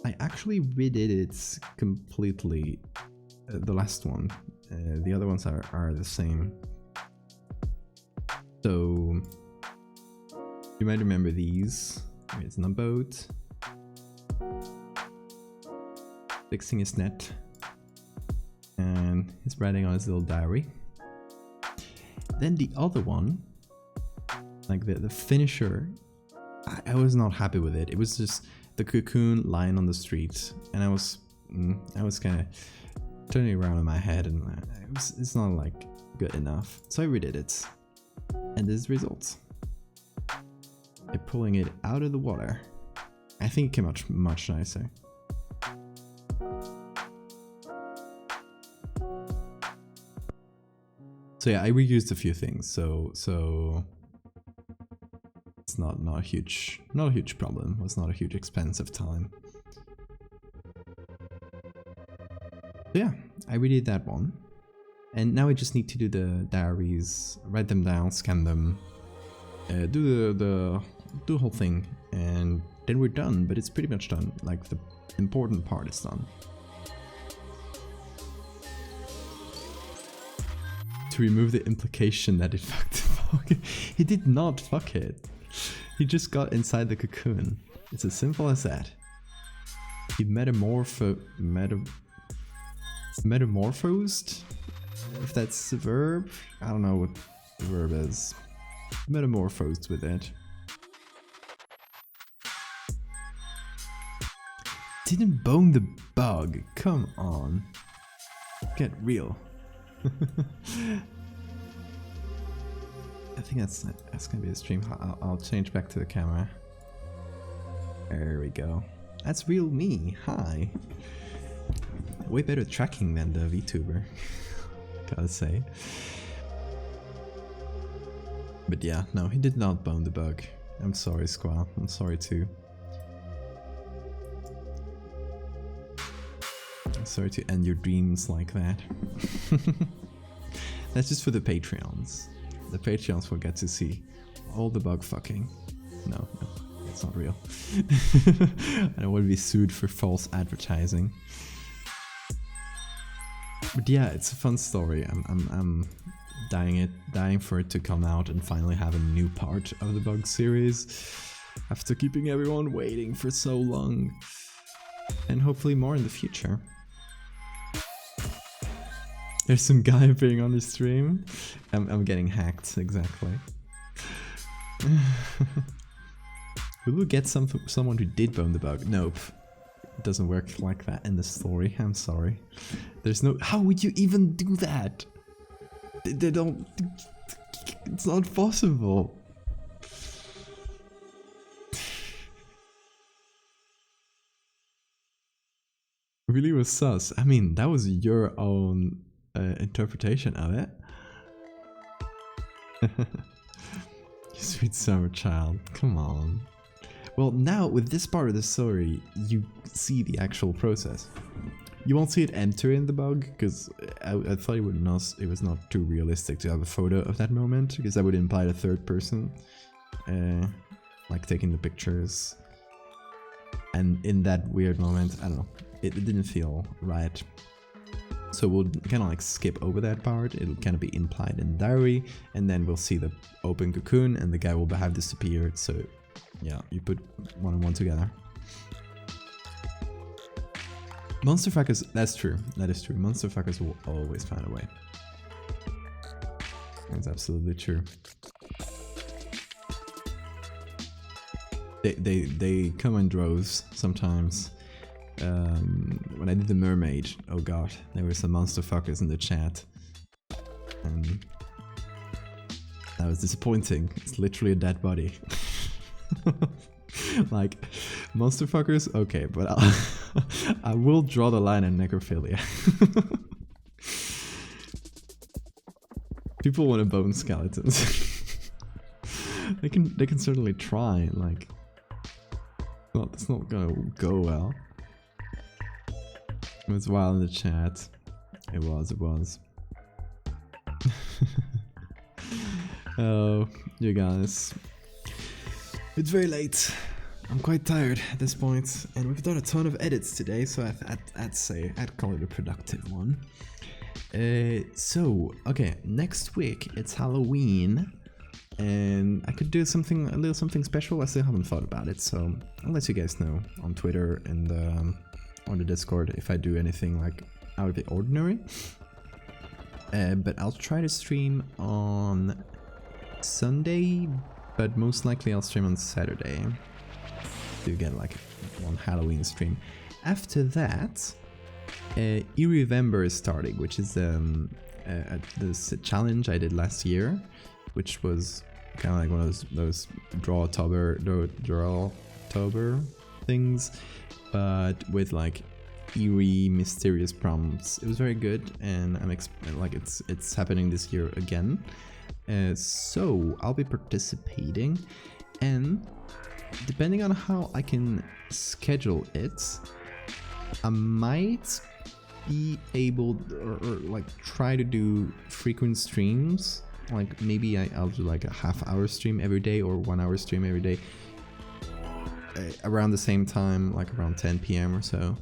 I actually redid it completely, the last one. The other ones are the same. So you might remember these. It's on a boat, fixing his net, and he's writing on his little diary. Then the other one, like the finisher, I was not happy with it. It was just the cocoon lying on the street, and I was kind of turning around in my head, and it's not like good enough. So I redid it, and this is the result. By pulling it out of the water, I think it came out much nicer. So yeah, I reused a few things, so it's not a huge problem. It was not a huge expense of time. So yeah, I redid that one, and now I just need to do the diaries, write them down, scan them, do the whole thing, and then we're done. But it's pretty much done. Like the important part is done. To remove the implication that it fucked the fuck. He did not fuck it. He just got inside the cocoon. It's as simple as that. He metamorphosed, if that's a verb. I don't know what the verb is. Metamorphosed with it. Didn't bone the bug. Come on. Get real. I think that's gonna be the stream. I'll change back to the camera. There we go. That's real me. Hi. Way better tracking than the VTuber. Gotta say. But yeah, no, he did not bone the bug. I'm sorry, Squall. I'm sorry too. I'm sorry to end your dreams like that. That's just for the Patreons. The Patreons will get to see all the bug fucking. No, it's not real. I don't want to be sued for false advertising. But yeah, it's a fun story. I'm dying for it to come out and finally have a new part of the bug series after keeping everyone waiting for so long. And hopefully more in the future. There's some guy appearing on the stream. I'm getting hacked, exactly. We will get someone who did bone the bug. Nope. It doesn't work like that in the story. I'm sorry. There's no... How would you even do that? They don't... It's not possible. Really was sus. I mean, that was your own interpretation of it. You sweet summer child. Come on. Well, now with this part of the story, you see the actual process. You won't see it enter in the bug, because I thought it was not too realistic to have a photo of that moment, because that would imply a third person, like taking the pictures. And in that weird moment, I don't know, it didn't feel right. So we'll kind of like skip over that part. It'll kind of be implied in the diary, and then we'll see the open cocoon, and the guy will have disappeared. So yeah, you put one and one together. Monster fuckers, that's true. That is true. Monster fuckers will always find a way. That's absolutely true. They come in droves sometimes. When I did the mermaid, oh god, there were some monster fuckers in the chat. And that was disappointing. It's literally a dead body. Like, monster fuckers? Okay, but I will draw the line in necrophilia. People want to bone skeletons. they can certainly try, like... Well, it's not gonna go well. It was wild in the chat. It was. Oh, you guys. It's very late. I'm quite tired at this point, and we've done a ton of edits today, so I'd call it a productive one. So, okay, next week it's Halloween, and I could do a little something special. I still haven't thought about it, so I'll let you guys know on Twitter and on the Discord if I do anything like out of the ordinary. But I'll try to stream on Sunday, but most likely I'll stream on Saturday to get like one Halloween stream. After that, Irrevember is starting, which is this challenge I did last year, which was kind of like one of those Draw-tober things, but with like eerie, mysterious prompts. It was very good, and I'm like it's happening this year again. So I'll be participating, and depending on how I can schedule it, I might be able or like try to do frequent streams. Like maybe I'll do like a half-hour stream every day or 1 hour stream every day around the same time, like around 10 p.m. or so,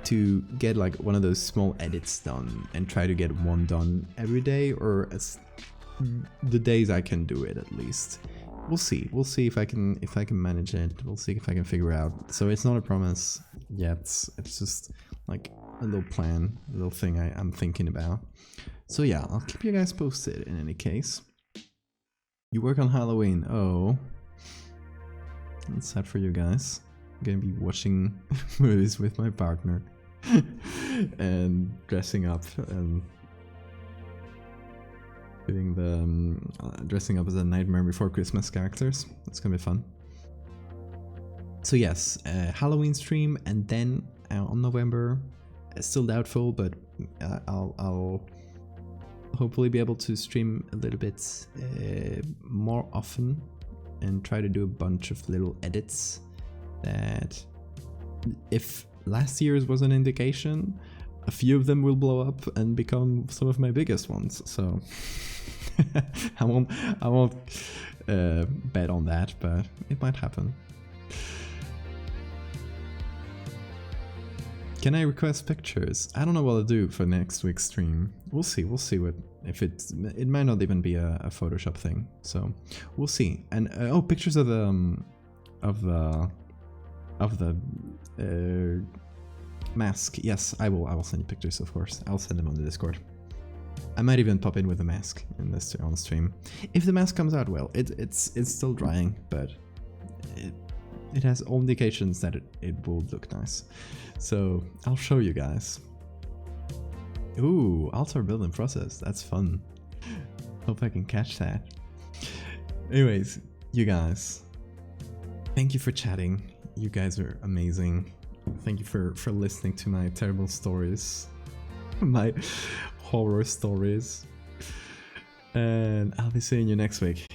to get like one of those small edits done and try to get one done every day, or as the days I can do it at least. We'll see if I can manage it. We'll see if I can figure out. So it's not a promise yet. It's just like a little plan, a little thing I'm thinking about. So yeah, I'll keep you guys posted in any case. You work on Halloween. Oh, that's sad for you guys. I'm gonna be watching movies with my partner and dressing up and doing the dressing up as a Nightmare Before Christmas characters. That's gonna be fun. So yes, Halloween stream, and then on November, still doubtful, but I'll hopefully be able to stream a little bit more often and try to do a bunch of little edits that, if last year's was an indication, a few of them will blow up and become some of my biggest ones. So I won't bet on that, but it might happen. Can I request pictures? I don't know what I'll do for next week's stream. We'll see what, if it might not even be a Photoshop thing. So we'll see. And oh, pictures of the mask. Yes, I will send you pictures, of course. I'll send them on the Discord. I might even pop in with a mask in this on stream. If the mask comes out well, it's still drying, but it has all indications that it will look nice. So I'll show you guys. Ooh, altar building process. That's fun. Hope I can catch that. Anyways, you guys, thank you for chatting. You guys are amazing. Thank you for listening to my terrible stories, my horror stories. And I'll be seeing you next week.